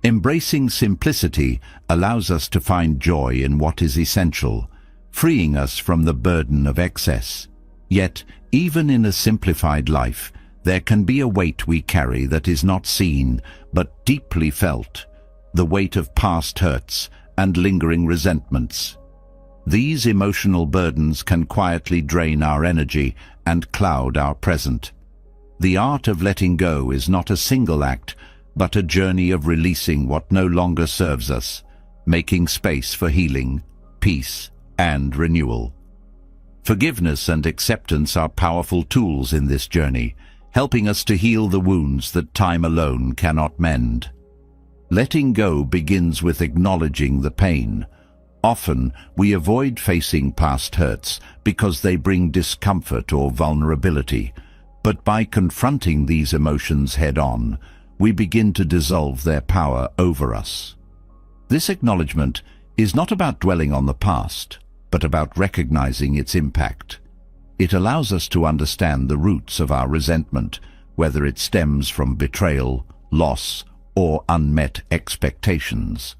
Embracing simplicity allows us to find joy in what is essential, freeing us from the burden of excess. Yet, even in a simplified life, there can be a weight we carry that is not seen but deeply felt, the weight of past hurts and lingering resentments. These emotional burdens can quietly drain our energy and cloud our present. The art of letting go is not a single act, but a journey of releasing what no longer serves us, making space for healing, peace, and renewal. Forgiveness and acceptance are powerful tools in this journey, helping us to heal the wounds that time alone cannot mend. Letting go begins with acknowledging the pain. Often, we avoid facing past hurts because they bring discomfort or vulnerability. But by confronting these emotions head-on, we begin to dissolve their power over us. This acknowledgement is not about dwelling on the past, but about recognizing its impact. It allows us to understand the roots of our resentment, whether it stems from betrayal, loss, or unmet expectations.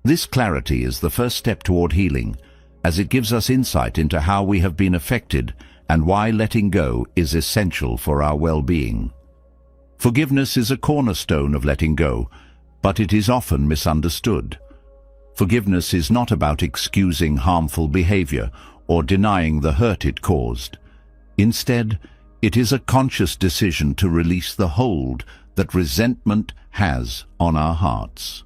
This clarity is the first step toward healing, as it gives us insight into how we have been affected and why letting go is essential for our well-being. Forgiveness is a cornerstone of letting go, but it is often misunderstood. Forgiveness is not about excusing harmful behavior or denying the hurt it caused. Instead, it is a conscious decision to release the hold that resentment has on our hearts.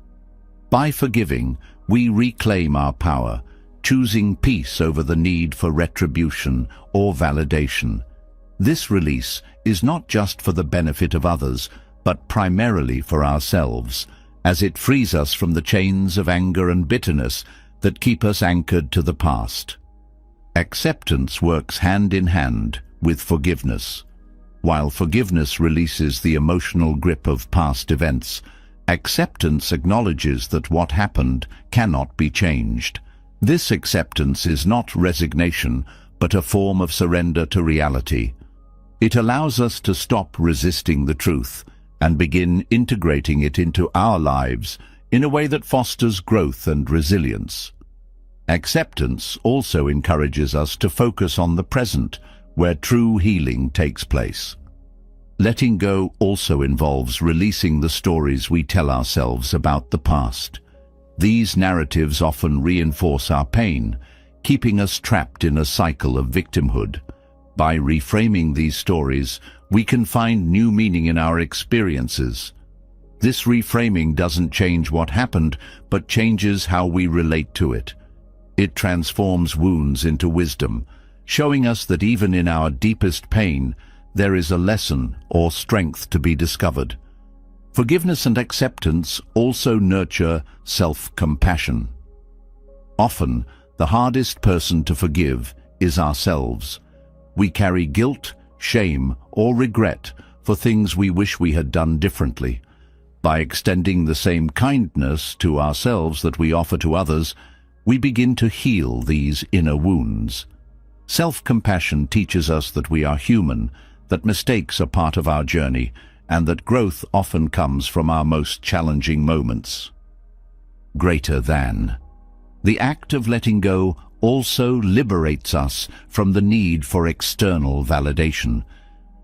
By forgiving, we reclaim our power, choosing peace over the need for retribution or validation. This release is not just for the benefit of others, but primarily for ourselves, as it frees us from the chains of anger and bitterness that keep us anchored to the past. Acceptance works hand in hand with forgiveness. While forgiveness releases the emotional grip of past events, acceptance acknowledges that what happened cannot be changed. This acceptance is not resignation, but a form of surrender to reality. It allows us to stop resisting the truth and begin integrating it into our lives in a way that fosters growth and resilience. Acceptance also encourages us to focus on the present, where true healing takes place. Letting go also involves releasing the stories we tell ourselves about the past. These narratives often reinforce our pain, keeping us trapped in a cycle of victimhood. By reframing these stories, we can find new meaning in our experiences. This reframing doesn't change what happened, but changes how we relate to it. It transforms wounds into wisdom, showing us that even in our deepest pain, there is a lesson or strength to be discovered. Forgiveness and acceptance also nurture self-compassion. Often, the hardest person to forgive is ourselves. We carry guilt, shame, or regret for things we wish we had done differently. By extending the same kindness to ourselves that we offer to others, we begin to heal these inner wounds. Self-compassion teaches us that we are human, that mistakes are part of our journey, and that growth often comes from our most challenging moments. Greater than. The act of letting go also liberates us from the need for external validation.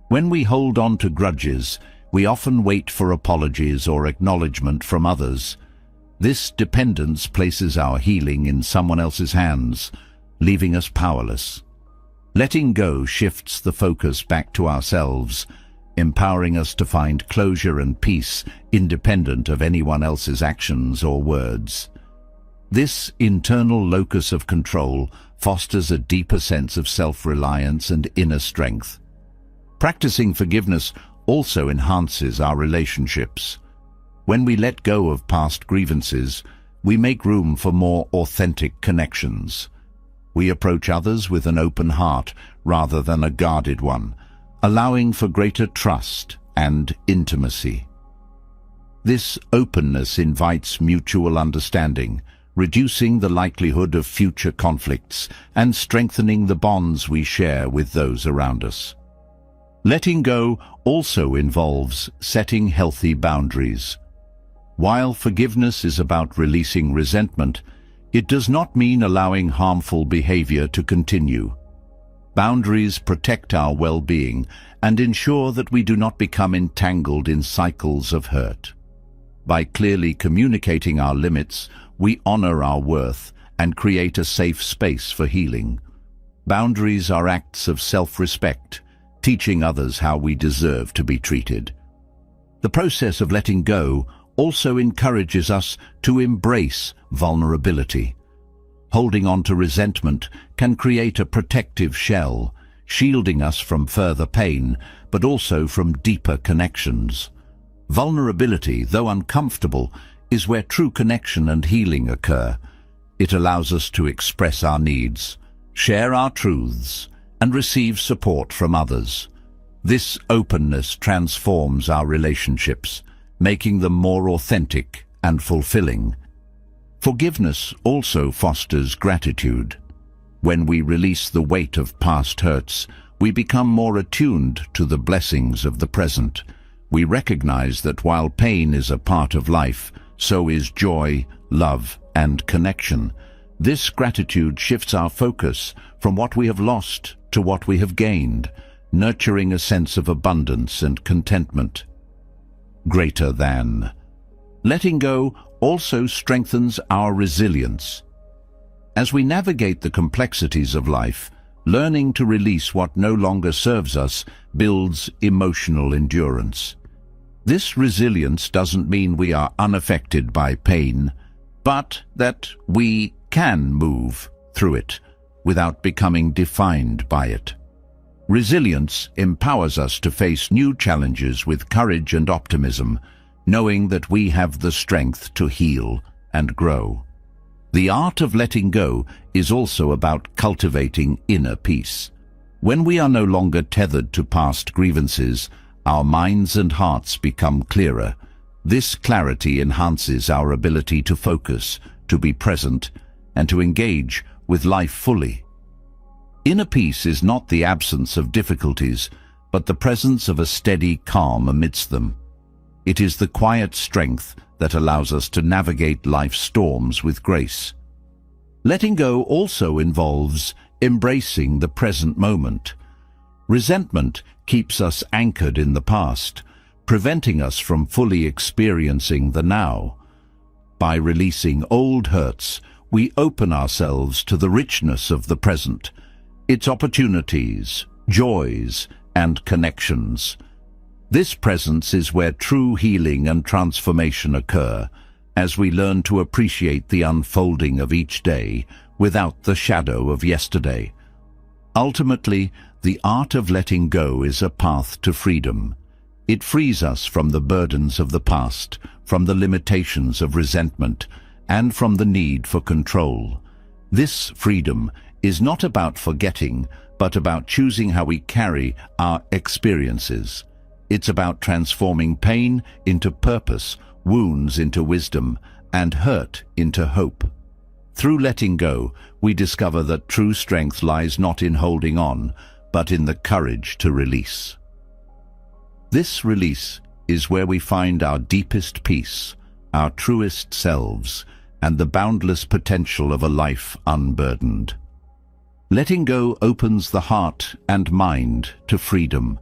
When we hold on to grudges, we often wait for apologies or acknowledgement from others. This dependence places our healing in someone else's hands, leaving us powerless. Letting go shifts the focus back to ourselves, empowering us to find closure and peace independent of anyone else's actions or words. This internal locus of control fosters a deeper sense of self-reliance and inner strength. Practicing forgiveness also enhances our relationships. When we let go of past grievances, we make room for more authentic connections. We approach others with an open heart rather than a guarded one, allowing for greater trust and intimacy. This openness invites mutual understanding, reducing the likelihood of future conflicts and strengthening the bonds we share with those around us. Letting go also involves setting healthy boundaries. While forgiveness is about releasing resentment, it does not mean allowing harmful behavior to continue. Boundaries protect our well-being and ensure that we do not become entangled in cycles of hurt. By clearly communicating our limits, we honor our worth and create a safe space for healing. Boundaries are acts of self-respect, teaching others how we deserve to be treated. The process of letting go also encourages us to embrace vulnerability. Holding on to resentment can create a protective shell, shielding us from further pain, but also from deeper connections. Vulnerability, though uncomfortable, is where true connection and healing occur. It allows us to express our needs, share our truths, and receive support from others. This openness transforms our relationships, making them more authentic and fulfilling. Forgiveness also fosters gratitude. When we release the weight of past hurts, we become more attuned to the blessings of the present. We recognize that while pain is a part of life, so is joy, love, and connection. This gratitude shifts our focus from what we have lost to what we have gained, nurturing a sense of abundance and contentment. Greater than. Letting go also strengthens our resilience. As we navigate the complexities of life, learning to release what no longer serves us builds emotional endurance. This resilience doesn't mean we are unaffected by pain, but that we can move through it without becoming defined by it. Resilience empowers us to face new challenges with courage and optimism, knowing that we have the strength to heal and grow. The art of letting go is also about cultivating inner peace. When we are no longer tethered to past grievances, our minds and hearts become clearer. This clarity enhances our ability to focus, to be present, and to engage with life fully. Inner peace is not the absence of difficulties, but the presence of a steady calm amidst them. It is the quiet strength that allows us to navigate life's storms with grace. Letting go also involves embracing the present moment. Resentment keeps us anchored in the past, preventing us from fully experiencing the now. By releasing old hurts, we open ourselves to the richness of the present, its opportunities, joys, and connections. This presence is where true healing and transformation occur, as we learn to appreciate the unfolding of each day without the shadow of yesterday. Ultimately, the art of letting go is a path to freedom. It frees us from the burdens of the past, from the limitations of resentment, and from the need for control. This freedom is not about forgetting, but about choosing how we carry our experiences. It's about transforming pain into purpose, wounds into wisdom, and hurt into hope. Through letting go, we discover that true strength lies not in holding on, but in the courage to release. This release is where we find our deepest peace, our truest selves, and the boundless potential of a life unburdened. Letting go opens the heart and mind to freedom,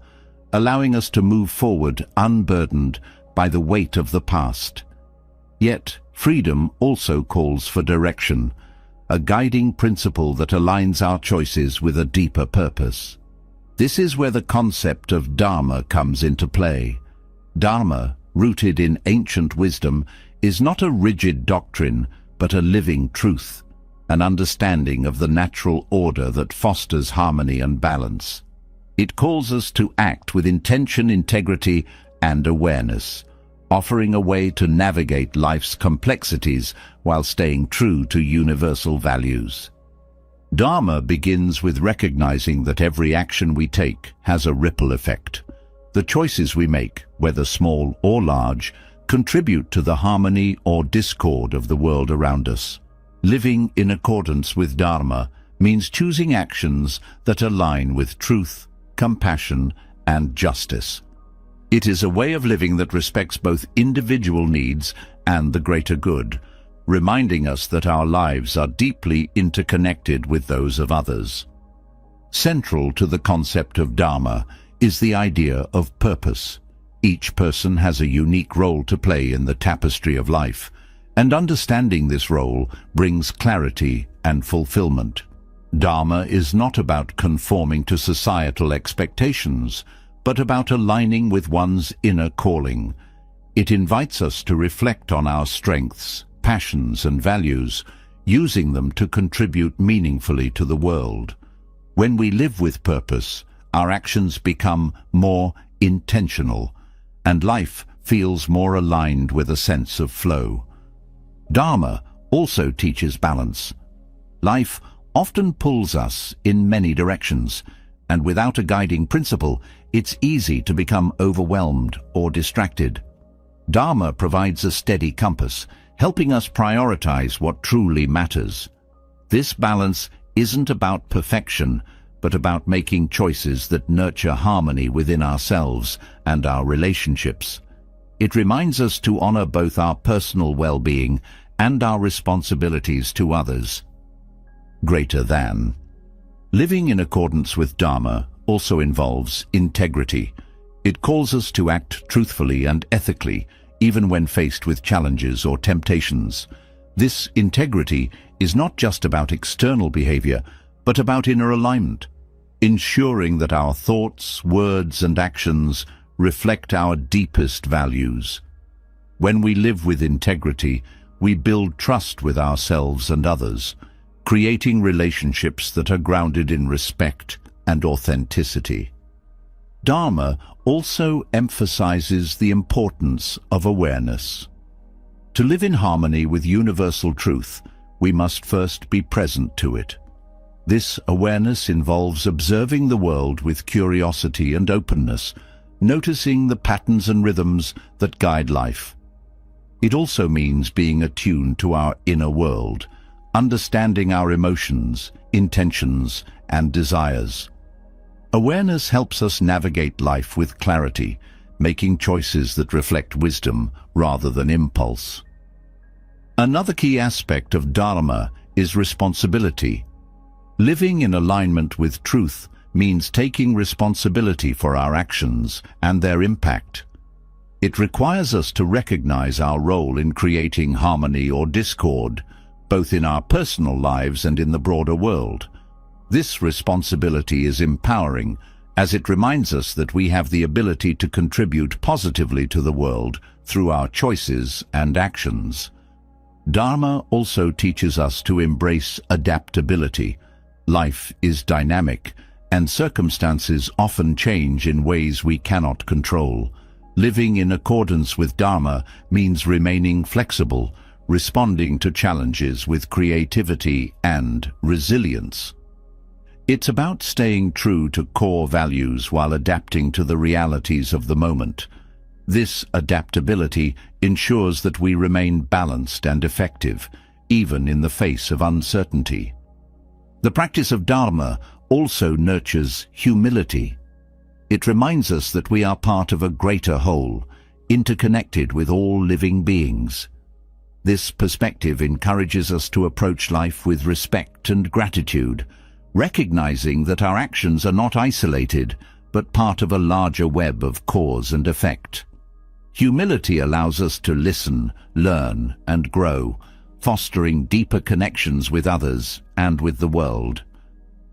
allowing us to move forward unburdened by the weight of the past. Yet, freedom also calls for direction, a guiding principle that aligns our choices with a deeper purpose. This is where the concept of Dharma comes into play. Dharma, rooted in ancient wisdom, is not a rigid doctrine, but a living truth, an understanding of the natural order that fosters harmony and balance. It calls us to act with intention, integrity, and awareness, offering a way to navigate life's complexities while staying true to universal values. Dharma begins with recognizing that every action we take has a ripple effect. The choices we make, whether small or large, contribute to the harmony or discord of the world around us. Living in accordance with Dharma means choosing actions that align with truth, compassion, and justice. It is a way of living that respects both individual needs and the greater good, reminding us that our lives are deeply interconnected with those of others. Central to the concept of Dharma is the idea of purpose. Each person has a unique role to play in the tapestry of life, and understanding this role brings clarity and fulfillment. Dharma is not about conforming to societal expectations, but about aligning with one's inner calling. It invites us to reflect on our strengths, passions, and values, using them to contribute meaningfully to the world. When we live with purpose, our actions become more intentional, and life feels more aligned with a sense of flow. Dharma also teaches balance. Life often pulls us in many directions, and without a guiding principle, it's easy to become overwhelmed or distracted. Dharma provides a steady compass, helping us prioritize what truly matters. This balance isn't about perfection, but about making choices that nurture harmony within ourselves and our relationships. It reminds us to honor both our personal well-being and our responsibilities to others. Greater than. Living in accordance with Dharma also involves integrity. It calls us to act truthfully and ethically, even when faced with challenges or temptations. This integrity is not just about external behavior, but about inner alignment, ensuring that our thoughts, words, and actions reflect our deepest values. When we live with integrity, we build trust with ourselves and others, creating relationships that are grounded in respect and authenticity. Dharma also emphasizes the importance of awareness. To live in harmony with universal truth, we must first be present to it. This awareness involves observing the world with curiosity and openness, noticing the patterns and rhythms that guide life. It also means being attuned to our inner world, understanding our emotions, intentions, and desires. Awareness helps us navigate life with clarity, making choices that reflect wisdom rather than impulse. Another key aspect of Dharma is responsibility. Living in alignment with truth means taking responsibility for our actions and their impact. It requires us to recognize our role in creating harmony or discord, both in our personal lives and in the broader world. This responsibility is empowering, as it reminds us that we have the ability to contribute positively to the world through our choices and actions. Dharma also teaches us to embrace adaptability. Life is dynamic, and circumstances often change in ways we cannot control. Living in accordance with Dharma means remaining flexible, responding to challenges with creativity and resilience. It's about staying true to core values while adapting to the realities of the moment. This adaptability ensures that we remain balanced and effective, even in the face of uncertainty. The practice of Dharma also nurtures humility. It reminds us that we are part of a greater whole, interconnected with all living beings. This perspective encourages us to approach life with respect and gratitude, recognizing that our actions are not isolated, but part of a larger web of cause and effect. Humility allows us to listen, learn, and grow, fostering deeper connections with others and with the world.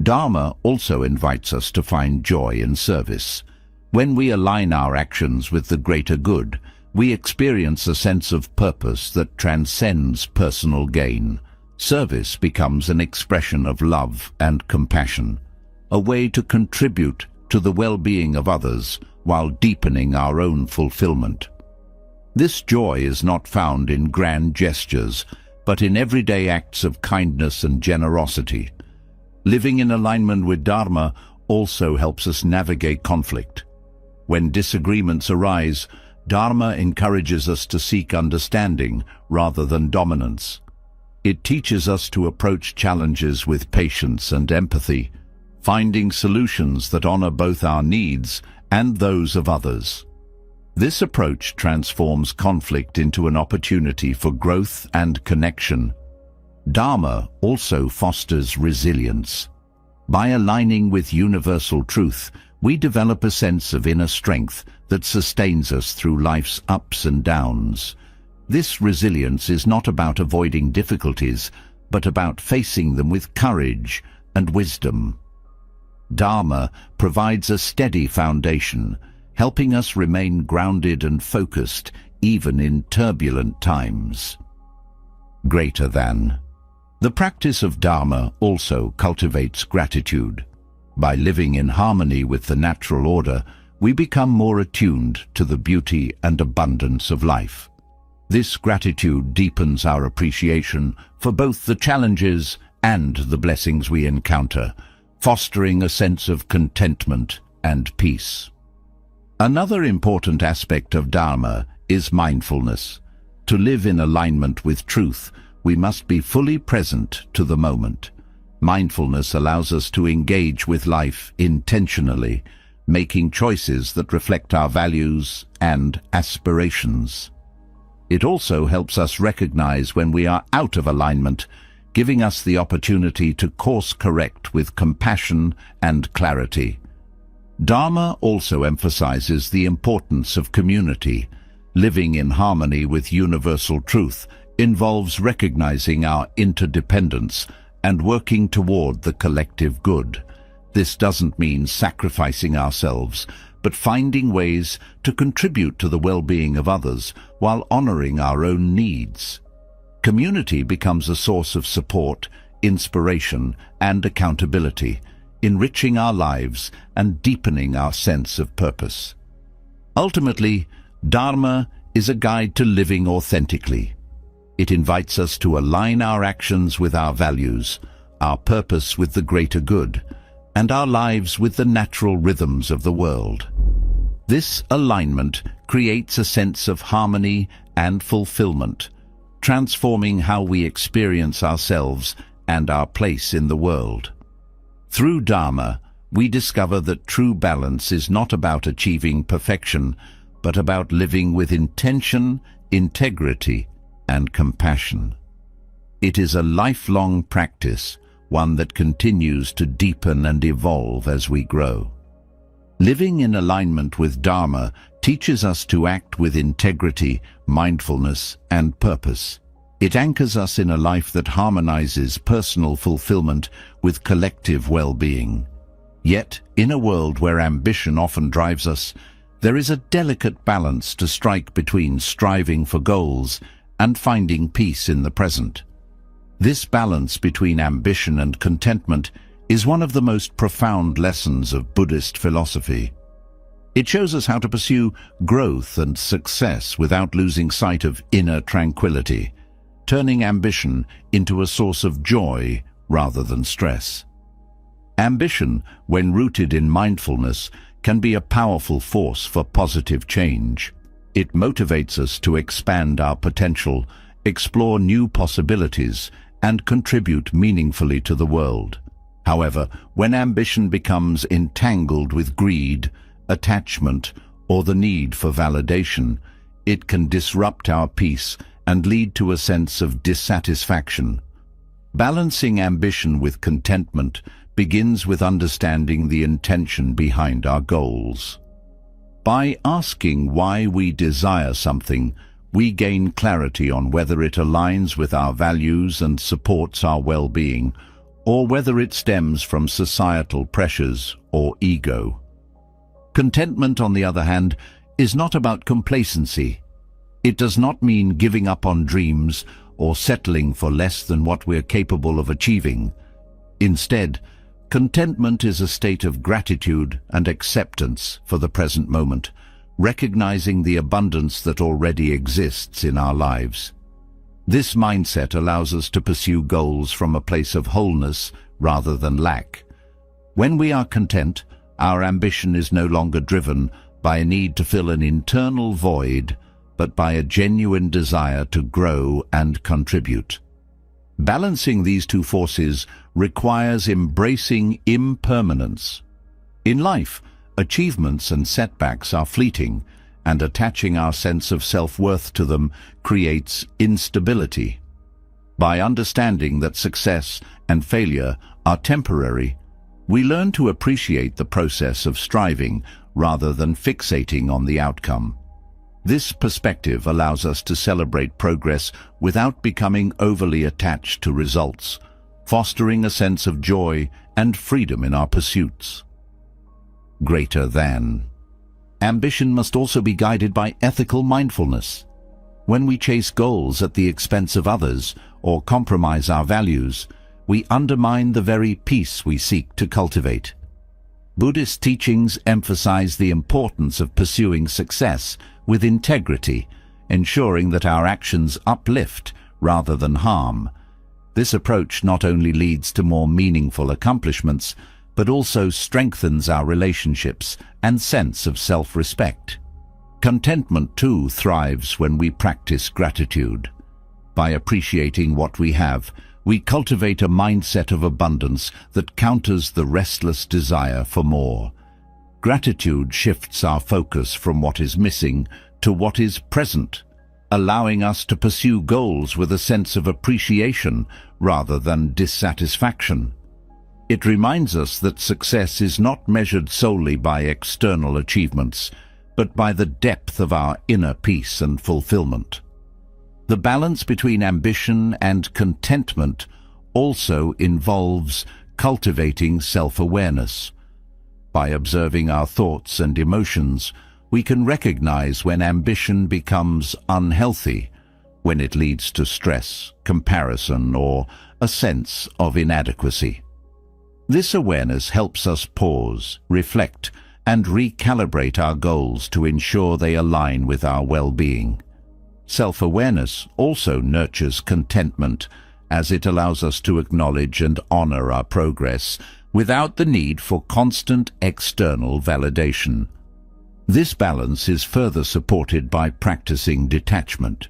Dharma also invites us to find joy in service. When we align our actions with the greater good, we experience a sense of purpose that transcends personal gain. Service becomes an expression of love and compassion, a way to contribute to the well-being of others while deepening our own fulfillment. This joy is not found in grand gestures, but in everyday acts of kindness and generosity. Living in alignment with Dharma also helps us navigate conflict. When disagreements arise, Dharma encourages us to seek understanding rather than dominance. It teaches us to approach challenges with patience and empathy, finding solutions that honor both our needs and those of others. This approach transforms conflict into an opportunity for growth and connection. Dharma also fosters resilience. By aligning with universal truth, we develop a sense of inner strength that sustains us through life's ups and downs. This resilience is not about avoiding difficulties, but about facing them with courage and wisdom. Dharma provides a steady foundation, helping us remain grounded and focused even in turbulent times. Greater than. The practice of Dharma also cultivates gratitude. By living in harmony with the natural order, we become more attuned to the beauty and abundance of life. This gratitude deepens our appreciation for both the challenges and the blessings we encounter, fostering a sense of contentment and peace. Another important aspect of Dharma is mindfulness. To live in alignment with truth, we must be fully present to the moment. Mindfulness allows us to engage with life intentionally, making choices that reflect our values and aspirations. It also helps us recognize when we are out of alignment, giving us the opportunity to course correct with compassion and clarity. Dharma also emphasizes the importance of community. Living in harmony with universal truth involves recognizing our interdependence and working toward the collective good. This doesn't mean sacrificing ourselves, but finding ways to contribute to the well-being of others while honoring our own needs. Community becomes a source of support, inspiration, and accountability, enriching our lives and deepening our sense of purpose. Ultimately, Dharma is a guide to living authentically. It invites us to align our actions with our values, our purpose with the greater good, and our lives with the natural rhythms of the world. This alignment creates a sense of harmony and fulfillment, transforming how we experience ourselves and our place in the world. Through Dharma, we discover that true balance is not about achieving perfection, but about living with intention, integrity, and compassion. It is a lifelong practice, one that continues to deepen and evolve as we grow. Living in alignment with Dharma teaches us to act with integrity, mindfulness, and purpose. It anchors us in a life that harmonizes personal fulfillment with collective well-being. Yet, in a world where ambition often drives us, there is a delicate balance to strike between striving for goals and finding peace in the present. This balance between ambition and contentment is one of the most profound lessons of Buddhist philosophy. It shows us how to pursue growth and success without losing sight of inner tranquility, turning ambition into a source of joy rather than stress. Ambition, when rooted in mindfulness, can be a powerful force for positive change. It motivates us to expand our potential, explore new possibilities, and contribute meaningfully to the world. However, when ambition becomes entangled with greed, attachment, or the need for validation, it can disrupt our peace and lead to a sense of dissatisfaction. Balancing ambition with contentment begins with understanding the intention behind our goals. By asking why we desire something, we gain clarity on whether it aligns with our values and supports our well-being, or whether it stems from societal pressures or ego. Contentment, on the other hand, is not about complacency. It does not mean giving up on dreams or settling for less than what we're capable of achieving. Instead, contentment is a state of gratitude and acceptance for the present moment, recognizing the abundance that already exists in our lives. This mindset allows us to pursue goals from a place of wholeness rather than lack. When we are content, our ambition is no longer driven by a need to fill an internal void, but by a genuine desire to grow and contribute. Balancing these two forces requires embracing impermanence. In life, achievements and setbacks are fleeting, and attaching our sense of self-worth to them creates instability. By understanding that success and failure are temporary, we learn to appreciate the process of striving rather than fixating on the outcome. This perspective allows us to celebrate progress without becoming overly attached to results, fostering a sense of joy and freedom in our pursuits. Greater than. Ambition must also be guided by ethical mindfulness. When we chase goals at the expense of others or compromise our values, we undermine the very peace we seek to cultivate. Buddhist teachings emphasize the importance of pursuing success with integrity, ensuring that our actions uplift rather than harm. This approach not only leads to more meaningful accomplishments, but also strengthens our relationships and sense of self-respect. Contentment, too, thrives when we practice gratitude. By appreciating what we have, we cultivate a mindset of abundance that counters the restless desire for more. Gratitude shifts our focus from what is missing to what is present, allowing us to pursue goals with a sense of appreciation rather than dissatisfaction. It reminds us that success is not measured solely by external achievements, but by the depth of our inner peace and fulfillment. The balance between ambition and contentment also involves cultivating self-awareness. By observing our thoughts and emotions, we can recognize when ambition becomes unhealthy, when it leads to stress, comparison, or a sense of inadequacy. This awareness helps us pause, reflect, and recalibrate our goals to ensure they align with our well-being. Self-awareness also nurtures contentment, as it allows us to acknowledge and honor our progress without the need for constant external validation. This balance is further supported by practicing detachment.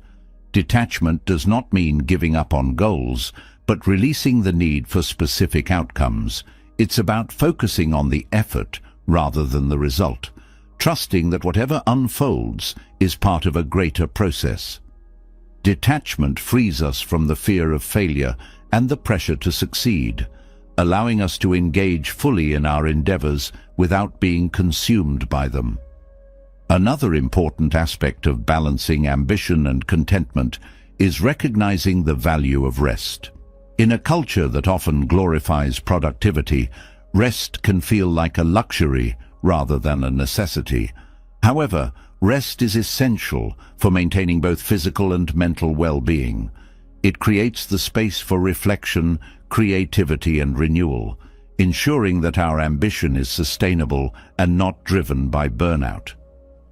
Detachment does not mean giving up on goals, but releasing the need for specific outcomes. It's about focusing on the effort rather than the result, trusting that whatever unfolds is part of a greater process. Detachment frees us from the fear of failure and the pressure to succeed, allowing us to engage fully in our endeavors without being consumed by them. Another important aspect of balancing ambition and contentment is recognizing the value of rest. In a culture that often glorifies productivity, rest can feel like a luxury rather than a necessity. However, rest is essential for maintaining both physical and mental well-being. It creates the space for reflection, creativity, and renewal, ensuring that our ambition is sustainable and not driven by burnout.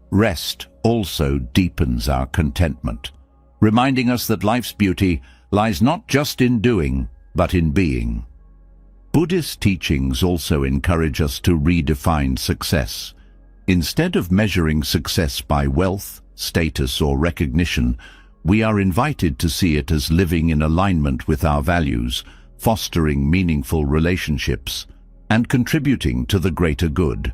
Rest also deepens our contentment, reminding us that life's beauty lies not just in doing, but in being. Buddhist teachings also encourage us to redefine success. Instead of measuring success by wealth, status, or recognition, we are invited to see it as living in alignment with our values, fostering meaningful relationships, and contributing to the greater good.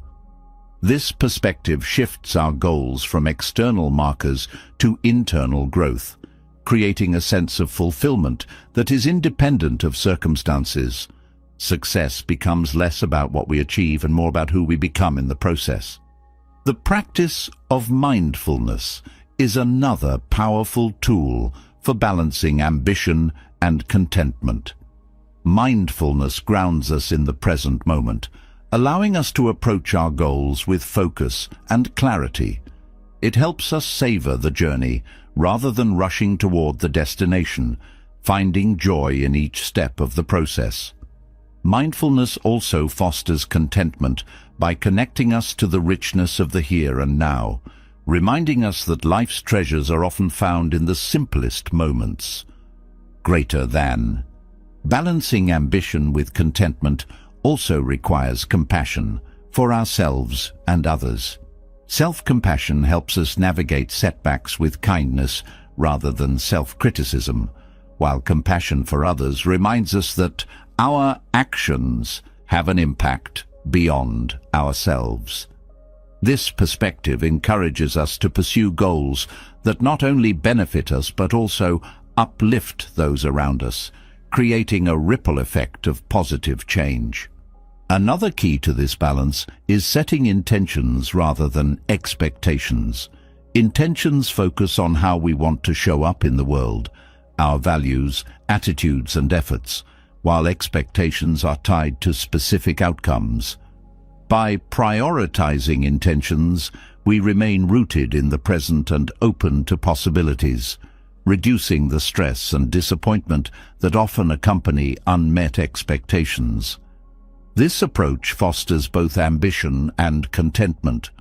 This perspective shifts our goals from external markers to internal growth, creating a sense of fulfillment that is independent of circumstances. Success becomes less about what we achieve and more about who we become in the process. The practice of mindfulness is another powerful tool for balancing ambition and contentment. Mindfulness grounds us in the present moment, allowing us to approach our goals with focus and clarity. It helps us savor the journey rather than rushing toward the destination, finding joy in each step of the process. Mindfulness also fosters contentment by connecting us to the richness of the here and now, reminding us that life's treasures are often found in the simplest moments. Greater than. Balancing ambition with contentment also requires compassion for ourselves and others. Self-compassion helps us navigate setbacks with kindness rather than self-criticism, while compassion for others reminds us that our actions have an impact beyond ourselves. This perspective encourages us to pursue goals that not only benefit us but also uplift those around us, creating a ripple effect of positive change. Another key to this balance is setting intentions rather than expectations. Intentions focus on how we want to show up in the world, our values, attitudes, and efforts, while expectations are tied to specific outcomes. By prioritizing intentions, we remain rooted in the present and open to possibilities, reducing the stress and disappointment that often accompany unmet expectations. This approach fosters both ambition and contentment,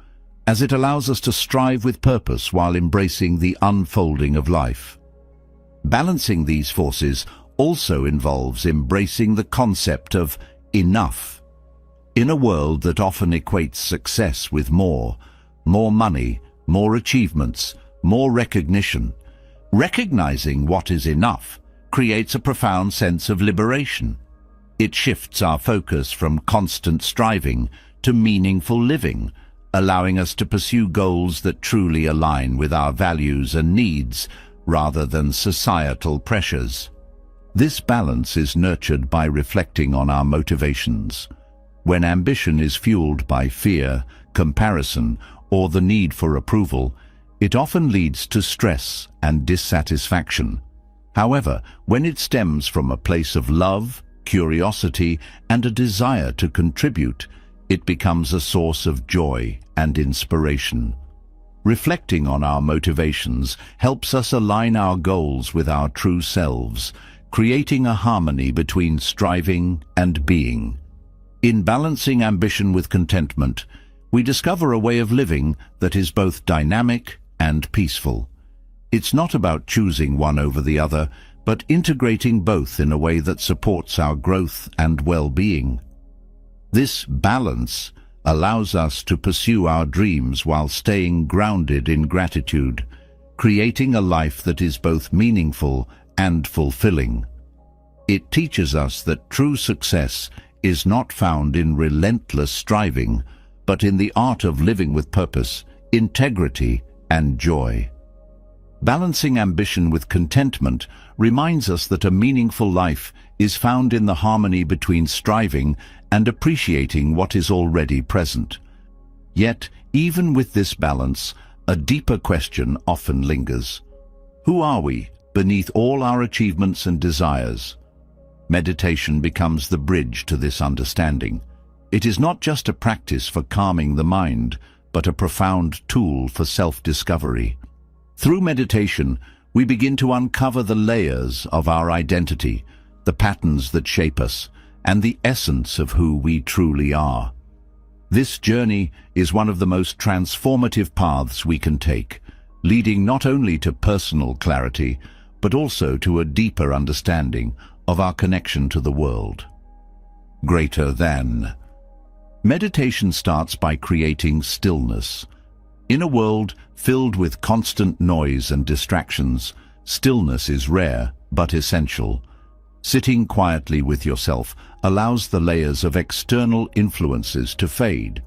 as it allows us to strive with purpose while embracing the unfolding of life. Balancing these forces also involves embracing the concept of enough. In a world that often equates success with more money, more achievements, more recognition, recognizing what is enough creates a profound sense of liberation. It shifts our focus from constant striving to meaningful living, allowing us to pursue goals that truly align with our values and needs rather than societal pressures. This balance is nurtured by reflecting on our motivations. When ambition is fueled by fear, comparison, or the need for approval, it often leads to stress and dissatisfaction. However, when it stems from a place of love, curiosity, and a desire to contribute, it becomes a source of joy and inspiration. Reflecting on our motivations helps us align our goals with our true selves, creating a harmony between striving and being. In balancing ambition with contentment, we discover a way of living that is both dynamic and peaceful. It's not about choosing one over the other, but integrating both in a way that supports our growth and well-being. This balance allows us to pursue our dreams while staying grounded in gratitude, creating a life that is both meaningful and fulfilling. It teaches us that true success is not found in relentless striving, but in the art of living with purpose, integrity, and joy. Balancing ambition with contentment reminds us that a meaningful life is found in the harmony between striving and appreciating what is already present. Yet, even with this balance, a deeper question often lingers. Who are we beneath all our achievements and desires? Meditation becomes the bridge to this understanding. It is not just a practice for calming the mind, but a profound tool for self-discovery. Through meditation, we begin to uncover the layers of our identity, the patterns that shape us, and the essence of who we truly are. This journey is one of the most transformative paths we can take, leading not only to personal clarity, but also to a deeper understanding of our connection to the world. Greater than. Meditation starts by creating stillness. In a world filled with constant noise and distractions, stillness is rare but essential. Sitting quietly with yourself allows the layers of external influences to fade,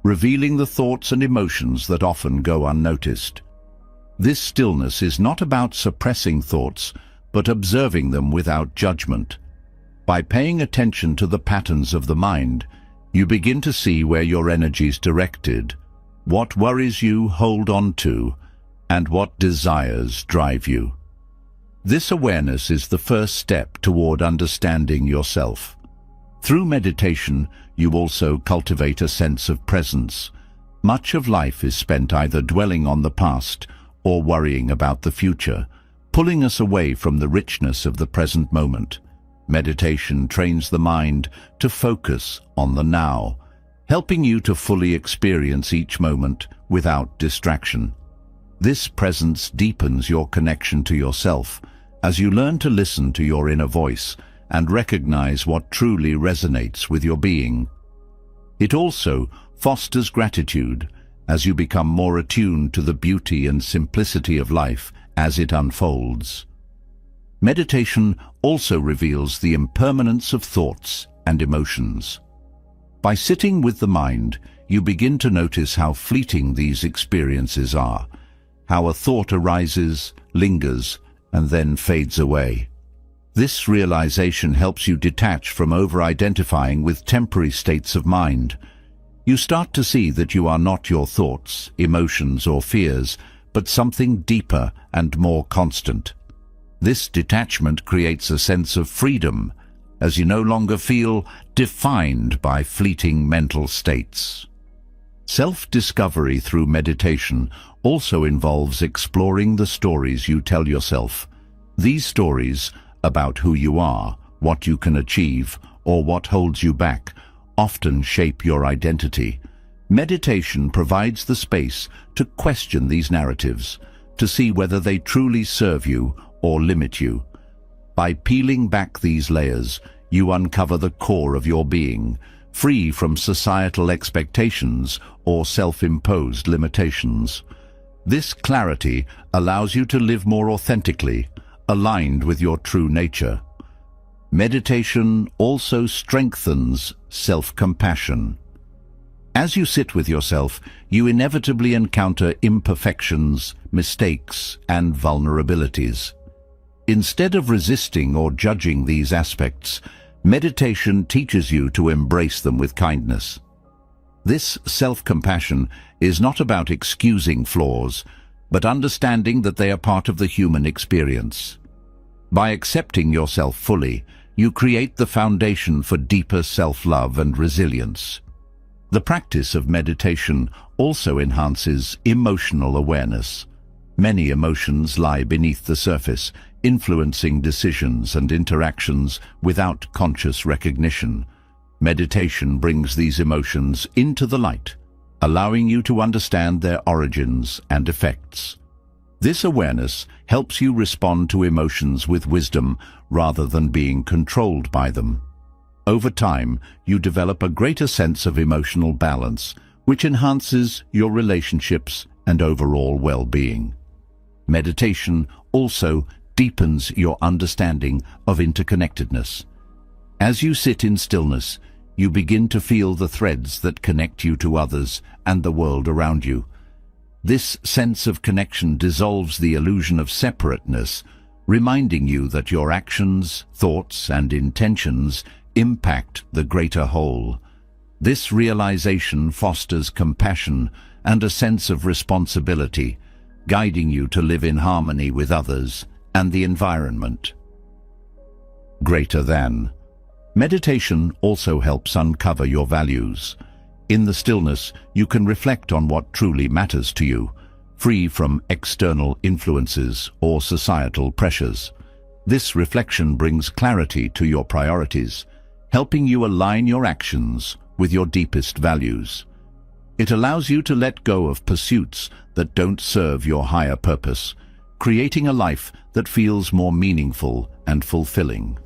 revealing the thoughts and emotions that often go unnoticed. This stillness is not about suppressing thoughts, but observing them without judgment. By paying attention to the patterns of the mind, you begin to see where your energy is directed, what worries you hold on to, and what desires drive you. This awareness is the first step toward understanding yourself. Through meditation, you also cultivate a sense of presence. Much of life is spent either dwelling on the past or worrying about the future, pulling us away from the richness of the present moment. Meditation trains the mind to focus on the now, helping you to fully experience each moment without distraction. This presence deepens your connection to yourself as you learn to listen to your inner voice and recognize what truly resonates with your being. It also fosters gratitude as you become more attuned to the beauty and simplicity of life as it unfolds. Meditation also reveals the impermanence of thoughts and emotions. By sitting with the mind, you begin to notice how fleeting these experiences are, how a thought arises, lingers, and then fades away. This realization helps you detach from over-identifying with temporary states of mind. You start to see that you are not your thoughts, emotions, or fears, but something deeper and more constant. This detachment creates a sense of freedom as you no longer feel defined by fleeting mental states. Self-discovery through meditation also involves exploring the stories you tell yourself. These stories about who you are, what you can achieve, or what holds you back often shape your identity. Meditation provides the space to question these narratives, to see whether they truly serve you or limit you. By peeling back these layers, you uncover the core of your being, free from societal expectations or self-imposed limitations. This clarity allows you to live more authentically, aligned with your true nature. Meditation also strengthens self-compassion. As you sit with yourself, you inevitably encounter imperfections, mistakes, and vulnerabilities. Instead of resisting or judging these aspects, meditation teaches you to embrace them with kindness. This self-compassion is not about excusing flaws, but understanding that they are part of the human experience. By accepting yourself fully, you create the foundation for deeper self-love and resilience. The practice of meditation also enhances emotional awareness. Many emotions lie beneath the surface, influencing decisions and interactions without conscious recognition. Meditation brings these emotions into the light, allowing you to understand their origins and effects. This awareness helps you respond to emotions with wisdom rather than being controlled by them. Over time, you develop a greater sense of emotional balance, which enhances your relationships and overall well-being. Meditation also deepens your understanding of interconnectedness. As you sit in stillness, you begin to feel the threads that connect you to others and the world around you. This sense of connection dissolves the illusion of separateness, reminding you that your actions, thoughts, and intentions impact the greater whole. This realization fosters compassion and a sense of responsibility, guiding you to live in harmony with others and the environment. Greater than. Meditation also helps uncover your values. In the stillness, you can reflect on what truly matters to you, free from external influences or societal pressures. This reflection brings clarity to your priorities, helping you align your actions with your deepest values. It allows you to let go of pursuits that don't serve your higher purpose, creating a life that feels more meaningful and fulfilling.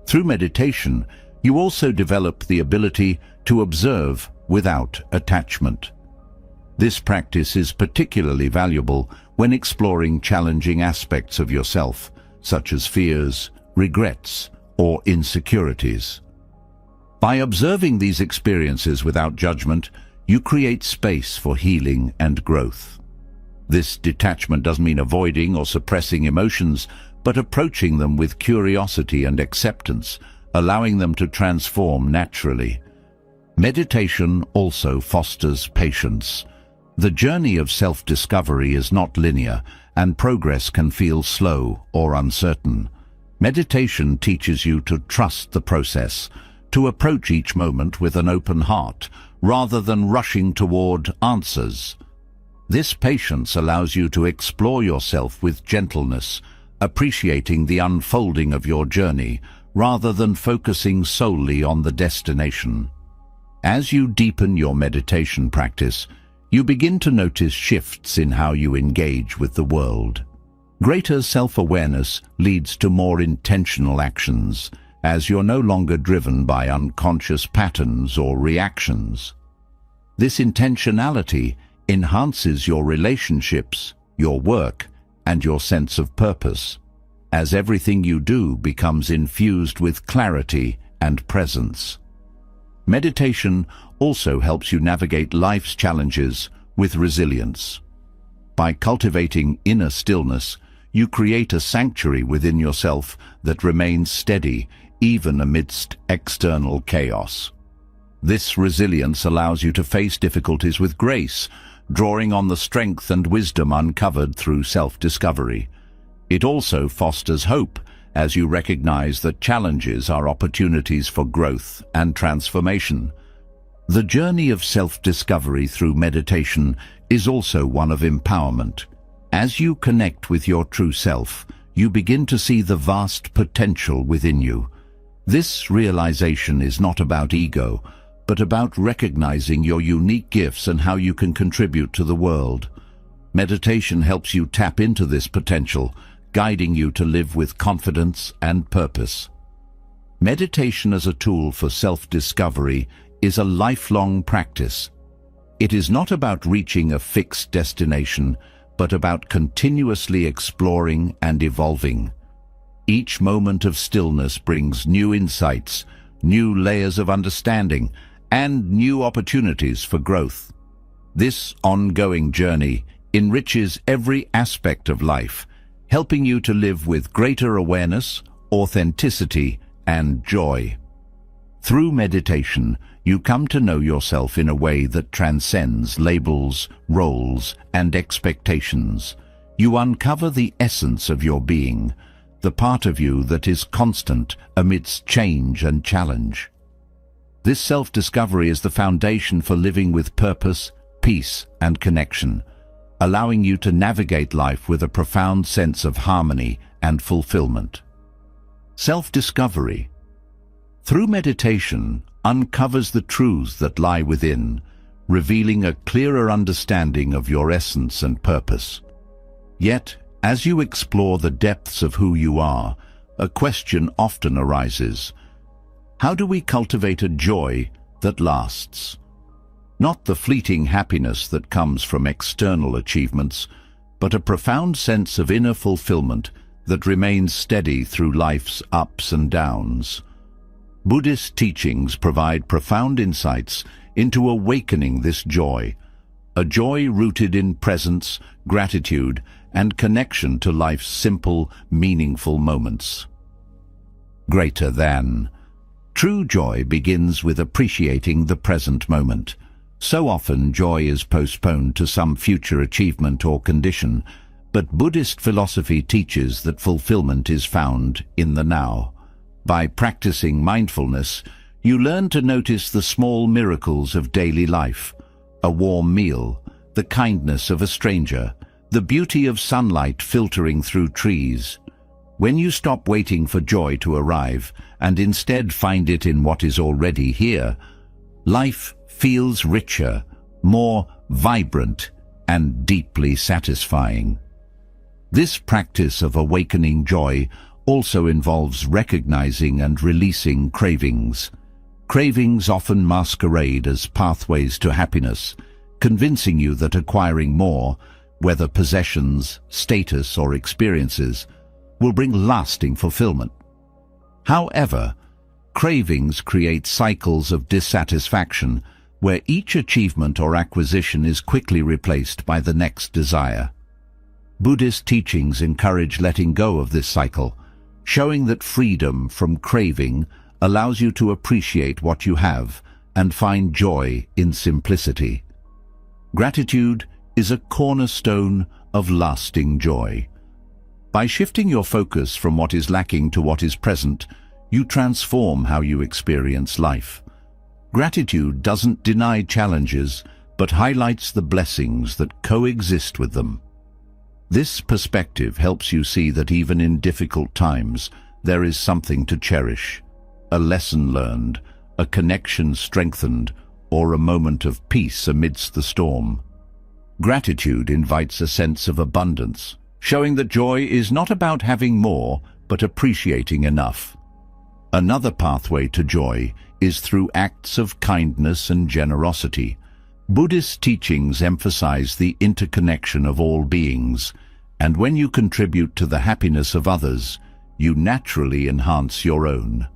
Through meditation, you also develop the ability to observe without attachment. This practice is particularly valuable when exploring challenging aspects of yourself, such as fears, regrets, or insecurities. By observing these experiences without judgment, you create space for healing and growth. This detachment doesn't mean avoiding or suppressing emotions, but approaching them with curiosity and acceptance, allowing them to transform naturally. Meditation also fosters patience. The journey of self-discovery is not linear, and progress can feel slow or uncertain. Meditation teaches you to trust the process, to approach each moment with an open heart, rather than rushing toward answers. This patience allows you to explore yourself with gentleness, appreciating the unfolding of your journey, rather than focusing solely on the destination. As you deepen your meditation practice, you begin to notice shifts in how you engage with the world. Greater self-awareness leads to more intentional actions, as you're no longer driven by unconscious patterns or reactions. This intentionality enhances your relationships, your work, and your sense of purpose, as everything you do becomes infused with clarity and presence. Meditation also helps you navigate life's challenges with resilience. By cultivating inner stillness, you create a sanctuary within yourself that remains steady even amidst external chaos. This resilience allows you to face difficulties with grace, drawing on the strength and wisdom uncovered through self-discovery. It also fosters hope, as you recognize that challenges are opportunities for growth and transformation. The journey of self-discovery through meditation is also one of empowerment. As you connect with your true self, you begin to see the vast potential within you. This realization is not about ego, but about recognizing your unique gifts and how you can contribute to the world. Meditation helps you tap into this potential, guiding you to live with confidence and purpose. Meditation as a tool for self-discovery is a lifelong practice. It is not about reaching a fixed destination, but about continuously exploring and evolving. Each moment of stillness brings new insights, new layers of understanding, and new opportunities for growth. This ongoing journey enriches every aspect of life, helping you to live with greater awareness, authenticity, and joy. Through meditation, you come to know yourself in a way that transcends labels, roles, and expectations. You uncover the essence of your being, the part of you that is constant amidst change and challenge. This self-discovery is the foundation for living with purpose, peace, and connection, allowing you to navigate life with a profound sense of harmony and fulfillment. Self-discovery, through meditation, uncovers the truths that lie within, revealing a clearer understanding of your essence and purpose. Yet, as you explore the depths of who you are, a question often arises. How do we cultivate a joy that lasts? Not the fleeting happiness that comes from external achievements, but a profound sense of inner fulfillment that remains steady through life's ups and downs. Buddhist teachings provide profound insights into awakening this joy, a joy rooted in presence, gratitude, and connection to life's simple, meaningful moments. Greater than. True joy begins with appreciating the present moment. So often joy is postponed to some future achievement or condition, but Buddhist philosophy teaches that fulfillment is found in the now. By practicing mindfulness, you learn to notice the small miracles of daily life, a warm meal, the kindness of a stranger, the beauty of sunlight filtering through trees. When you stop waiting for joy to arrive and instead find it in what is already here, life feels richer, more vibrant, and deeply satisfying. This practice of awakening joy also involves recognizing and releasing cravings. Cravings often masquerade as pathways to happiness, convincing you that acquiring more, whether possessions, status, or experiences, will bring lasting fulfillment. However, cravings create cycles of dissatisfaction where each achievement or acquisition is quickly replaced by the next desire. Buddhist teachings encourage letting go of this cycle, showing that freedom from craving allows you to appreciate what you have and find joy in simplicity. Gratitude is a cornerstone of lasting joy. By shifting your focus from what is lacking to what is present, you transform how you experience life. Gratitude doesn't deny challenges, but highlights the blessings that coexist with them. This perspective helps you see that even in difficult times, there is something to cherish, a lesson learned, a connection strengthened, or a moment of peace amidst the storm. Gratitude invites a sense of abundance, showing that joy is not about having more, but appreciating enough. Another pathway to joy is through acts of kindness and generosity. Buddhist teachings emphasize the interconnection of all beings, and when you contribute to the happiness of others, you naturally enhance your own.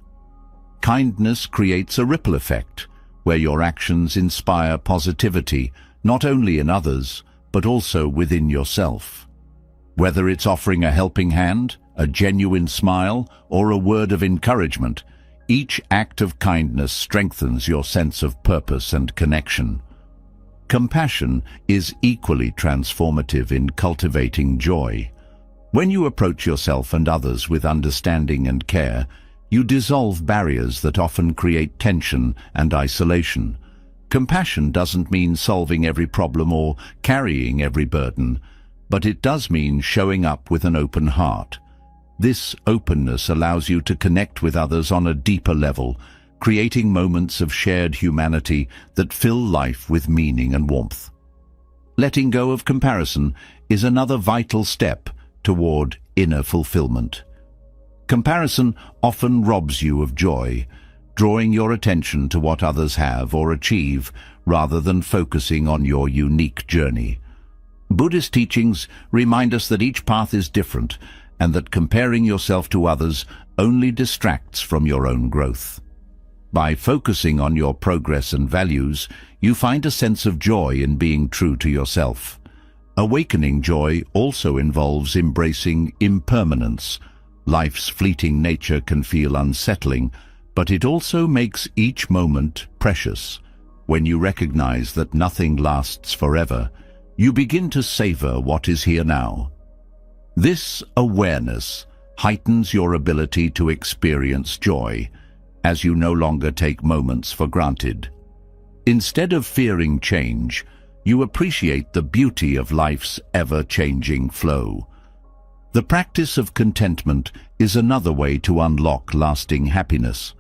Kindness creates a ripple effect, where your actions inspire positivity, not only in others, but also within yourself. Whether it's offering a helping hand, a genuine smile, or a word of encouragement, each act of kindness strengthens your sense of purpose and connection. Compassion is equally transformative in cultivating joy. When you approach yourself and others with understanding and care, you dissolve barriers that often create tension and isolation. Compassion doesn't mean solving every problem or carrying every burden, but it does mean showing up with an open heart. This openness allows you to connect with others on a deeper level, creating moments of shared humanity that fill life with meaning and warmth. Letting go of comparison is another vital step toward inner fulfillment. Comparison often robs you of joy, drawing your attention to what others have or achieve rather than focusing on your unique journey. Buddhist teachings remind us that each path is different and that comparing yourself to others only distracts from your own growth. By focusing on your progress and values, you find a sense of joy in being true to yourself. Awakening joy also involves embracing impermanence. Life's fleeting nature can feel unsettling, but it also makes each moment precious. When you recognize that nothing lasts forever, you begin to savor what is here now. This awareness heightens your ability to experience joy, as you no longer take moments for granted. Instead of fearing change, you appreciate the beauty of life's ever-changing flow. The practice of contentment is another way to unlock lasting happiness.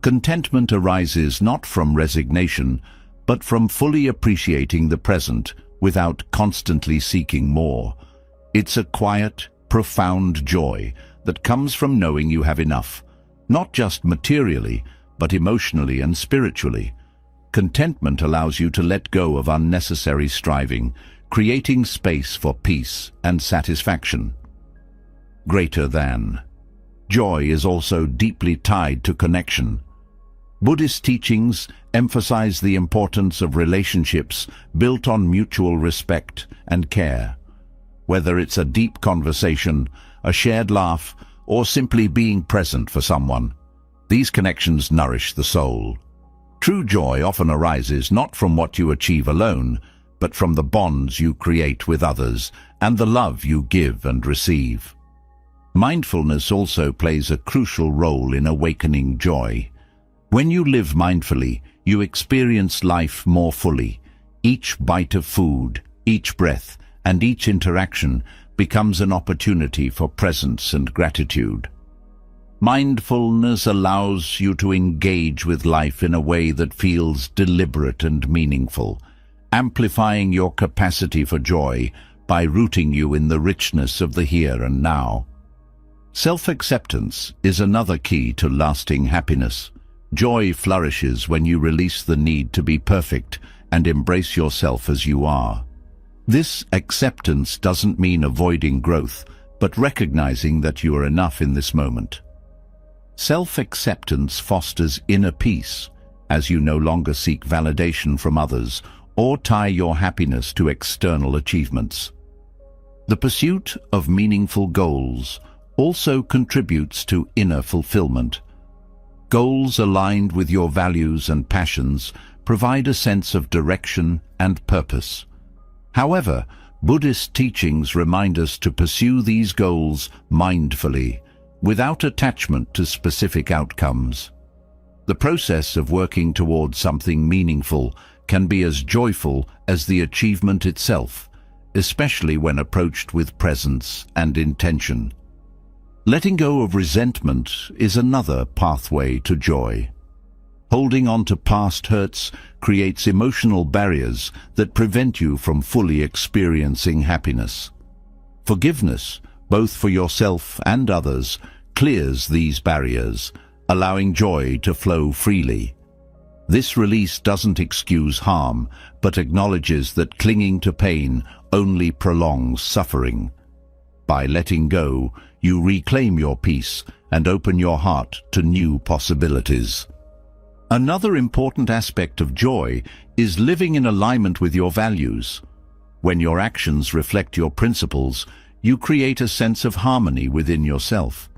Contentment arises not from resignation, but from fully appreciating the present without constantly seeking more. It's a quiet, profound joy that comes from knowing you have enough, not just materially, but emotionally and spiritually. Contentment allows you to let go of unnecessary striving, creating space for peace and satisfaction. Greater than. Joy is also deeply tied to connection. Buddhist teachings emphasize the importance of relationships built on mutual respect and care. Whether it's a deep conversation, a shared laugh, or simply being present for someone, these connections nourish the soul. True joy often arises not from what you achieve alone, but from the bonds you create with others and the love you give and receive. Mindfulness also plays a crucial role in awakening joy. When you live mindfully, you experience life more fully. Each bite of food, each breath, and each interaction becomes an opportunity for presence and gratitude. Mindfulness allows you to engage with life in a way that feels deliberate and meaningful, amplifying your capacity for joy by rooting you in the richness of the here and now. Self-acceptance is another key to lasting happiness. Joy flourishes when you release the need to be perfect and embrace yourself as you are. This acceptance doesn't mean avoiding growth, but recognizing that you are enough in this moment. Self-acceptance fosters inner peace, as you no longer seek validation from others or tie your happiness to external achievements. The pursuit of meaningful goals also contributes to inner fulfillment. Goals aligned with your values and passions provide a sense of direction and purpose. However, Buddhist teachings remind us to pursue these goals mindfully, without attachment to specific outcomes. The process of working towards something meaningful can be as joyful as the achievement itself, especially when approached with presence and intention. Letting go of resentment is another pathway to joy. Holding on to past hurts creates emotional barriers that prevent you from fully experiencing happiness. Forgiveness, both for yourself and others, clears these barriers, allowing joy to flow freely. This release doesn't excuse harm, but acknowledges that clinging to pain only prolongs suffering. By letting go, you reclaim your peace and open your heart to new possibilities. Another important aspect of joy is living in alignment with your values. When your actions reflect your principles, you create a sense of harmony within yourself.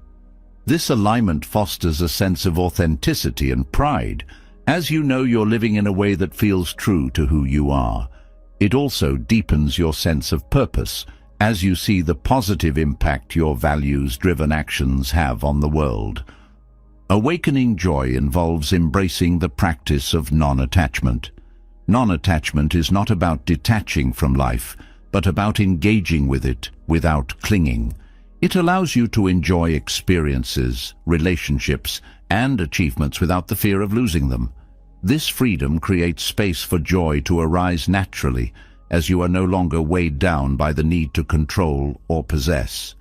This alignment fosters a sense of authenticity and pride, as you know you're living in a way that feels true to who you are. It also deepens your sense of purpose, as you see the positive impact your values-driven actions have on the world. Awakening joy involves embracing the practice of non-attachment. Non-attachment is not about detaching from life, but about engaging with it without clinging. It allows you to enjoy experiences, relationships, and achievements without the fear of losing them. This freedom creates space for joy to arise naturally, as you are no longer weighed down by the need to control or possess.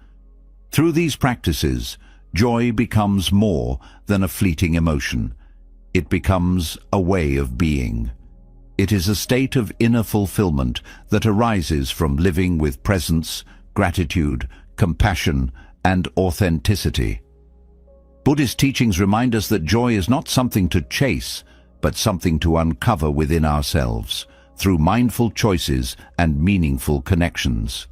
Through these practices, joy becomes more than a fleeting emotion. It becomes a way of being. It is a state of inner fulfillment that arises from living with presence, gratitude, compassion, and authenticity. Buddhist teachings remind us that joy is not something to chase, but something to uncover within ourselves through mindful choices and meaningful connections.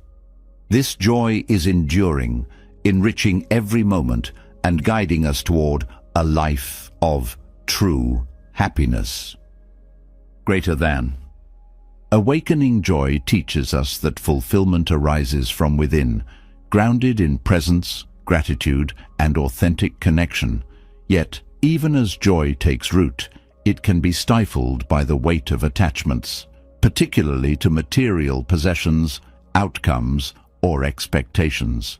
This joy is enduring, enriching every moment and guiding us toward a life of true happiness. Greater than. Awakening joy teaches us that fulfillment arises from within, grounded in presence, gratitude, and authentic connection. Yet, even as joy takes root, it can be stifled by the weight of attachments, particularly to material possessions, outcomes, or expectations.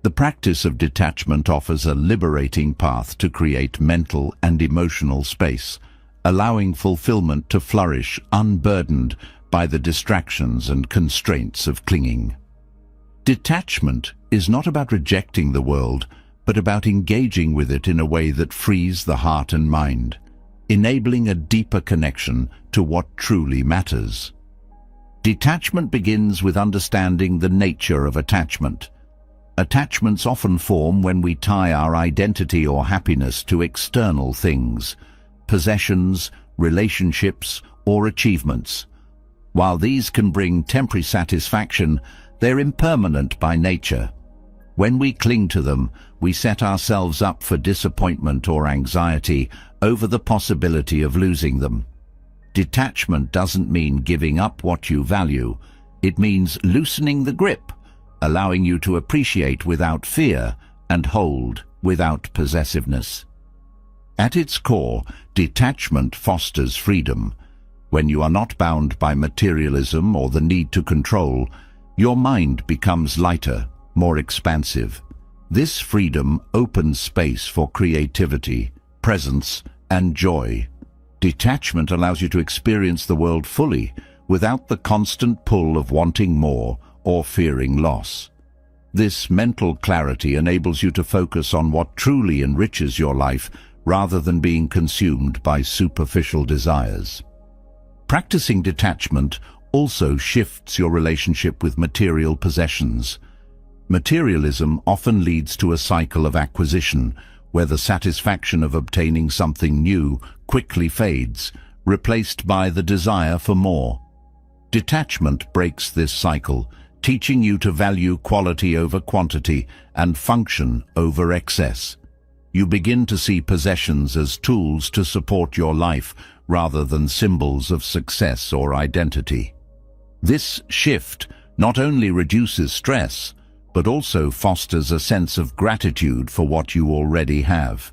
The practice of detachment offers a liberating path to create mental and emotional space, allowing fulfillment to flourish unburdened by the distractions and constraints of clinging. Detachment is not about rejecting the world, but about engaging with it in a way that frees the heart and mind, enabling a deeper connection to what truly matters. Detachment begins with understanding the nature of attachment. Attachments often form when we tie our identity or happiness to external things, possessions, relationships, or achievements. While these can bring temporary satisfaction, they're impermanent by nature. When we cling to them, we set ourselves up for disappointment or anxiety over the possibility of losing them. Detachment doesn't mean giving up what you value. It means loosening the grip, allowing you to appreciate without fear and hold without possessiveness. At its core, detachment fosters freedom. When you are not bound by materialism or the need to control, your mind becomes lighter, more expansive. This freedom opens space for creativity, presence, and joy. Detachment allows you to experience the world fully, without the constant pull of wanting more or fearing loss. This mental clarity enables you to focus on what truly enriches your life, rather than being consumed by superficial desires. Practicing detachment also shifts your relationship with material possessions. Materialism often leads to a cycle of acquisition, where the satisfaction of obtaining something new quickly fades, replaced by the desire for more. Detachment breaks this cycle, teaching you to value quality over quantity and function over excess. You begin to see possessions as tools to support your life rather than symbols of success or identity. This shift not only reduces stress, but also fosters a sense of gratitude for what you already have.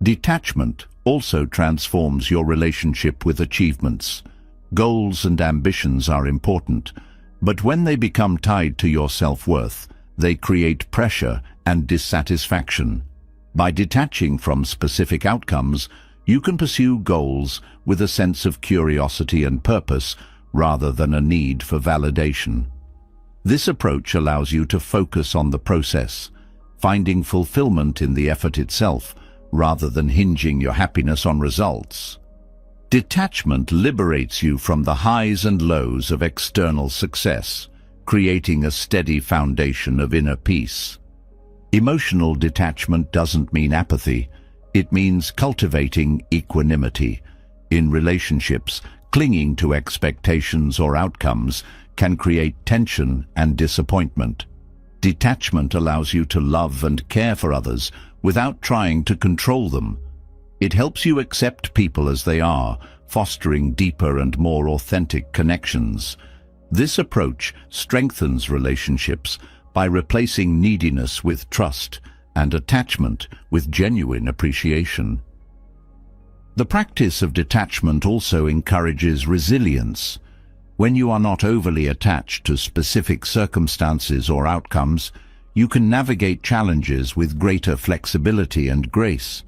Detachment also transforms your relationship with achievements. Goals and ambitions are important, but when they become tied to your self-worth, they create pressure and dissatisfaction. By detaching from specific outcomes, you can pursue goals with a sense of curiosity and purpose rather than a need for validation. This approach allows you to focus on the process, finding fulfillment in the effort itself rather than hinging your happiness on results. Detachment liberates you from the highs and lows of external success, creating a steady foundation of inner peace. Emotional detachment doesn't mean apathy. It means cultivating equanimity. In relationships, clinging to expectations or outcomes can create tension and disappointment. Detachment allows you to love and care for others without trying to control them. It helps you accept people as they are, fostering deeper and more authentic connections. This approach strengthens relationships by replacing neediness with trust and attachment with genuine appreciation. The practice of detachment also encourages resilience. When you are not overly attached to specific circumstances or outcomes, you can navigate challenges with greater flexibility and grace.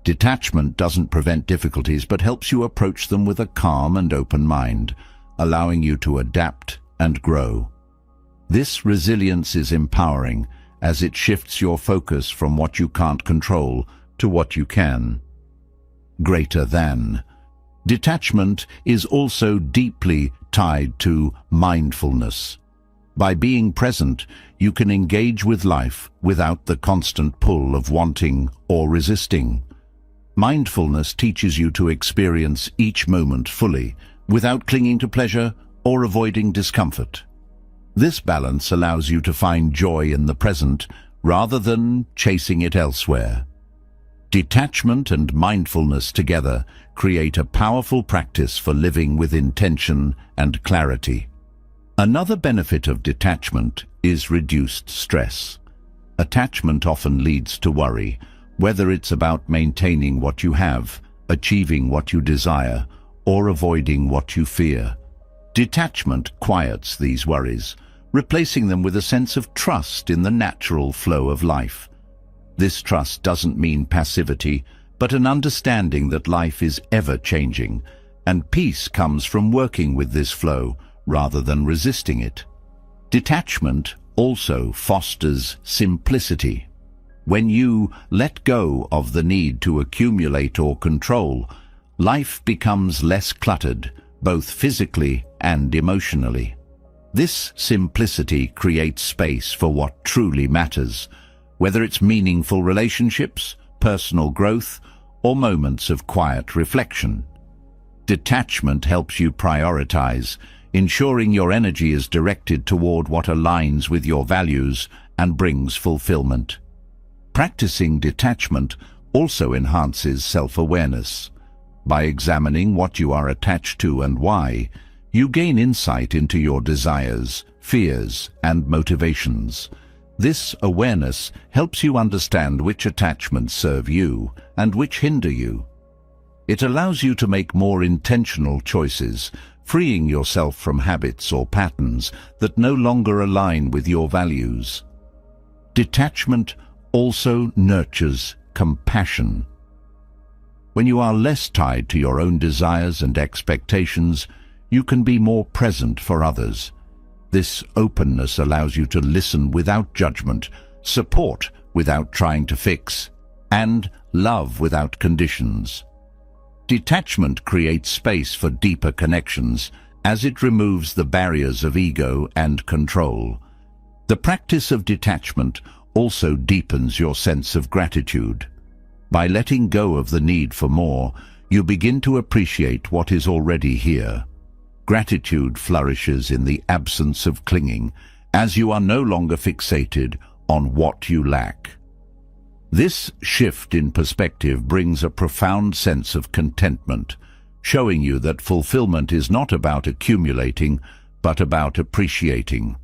Detachment doesn't prevent difficulties but helps you approach them with a calm and open mind, allowing you to adapt and grow. This resilience is empowering as it shifts your focus from what you can't control to what you can. Greater than. Detachment is also deeply tied to mindfulness. By being present, you can engage with life without the constant pull of wanting or resisting. Mindfulness teaches you to experience each moment fully, without clinging to pleasure or avoiding discomfort. This balance allows you to find joy in the present rather than chasing it elsewhere. Detachment and mindfulness together create a powerful practice for living with intention and clarity. Another benefit of detachment is reduced stress. Attachment often leads to worry, whether it's about maintaining what you have, achieving what you desire, or avoiding what you fear. Detachment quiets these worries, replacing them with a sense of trust in the natural flow of life. This trust doesn't mean passivity, but an understanding that life is ever-changing, and peace comes from working with this flow rather than resisting it. Detachment also fosters simplicity. When you let go of the need to accumulate or control, life becomes less cluttered, both physically and emotionally. This simplicity creates space for what truly matters, whether it's meaningful relationships, personal growth, or moments of quiet reflection. Detachment helps you prioritize, ensuring your energy is directed toward what aligns with your values and brings fulfillment. Practicing detachment also enhances self-awareness. By examining what you are attached to and why, you gain insight into your desires, fears, and motivations. This awareness helps you understand which attachments serve you and which hinder you. It allows you to make more intentional choices, freeing yourself from habits or patterns that no longer align with your values. Detachment also nurtures compassion. When you are less tied to your own desires and expectations, you can be more present for others. This openness allows you to listen without judgment, support without trying to fix, and love without conditions. Detachment creates space for deeper connections as it removes the barriers of ego and control. The practice of detachment also deepens your sense of gratitude. By letting go of the need for more, you begin to appreciate what is already here. Gratitude flourishes in the absence of clinging, as you are no longer fixated on what you lack. This shift in perspective brings a profound sense of contentment, showing you that fulfillment is not about accumulating, but about appreciating.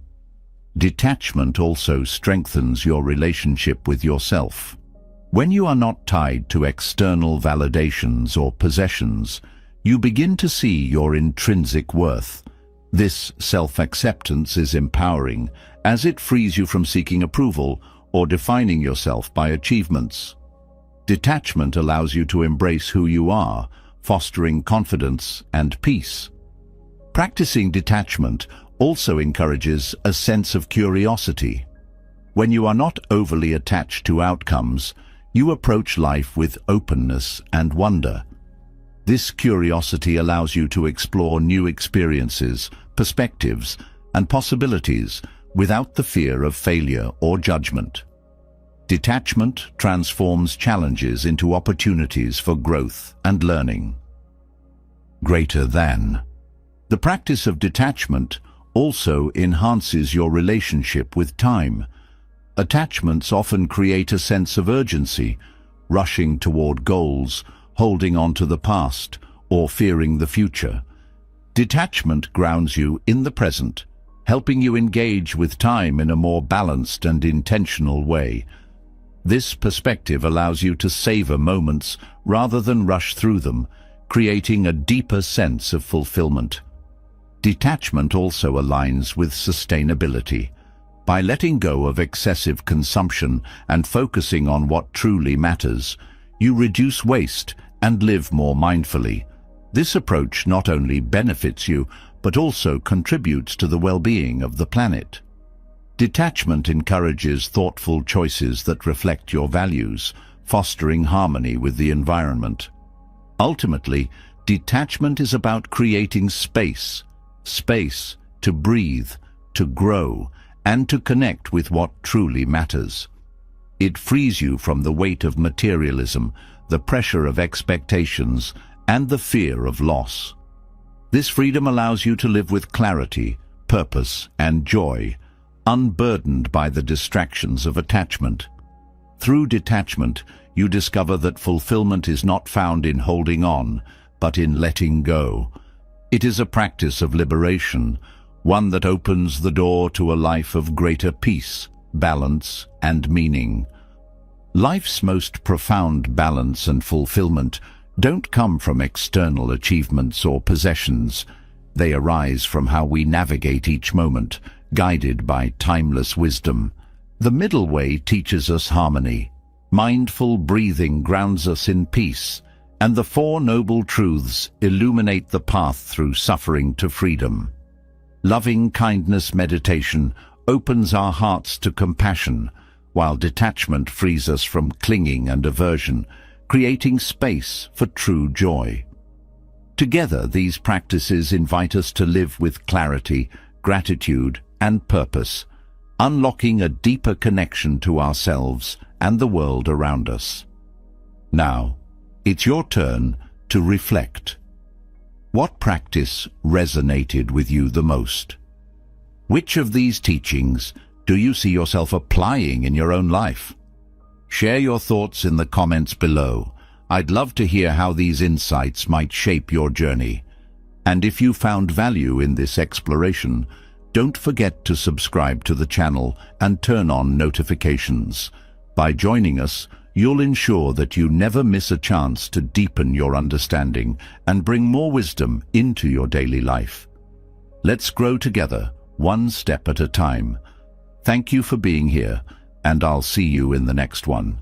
Detachment also strengthens your relationship with yourself. When you are not tied to external validations or possessions, you begin to see your intrinsic worth. This self-acceptance is empowering, as it frees you from seeking approval or defining yourself by achievements. Detachment allows you to embrace who you are, fostering confidence and peace. Practicing detachment also encourages a sense of curiosity. When you are not overly attached to outcomes, you approach life with openness and wonder. This curiosity allows you to explore new experiences, perspectives, and possibilities without the fear of failure or judgment. Detachment transforms challenges into opportunities for growth and learning. Greater than. The practice of detachment also enhances your relationship with time. Attachments often create a sense of urgency, rushing toward goals, holding on to the past, or fearing the future. Detachment grounds you in the present, helping you engage with time in a more balanced and intentional way. This perspective allows you to savor moments rather than rush through them, creating a deeper sense of fulfillment. Detachment also aligns with sustainability. By letting go of excessive consumption and focusing on what truly matters, you reduce waste and live more mindfully. This approach not only benefits you, but also contributes to the well-being of the planet. Detachment encourages thoughtful choices that reflect your values, fostering harmony with the environment. Ultimately, detachment is about creating space to breathe, to grow, and to connect with what truly matters. It frees you from the weight of materialism, the pressure of expectations, and the fear of loss. This freedom allows you to live with clarity, purpose, and joy, unburdened by the distractions of attachment. Through detachment, you discover that fulfillment is not found in holding on, but in letting go. It is a practice of liberation, one that opens the door to a life of greater peace, balance, and meaning. Life's most profound balance and fulfillment don't come from external achievements or possessions. They arise from how we navigate each moment, guided by timeless wisdom. The middle way teaches us harmony. Mindful breathing grounds us in peace, and the Four Noble Truths illuminate the path through suffering to freedom. Loving kindness meditation opens our hearts to compassion, while detachment frees us from clinging and aversion, creating space for true joy. Together, these practices invite us to live with clarity, gratitude, and purpose, unlocking a deeper connection to ourselves and the world around us. Now, it's your turn to reflect. What practice resonated with you the most? Which of these teachings do you see yourself applying in your own life? Share your thoughts in the comments below. I'd love to hear how these insights might shape your journey. And if you found value in this exploration, don't forget to subscribe to the channel and turn on notifications. By joining us, you'll ensure that you never miss a chance to deepen your understanding and bring more wisdom into your daily life. Let's grow together, one step at a time. Thank you for being here, and I'll see you in the next one.